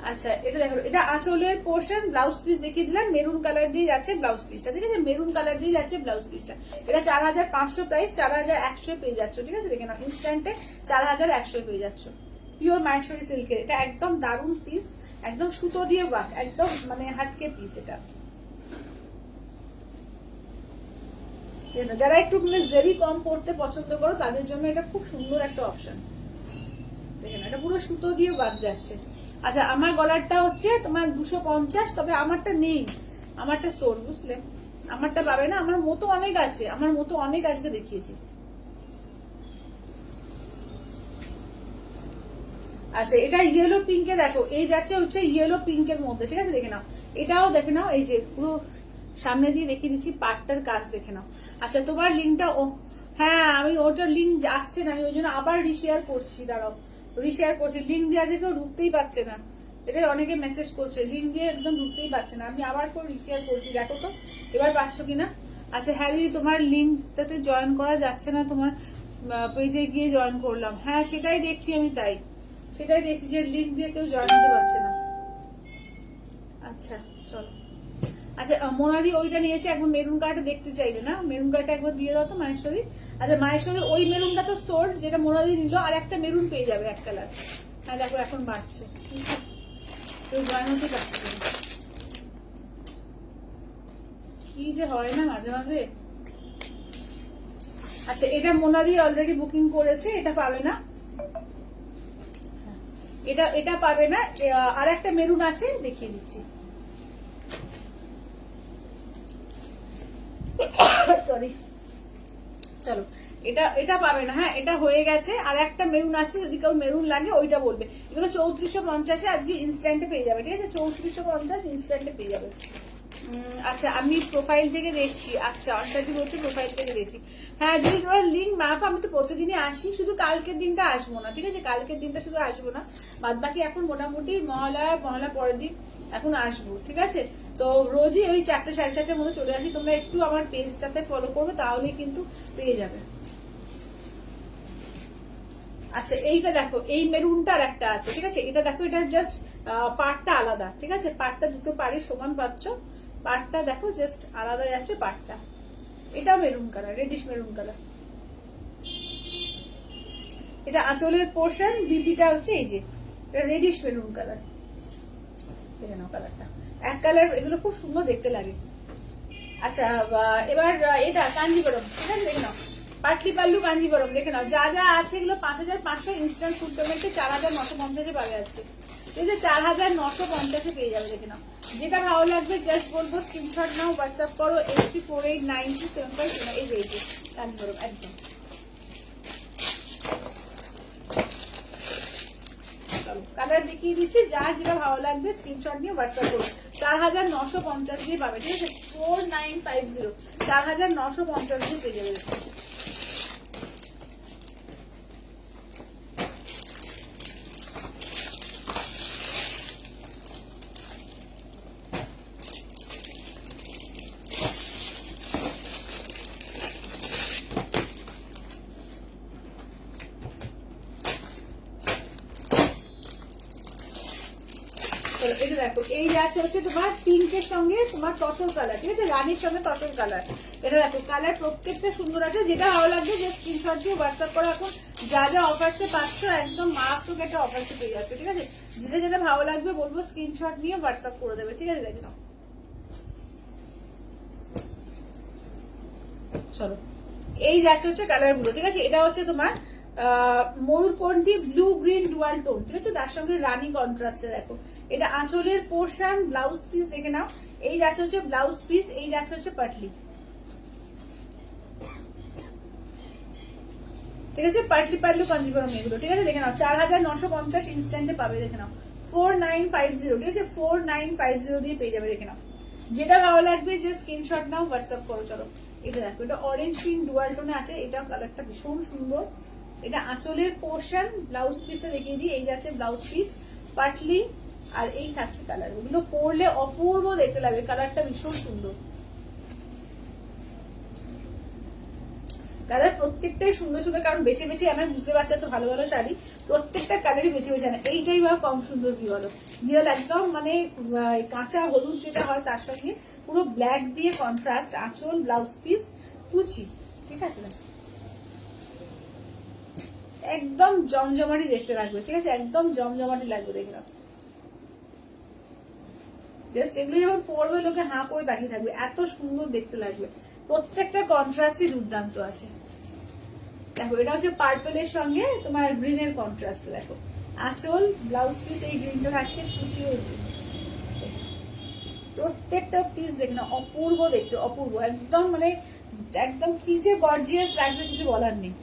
আচ্ছা এটা দেখো, এটা আঁচলের পোর্শন, ব্লাউজ পিস দেখিয়ে দিলাম, মেরুন কালার দিয়ে যাচ্ছে ব্লাউজ পিসটা, ঠিক আছে? মেরুন কালার দিয়ে যাচ্ছে ব্লাউজ পিসটা। এটা 4500 প্রাইস, 4100 পেয়ে যাচ্ছ, ঠিক আছে? দেখে নাও ইনস্ট্যান্টে 4100 পেয়ে যাচ্ছ, পিওর মাহেশ্বরী সিল্কের। এটা একদম দারুন পিস, একদম সুতো দিয়ে ওয়ার্ক, একদম মানে হাটকে পিস এটা। যারা একটু জেরি কম পড়তে পছন্দ করো তাদের জন্য এটা খুব সুন্দর একটা অপশন। দেখেন এটা পুরো সুতো দিয়ে বাদ যাচ্ছে। আচ্ছা আমার গলারটা হচ্ছে তোমার 250, তবে আমারটা নেই, আমারটা সোল, বুঝলে? আমারটা পাবে না, আমার মতো অনেক আছে, আমার মতো অনেক আজকে দেখিয়েছি। আচ্ছা এটা ইয়েলো পিঙ্কে দেখো, এই যাচ্ছে হচ্ছে ইয়েলো পিঙ্কের মধ্যে, ঠিক আছে? দেখে নাও, এটাও দেখে নাও, এই যে পুরো সামনে দিয়ে দেখিয়ে দিচ্ছি, পাটটার কাজ দেখে নাও। আচ্ছা তোমার লিঙ্কটা, হ্যাঁ আমি ওটার লিঙ্ক আসছে না, আমি ওই জন্য আবার রিশেয়ার করছি, দাঁড়াও রিশেয়ার করছি। লিঙ্ক দিয়ে আছে কেউ ঢুকতেই পারছে না, এটাই অনেকে মেসেজ করছে, লিঙ্ক দিয়ে একদম ঢুকতেই পারছে না। আমি আবার করে রিশেয়ার করছি, দেখো তো এবার পাচ্ছ কিনা। আচ্ছা হ্যাঁ দিদি তোমার লিঙ্কটাতে জয়েন করা যাচ্ছে না, তোমার পেজে গিয়ে জয়েন করলাম, হ্যাঁ সেটাই দেখছি আমি, তাই সেটাই দেখছি যে লিঙ্ক দিয়ে কেউ জয়েন দিতে পারছে না। আচ্ছা চলো, আচ্ছা মোনালি ওইটা নিয়েছে, একবার মেরুন কালারটা দেখতে চাইলে না, মেরুন কালারটা একবার দিয়ে দাও তো মাহেশ্বরী। আচ্ছা মাহেশ্বরী ওই মেরুনটা তো সোল্ড, যেটা মোনালি নিল, আর একটা মেরুন পেয়ে যাবে এক কালার। হ্যাঁ দেখো এখন বাড়ছে, কেউ জয়েন হতে পারছে না, কি যে হয় না মাঝে মাঝে। আচ্ছা, এটা মোনাদি অলরেডি বুকিং করেছে, এটা পাবে না, এটা পাবে না। আর একটা মেরুন আছে, দেখিয়ে দিচ্ছি, সরি। চলো, এটা পাবে না, হ্যাঁ এটা হয়ে গেছে। আর একটা মেরুন আছে, যদি কারো মেরুন লাগে ওইটা বলবে। এগুলো 3450 আজকে ইনস্ট্যান্টে পেয়ে যাবে, ঠিক আছে? 3450 ইনস্ট্যান্টে পেয়ে যাবে। আচ্ছা, আমি প্রোফাইল থেকে দেখছি। আচ্ছা, অর্থাৎ হচ্ছে প্রোফাইল থেকে দেখছি। হ্যাঁ, যদি তোমার লিঙ্ক না পাও, আমি তো প্রতিদিনই আসি, শুধু কালকের দিনটা আসবো না, ঠিক আছে? কালকের দিনটা শুধু আসবো না, বাদ বাকি এখন মোটামুটি মহালয়া পরের দিন এখন আসবো, ঠিক আছে? তো রোজই ওই 4টে 4:30টার মধ্যে চলে আসি। তোমরা একটু আমার পেজটাতে ফলো করবে, তাহলে কিন্তু পেয়ে যাবে। আচ্ছা, এইটা দেখো, এই মেরুনটার একটা আছে, ঠিক আছে? এটা দেখো, এটা জাস্ট পার্টটা আলাদা, ঠিক আছে? পার্টটা দুটো পাড়ি সমান পাচ্ছ, পার্টটা দেখো জাস্ট আলাদা যাচ্ছে পার্টটা। এটা maroon colour, radish maroon colour. এটা আঁচলের পোর্শন, বিপিটা হচ্ছে এই যে এটা রেডিশ মেরুন কালার। দেখে নাও কালারটা, এক কালার, এগুলো খুব সুন্দর দেখতে লাগে। আচ্ছা, এবার এটা কাঞ্জিবরম, ঠিক আছে? দেখে নাও, পাটলি পাল্লু কাঞ্জিবরম, দেখে নাও যা যা আছে এগুলো 5500 ইনস্ট্যান্ট ফুড পেমেন্টে 4950 পাবে আজকে, ঠিক আছে? 4950 পেয়ে যাবে, দেখে নাও। যেটা ভালো লাগবে জাস্ট বলবো স্ক্রিনশট নাও, হোয়াটসঅ্যাপ করো 83489375, এই যে কাঞ্জিবরম একদম। কালার দেখিয়ে দিচ্ছি, যার যেটা ভালো লাগবে স্ক্রিনশট নিয়ে হোয়াটসঅ্যাপ করুন। 4950 দিয়ে পাবে, ঠিক আছে? 4950, 4950 দিয়ে পেয়ে যাবে। এটা দেখো, এই আছে হচ্ছে তোমার পিঙ্কের সঙ্গে তোমার তসর কালার, ঠিক আছে? রানীর সঙ্গে তসর কালার। এটা দেখো, কালার প্রত্যেকটা সুন্দর আছে, যেটা ভালো লাগবে যে স্ক্রিনশট দিয়ে হোয়াটসঅ্যাপ করো। এখন যা যা অফারসে পাচ্ছ একদম মারাত্মক একটা অফারসে পেয়ে যাচ্ছে, ঠিক আছে? যেটা যেটা ভালো লাগবে বলবো স্ক্রিনশট নিয়ে হোয়াটসঅ্যাপ করে দেবে, ঠিক আছে? দেখে নাও। চলো, এই যাচ্ছে হচ্ছে কালার গুলো, ঠিক আছে? এটা হচ্ছে তোমার ময়ূরকণ্ঠী ব্লু গ্রিন ডুয়াল টোন, ঠিক আছে? তার সঙ্গে রানী কন্ট্রাস্টে দেখো, এটা আঁচলের পোর্শন, ব্লাউজ পিস দেখে নাও। এই যাচ্ছে হচ্ছে ব্লাউজ পিস, এই যাচ্ছে হচ্ছে পাটলি, ঠিক আছে? পাটলি পাল্লু কাঞ্জিবরম এগুলো, ঠিক আছে? দেখে নাও 4950 ইনস্ট্যান্টে পাবে, দেখে নাও 4950, ঠিক আছে? 4950 দিয়ে পেয়ে যাবে, দেখে নাও। যেটা ভালো লাগবে যে স্ক্রিনশট নাও, হোয়াটসঅ্যাপ করো। চলো, এটা দেখো, এটা অরেঞ্জ পিঙ্ক ডুয়াল টোনে আছে, এটা কালারটা ভীষণ সুন্দর। এটা আঁচলের পোর্শন, ব্লাউজ পিসে দেখিয়ে দিই, এই যাচ্ছে ব্লাউজ পিস, পাটলি, আর এই থাকছে কালার। ওগুলো পরলে অপূর্ব দেখতে লাগবে, কালারটা ভীষণ সুন্দর। কালার প্রত্যেকটাই সুন্দর সুন্দর, কারণ বেছে বেছে আনা, বুঝতে পারছি তো ভালো ভালো শাড়ি, প্রত্যেকটা কালারই বেছে বেছে আনা। এইটাই বা কম সুন্দর কি বলো? রিয়েল একদম, মানে কাঁচা হলুদ যেটা হয় তার সঙ্গে পুরো ব্ল্যাক দিয়ে কন্ট্রাস্ট, আঁচল, ব্লাউজ পিস, কুচি, ঠিক আছে? একদম জমজমাটি দেখতে লাগবে, ঠিক আছে? একদম জমজমাটি লাগবে, দেখলাম জাস্ট এগুলো যখন পরবে লোকে হাঁ করে তাকিয়ে থাকবে, এত সুন্দর দেখতে লাগবে। প্রত্যেকটা কন্ট্রাস্টই দুর্দান্ত আছে। দেখো, এটা হচ্ছে পার্পলের সঙ্গে তোমার গ্রিনের কন্ট্রাস্ট, দেখো আঁচল, ব্লাউজ পিস, এই গ্রিনটা থাকছে, কুচিও গ্রিন। প্রত্যেকটা পিস দেখে না, অপূর্ব দেখতে, অপূর্ব একদম, মানে একদম কি যে গর্জিয়াস লাগবে কিছু বলার নেই।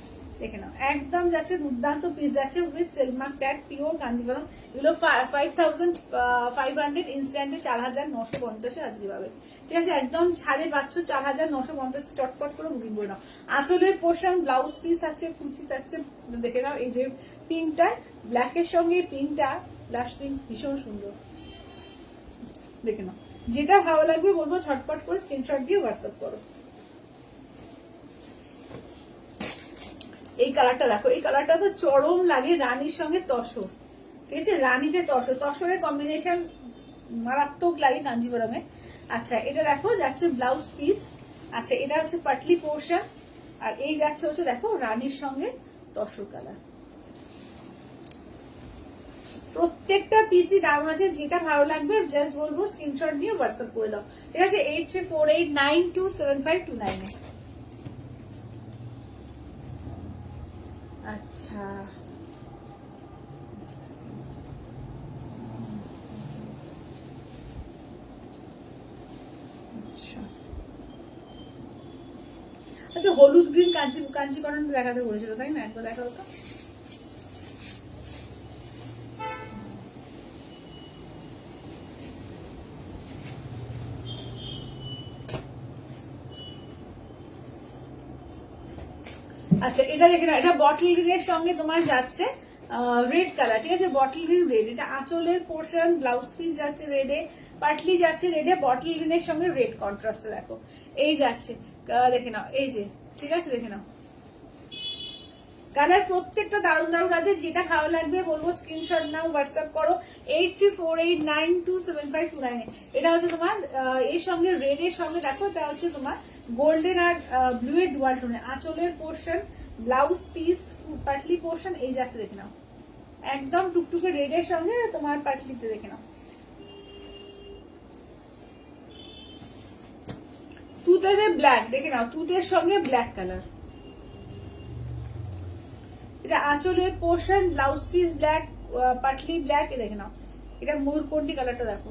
দেখে নাও, একদম যাচ্ছে দুর্দান্ত পিস, যাচ্ছে with silk mark tag, pure Kanjivaram. এগুলো 5500 ইনস্ট্যান্টে 4950 আজকে পাবে, ঠিক আছে? একদম ছাড়ে পাচ্ছ 4950, চটপট করে বুকিং করে নাও। আঁচলের পোর্শন, ব্লাউজ পিস থাকছে, কুচি থাকছে, দেখে নাও। এই যে পিঙ্কটা, ব্ল্যাকের সঙ্গে পিঙ্কটা, ব্লাশ পিঙ্ক, ভীষণ সুন্দর, দেখে নাও। যেটা ভালো লাগবে বলবো ঝটপট করে স্ক্রিনশট দিয়ে হোয়াটসঅ্যাপ করো। এই কালারটা দেখো, এই কালারটা তো চরম লাগে, রানীর সঙ্গে তসর, ঠিক আছে? রানীতে তসর, তসরের কম্বিনেশন মারাত্মক লাগে কাঞ্জিবরমে। আচ্ছা, এটা দেখো যাচ্ছে ব্লাউজ পিস, আচ্ছা এটা হচ্ছে পাটলি পোর্শন, আর এই যাচ্ছে হচ্ছে দেখো রানীর সঙ্গে তসর কালার। প্রত্যেকটা পিসি দারুণ আছে, যেটা ভালো লাগবে জাস্ট বলবো স্ক্রিনশট নিয়ে হোয়াটসঅ্যাপ করে দাও, ঠিক আছে? 8348927529 আচ্ছা আচ্ছা, হলুদ গ্রিন কাঞ্চিকরণ দেখাতে বলেছিল তাই না? একবার দেখাও তো। আচ্ছা এটা দেখে না, এটা বটল গ্রিনের সঙ্গে তোমার যাচ্ছে রেড কালার, ঠিক আছে? বটল গ্রিন রেড, এটা আঁচলের পোর্শন, ব্লাউজ পিস যাচ্ছে রেডে, পাটলি যাচ্ছে রেডে, বটল গ্রিনের সঙ্গে রেড কন্ট্রাস্ট দেখো এই যাচ্ছে, দেখে নাও এই যে, ঠিক আছে? দেখে নাও কালার প্রত্যেকটা দারুণ দারুণ আছে, যেটা ভালো লাগবে বলবো স্ক্রিনশট নাও, হোয়াটসঅ্যাপ করো 8348927529। এটা হচ্ছে তোমার এর সঙ্গে রেড এর সঙ্গে দেখো, এটা হচ্ছে তোমার গোল্ডেন আর ব্লু এর ডুয়াল টোনে, আঁচলের portion, blouse piece, Patli portion এই যাচ্ছে, দেখে নাও একদম টুকটুকে রেড এর সঙ্গে তোমার পাটলিতে, দেখে নাও তুতেতে ব্ল্যাক, দেখে নাও তুতের সঙ্গে ব্ল্যাক কালার, এটা আঁচলের পোর্শন, ব্লাউজ পিস ব্ল্যাক, পাটলি ব্ল্যাক, এ দেখে নাও এটা ময়ূরকণ্ঠী কালারটা দেখো,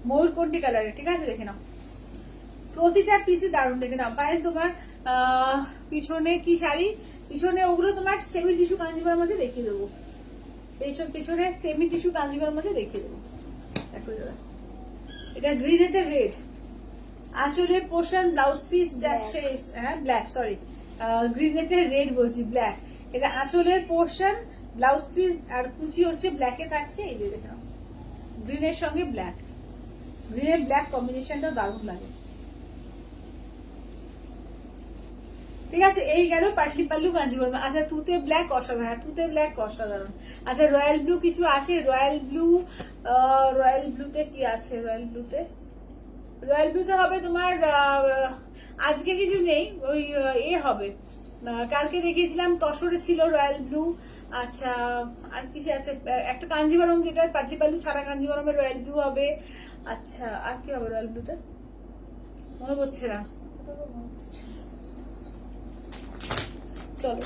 ময়ূরকণ্ঠী কালারের, ঠিক আছে? দেখে নাও প্রতিটা পিসই দারুণ, দেখে নাও পায়েল তোমার পিছনে কি শাড়ি, পিছনে ওগুলো তোমার সেমি টিস্যু কাঞ্জিভারম মাঝে দেখিয়ে দেবো, পিছনে সেমি টিস্যু কাঞ্জিভারম মাঝে দেখিয়ে দেবো, দেখো এটা গ্রিনেতে রেড, আঁচলের পোর্শন, ব্লাউজ পিস যাচ্ছে হ্যাঁ ব্ল্যাক, সরি গ্রিনেতে রেড বলছি, ব্ল্যাক, এটা আঁচলের পোর্শন, ব্লাউজ পিস আর কুচি হচ্ছে ব্ল্যাকে থাকছে, এই যে দেখে নাও গ্রিনের সঙ্গে ব্ল্যাক, গ্রিনের ব্ল্যাক কম্বিনেশনটাও দারুণ লাগে, ঠিক আছে? এই গেল পাটলি পাল্লু কাঞ্জিভারম। আচ্ছা তুতে ব্ল্যাক অসাধারণ, তুতে ব্ল্যাক অসাধারণ। আচ্ছা রয়্যাল ব্লু কিছু আছে, রয়্যাল ব্লুতে কি আছে? রয়্যাল ব্লুতে হবে তোমার আজকে কিছু নেই, ওই এ হবে কালকে দেখিয়েছিলাম তসরে ছিল রয়্যাল ব্লু। আচ্ছা আর কিছু আছে, একটা কাঞ্জিভারম যেটা পাটলি পাল্লু ছাড়া কাঞ্জিভারমের রয়্যাল ব্লু হবে। আচ্ছা আর কি হবে রয়্যাল ব্লুতে মনে পড়ছে না, চলো।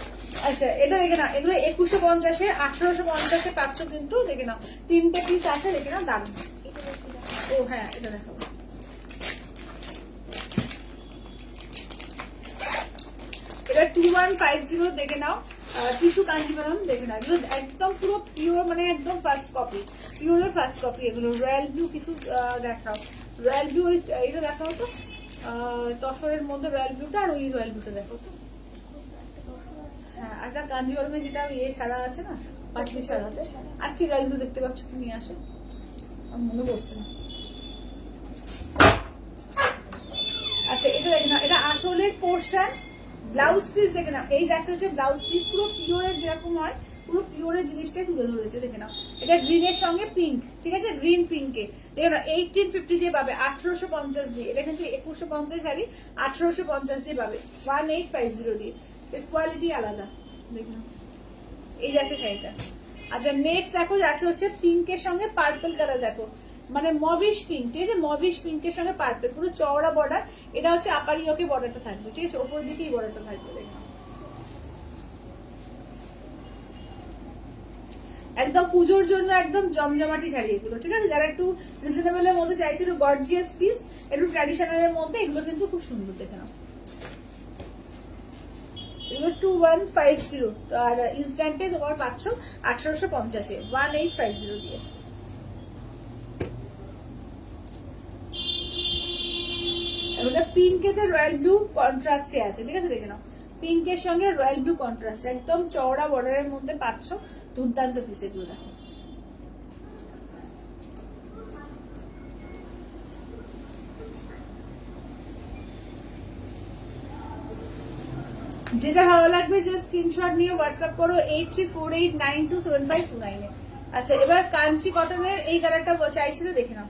আচ্ছা এটা দেখে না, এগুলো 2150-এ 1850-এ পাচ্ছ কিন্তু, দেখে নাও তিনটে পিস আছে, দেখে নাও দারুণ। ও হ্যাঁ এটা দেখাবো, এটা 2150 দেখে নাও, টিস্যু কাঞ্জিভারম দেখে নাও, এগুলো একদম পুরো পিওর, মানে একদম ফার্স্ট কপি, পিওরের ফার্স্ট কপি এগুলো। রয়্যাল ব্লু কিছু দেখাও, রয়্যাল ব্লু এটা দেখাও তো, তসরের মধ্যে রয়্যাল ব্লুটা আর ওই রয়্যাল ব্লুটা দেখো তো। হ্যাঁ একটা কাঞ্জিভারমে যেটা ইয়ে ছাড়া আছে না, পাটলি ছাড়াতে, আর কি রয়্যাল ব্লু দেখতে পাচ্ছ কি নিয়ে আসো, আমার মনে পড়ছে না। আচ্ছা এটা দেখে না, এটা আঁচলের পোর্শন, ব্লাউজ পিস দেখে নাও এই যাচ্ছে হচ্ছে ব্লাউজ পিস, পুরো পিওরের যেরকম হয় পুরো পিওরের জিনিসটাই তুলে ধরেছে, দেখে নাও এটা গ্রিনের সঙ্গে পিঙ্ক, ঠিক আছে? গ্রিন পিঙ্কে দেখে নাও 1850 দিয়ে পাবে, 1850 দিয়ে, এটা কিন্তু 2150 শাড়ি 1850 দিয়ে পাবে, 1850 দিয়ে, কোয়ালিটি আলাদা, দেখে নাও এই যাচ্ছে শাড়িটা। আচ্ছা নেক্সট দেখো যাচ্ছে হচ্ছে পিঙ্কের সঙ্গে পার্পল কালার, দেখো মানে মভিশ পিঙ্ক, ঠিক আছে? মভিশ পিঙ্কের সঙ্গে পার্পল, পুরো চওড়া বর্ডার, এটা হচ্ছে আপার ইয়োকে বর্ডারটা থাকবে, ঠিক আছে? ওপর দিকেই বর্ডারটা থাকবে, দেখো একদম পুজোর জন্য একদম জমজমাটি শাড়ি এগুলো, ঠিক আছে? যারা একটু রিজনেবল এর মধ্যে চাইছে, একটু গর্জিয়াস পিস, একটু ট্র্যাডিশনাল এর মধ্যে, এগুলো কিন্তু খুব সুন্দর, দেখে নাও এগুলো 2150, আর ইনস্ট্যান্টে তোমার পাচ্ছ 1850-এ 1850 দিয়ে। এটা পিঙ্কেতে রয়্যাল ব্লু কন্ট্রাস্টে আছে, ঠিক আছে? দেখে নাও পিঙ্কের সঙ্গে রয়্যাল ব্লু কন্ট্রাস্ট, একদম চওড়া বর্ডারের মধ্যে পাচ্ছ, দুর্দান্ত পিস এগুলো, দেখো যেটা ভালো লাগবে যে স্ক্রিনশট নিয়ে হোয়াটসঅ্যাপ করো 8348927529-এ। আচ্ছা এবার কাঞ্চি কটনের এই কালারটা চাইছিল, দেখে নাও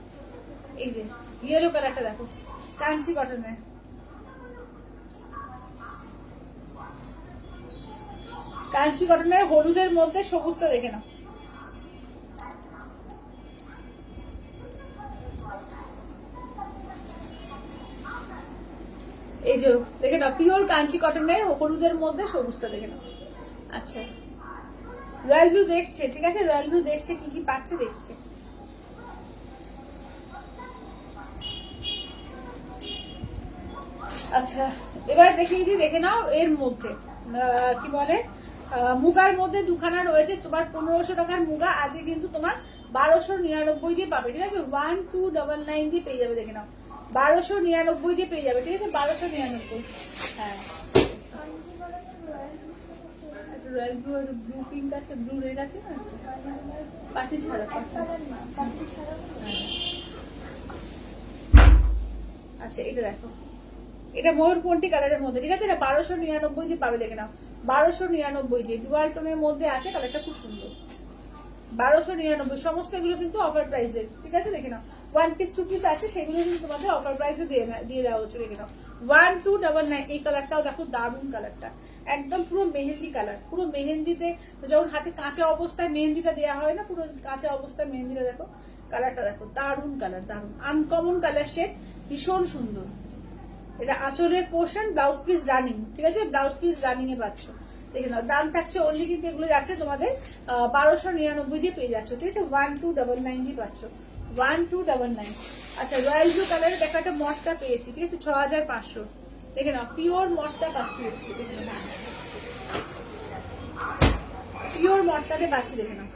এই যে ইয়েলো কালারটা দেখো, কাঞ্চি কটনের, কাঞ্চি কটনের হলুদের মধ্যে সবুজটা দেখে নাও, এই যে দেখে নাও পিওর কাঞ্চি কটনের হলুদের মধ্যে সবুজটা দেখে নাও। আচ্ছা রয়্যাল ব্লু দেখছে, ঠিক আছে, রয়্যাল ব্লু দেখছে কি কি পাচ্ছে দেখছে। আচ্ছা এবার দেখিয়ে দিই, দেখে নাও এর মধ্যে কি বলে মুগার মধ্যে দুখানা রয়েছে তোমার 1500 টাকার মুগা, আজকে কিন্তু তোমার 1299 দিয়ে পাবে, ঠিক আছে, 1299 দিয়ে পেয়ে যাবে, দেখে নাও 1299 দিয়ে পেয়ে যাবে, ঠিক আছে, 1299। হ্যাঁ রয়্যাল ব্লু আর ব্লু পিঙ্ক আছে, ব্লু রেড আছে না, পাটি ছাড়া আচ্ছা এটা দেখো, এটা ময়ূরকণ্ঠী কালারের মধ্যে, ঠিক আছে, এটা 1299 দিয়ে পাবে, দেখে নাও 1299 দিয়ে ডুয়াল টোনের মধ্যে আছে, কালারটা খুব সুন্দর। 1299 সমস্ত এগুলো কিন্তু অফার প্রাইসে, ঠিক আছে, দেখে নাও 1 পিস 2 পিস আছে, সেগুলো কিন্তু তোমাদের অফার প্রাইসে দিয়ে দেওয়া হচ্ছে, দেখে নাও 1299। এই কালারটাও দেখো দারুণ, কালারটা একদম পুরো মেহেন্দি কালার, পুরো মেহেন্দিতে যখন হাতে কাঁচা অবস্থায় মেহেন্দিটা দেওয়া হয় না, পুরো কাঁচা অবস্থায় মেহেন্দিটা দেখো, কালারটা দেখো দারুণ কালার, দারুণ আনকমন কালার শেড, ভীষণ সুন্দর। এটা আঁচলের পোর্শন, ব্লাউজ পিস রানিং, ঠিক আছে, ব্লাউজ পিস রানিং এ পাচ্ছ, দেখে নাও দাম থাকছে অনলি কিন্তু এগুলো যাচ্ছে তোমাদের 1299 দিয়ে পেয়ে যাচ্ছ, ঠিক আছে, 1299 দিয়ে পাচ্ছ, 1299। আচ্ছা রয়্যাল ব্লু কালারের দেখো একটা মটকা পেয়েছি, ঠিক আছে, 6500, দেখে নাও পিওর মটকা পাচ্ছি, দেখে নাও পিওর মটকাতে পাচ্ছি, দেখে নাও।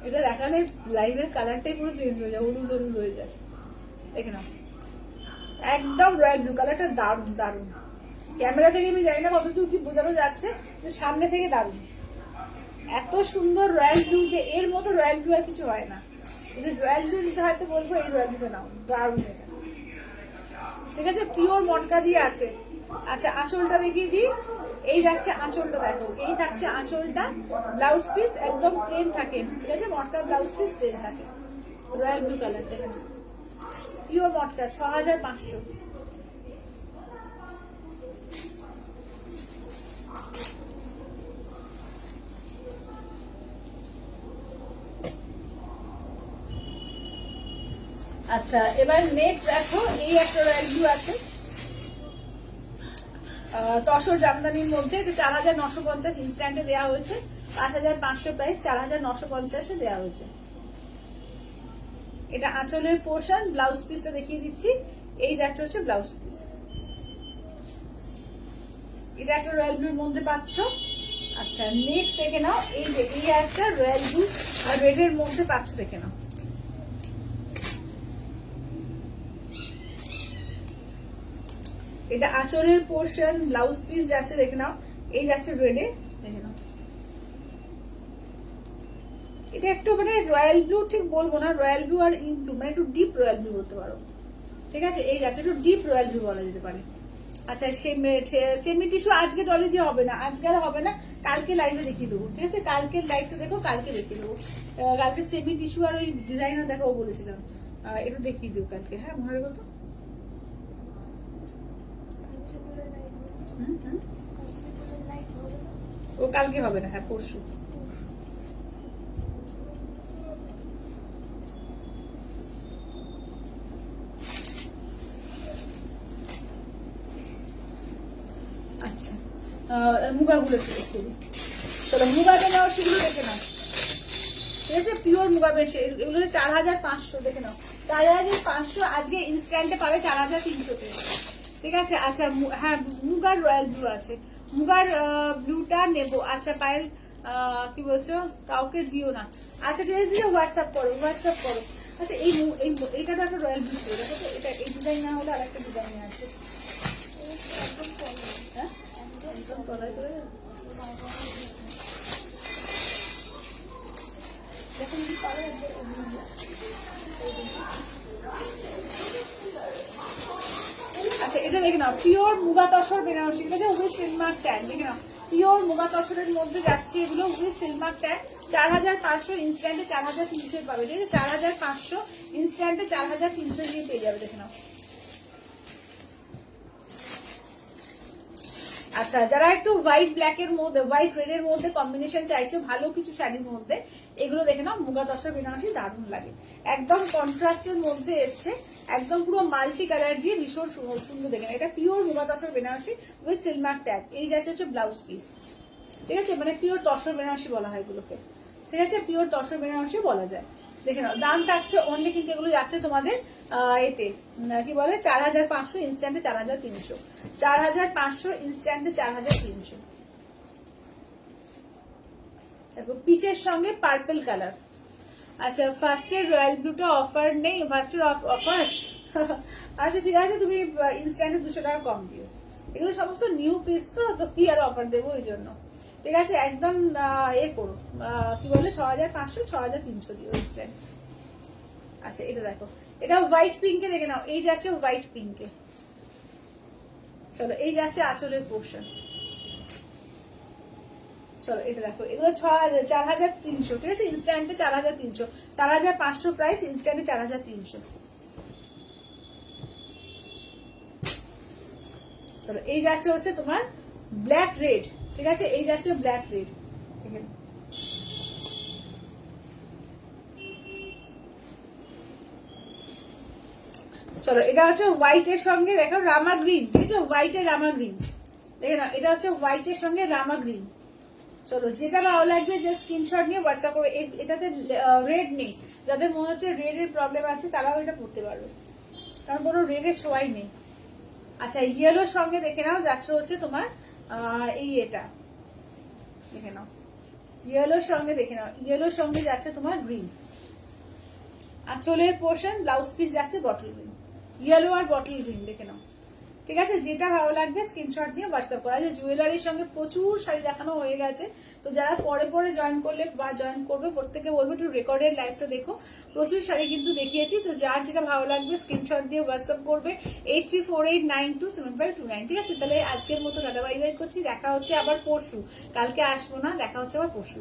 এটা দেখালে লাইভের কালারটাই পুরো চেঞ্জ হয়ে যায়, হলুদ হলুদ হয়ে যায়, দেখে নাও একদম রয়্যাল ব্লু কালারটা দারুণ দারুণ। ক্যামেরা থেকে আমি জানি না কতদূর কি বোঝানো যাচ্ছে, সামনে থেকে দারুণ, এত সুন্দর রয়্যাল ব্লু, যে এর মতো রয়্যাল ব্লু আর কিছু হয় না। যদি রয়্যাল ব্লু নিতে হয় তো বলবো এই রয়্যাল ব্লুটা নাও, দারুণ এটা, ঠিক আছে, পিওর মটকা দিয়ে আছে। আচ্ছা আঁচলটা দেখিয়ে দিই, এই যাচ্ছে আঁচলটা দেখো, এই থাকছে আঁচলটা, ব্লাউজ পিস একদম প্লেন থাকে, ঠিক আছে, মটকার ব্লাউজ পিস প্লেন থাকে, রয়্যাল ব্লু কালার দেখেন, পিওর মটকা 6500। আচ্ছা এবার নেক্সট দেখো, এই একটা রয়্যাল ব্লু আছে তসর জামদানির মধ্যে, 4950 ইনস্ট্যান্টে দেওয়া হয়েছে, 5500 প্রাইস, 4950 দেওয়া হয়েছে। এটা আঁচলের পোর্শন, ব্লাউজ পিসটা দেখিয়ে দিচ্ছি, এই যাচ্ছে হচ্ছে ব্লাউজ পিস, এটা একটা রয়্যাল ব্লুর মধ্যে পাচ্ছ। আচ্ছা নেক্সট দেখে নাও, এই যে এই একটা রয়্যাল ব্লু আর রেড এর মধ্যে পাচ্ছ, দেখে নাও এটা আঁচলের পোর্শন, ব্লাউজ পিস যাচ্ছে, দেখে নাও এই যাচ্ছে রেডে, দেখে নাও এটা একটু মানে রয়্যাল ব্লু ঠিক বলবো না, রয়্যাল ব্লু আর ইঙ্ক ব্লু, মানে একটু ডিপ রয়্যাল ব্লু বলতে পারো, ঠিক আছে, এই যাচ্ছে একটু ডিপ রয়্যাল ব্লু বলা যেতে পারে। আচ্ছা সেমি টিস্যু আজকে ডলি দিয়ে হবে না, আজকে আর হবে না, কালকে লাইভে দেখিয়ে দেবো, ঠিক আছে, কালকের লাইভটা দেখো, কালকে দেখিয়ে দেবো, কালকে সেমি টিস্যু আর ওই ডিজাইনার দেখো বলেছিলাম, একটু দেখিয়ে দেবো কালকে, হ্যাঁ মনে রেখো তো। ও কালকে হবে না, হ্যাঁ পরশু। আচ্ছা মুগাগুলো একটু দেখে দিই, চলো মুগাতে নাও, সেগুলো দেখে নাও, ঠিক আছে, পিওর মুগা বেশ, এগুলো 4500, দেখে নাও 4500, আজকে ইনস্ট্যান্টে পাবে 4300-তে, ঠিক আছে। আচ্ছা হ্যাঁ মুগার রয়্যাল ব্লু আছে, মুগার ব্লুটা নেবো। আচ্ছা পায়েল কি বলছো, কাউকে দিও না, আচ্ছা ঠিক আছে, হোয়াটসঅ্যাপ করো, হোয়াটসঅ্যাপ করো। আচ্ছা এইটা তো একটা রয়্যাল ব্লু ছিল, দেখো তো, এটা এই ডিজাইন না হলে আরেকটা ডিজাইন আছে, হ্যাঁ একদম তলায় চলে যাবে, দেখুন কি পাবে। আচ্ছা এটা দেখে নাও পিওর মুগা তসর বেনারসি, ঠিক আছে, উইথ সিলমার্ক ট্যাগ, দেখে নাও পিওর মুগা তসরের মধ্যে যাচ্ছে এগুলো উইথ সিলমার্ক ট্যাগ, 4500 ইনস্ট্যান্টে 4300 পাবে, ঠিক আছে, 4500 ইনস্ট্যান্টে 4300 দিয়ে পেয়ে যাবে, দেখে নাও। আচ্ছা যারা একটু হোয়াইট ব্ল্যাক এর মধ্যে, হোয়াইট রেড এর মধ্যে কম্বিনেশন চাইছো ভালো কিছু শাড়ির মধ্যে, এগুলো দেখে নাও মুগা তসর বেনারসি দারুণ লাগে, একদম কন্ট্রাস্টের মধ্যে এসছে, একদম পুরো মাল্টি কালার দিয়ে ভীষণ সুন্দর দেখেন। এটা pure muga tussar Banarasi with silk mark tag. এই যাচ্ছে হচ্ছে ব্লাউজ পিস, ঠিক আছে, মানে পিওর তসর বেনারসি বলা হয় এগুলোকে, ঠিক আছে, পিওর তসর বেনারসি বলা যায়। দেখে নাও দাম থাকছে অনলি, কিন্তু এগুলো যাচ্ছে তোমাদের এতে কি বলে 4500 ইনস্ট্যান্টে 4300, 4500 ইনস্ট্যান্টে 4300। দেখো পিচের সঙ্গে পার্পল কালার। আচ্ছা ফার্স্টের রয়্যাল ব্লুটা অফার নেই, ফার্স্টের অফার আচ্ছা ঠিক আছে, তুমি ইনস্ট্যান্টে 200 টাকা কম দিও। এগুলো সমস্ত নিউ পিস তো কি আর অফার দেবো ওই জন্য, ঠিক আছে, একদম করো কি বলে 6500 6300 দিও ইনস্ট্যান্ট। আচ্ছা এটা দেখো, এটা হোয়াইট পিঙ্কে দেখে নাও, এই যাচ্ছে হোয়াইট পিঙ্কে। চলো এই যাচ্ছে আঁচলের পোর্শন। চলো এটা দেখো, এগুলো 4300, ঠিক আছে, ইনস্ট্যান্টে 4300, 4500 প্রাইস, ইনস্ট্যান্টে 4300। চলো এই যাচ্ছে হচ্ছে তোমার ব্ল্যাক রেড, ঠিক আছে, এই যাচ্ছে ব্ল্যাক রেড। চলো এটা হচ্ছে হোয়াইটের সঙ্গে দেখো রামা গ্রিন, ঠিক আছে, হোয়াইটের রামা গ্রিন, দেখে না, এটা হচ্ছে হোয়াইটের সঙ্গে রামা গ্রিন। চলো যেটা ভালো লাগবে যে স্ক্রিনশট নিয়ে হোয়াটসঅ্যাপ করবে। এটাতে রেড নেই, যাদের মনে হচ্ছে রেড এর প্রবলেম আছে তারাও এটা পড়তে পারবে, কারণ কোনো রেডের ছোঁয়াই নেই। আচ্ছা ইয়েলোর সঙ্গে দেখে নাও যাচ্ছে হচ্ছে তোমার এই এটা দেখে নাও, ইয়েলোর সঙ্গে দেখে নাও, ইয়েলোর সঙ্গে যাচ্ছে তোমার গ্রিন। আঁচলের পোর্শন ব্লাউজ পিস যাচ্ছে বটল গ্রিন, ইয়েলো আর বটল গ্রিন দেখে নাও, ঠিক আছে, যেটা ভালো লাগবে স্ক্রিনশট নিয়ে হোয়াটসঅ্যাপ করা যায়। জুয়েলারির সঙ্গে প্রচুর শাড়ি দেখানো হয়ে গেছে, তো যারা পরে পরে জয়েন করলে বা জয়েন করবে প্রত্যেকে বলবো একটু রেকর্ডেড লাইভটা দেখো, প্রচুর শাড়ি কিন্তু দেখিয়েছি। তো যার যেটা ভালো লাগবে স্ক্রিনশট দিয়ে হোয়াটসঅ্যাপ করবে 8348927529, ঠিক আছে। তাহলে আজকের মতো টাটা বাই বাই করছি, দেখা হচ্ছে আবার পরশু, কালকে আসবো না, দেখা হচ্ছে আবার পরশু।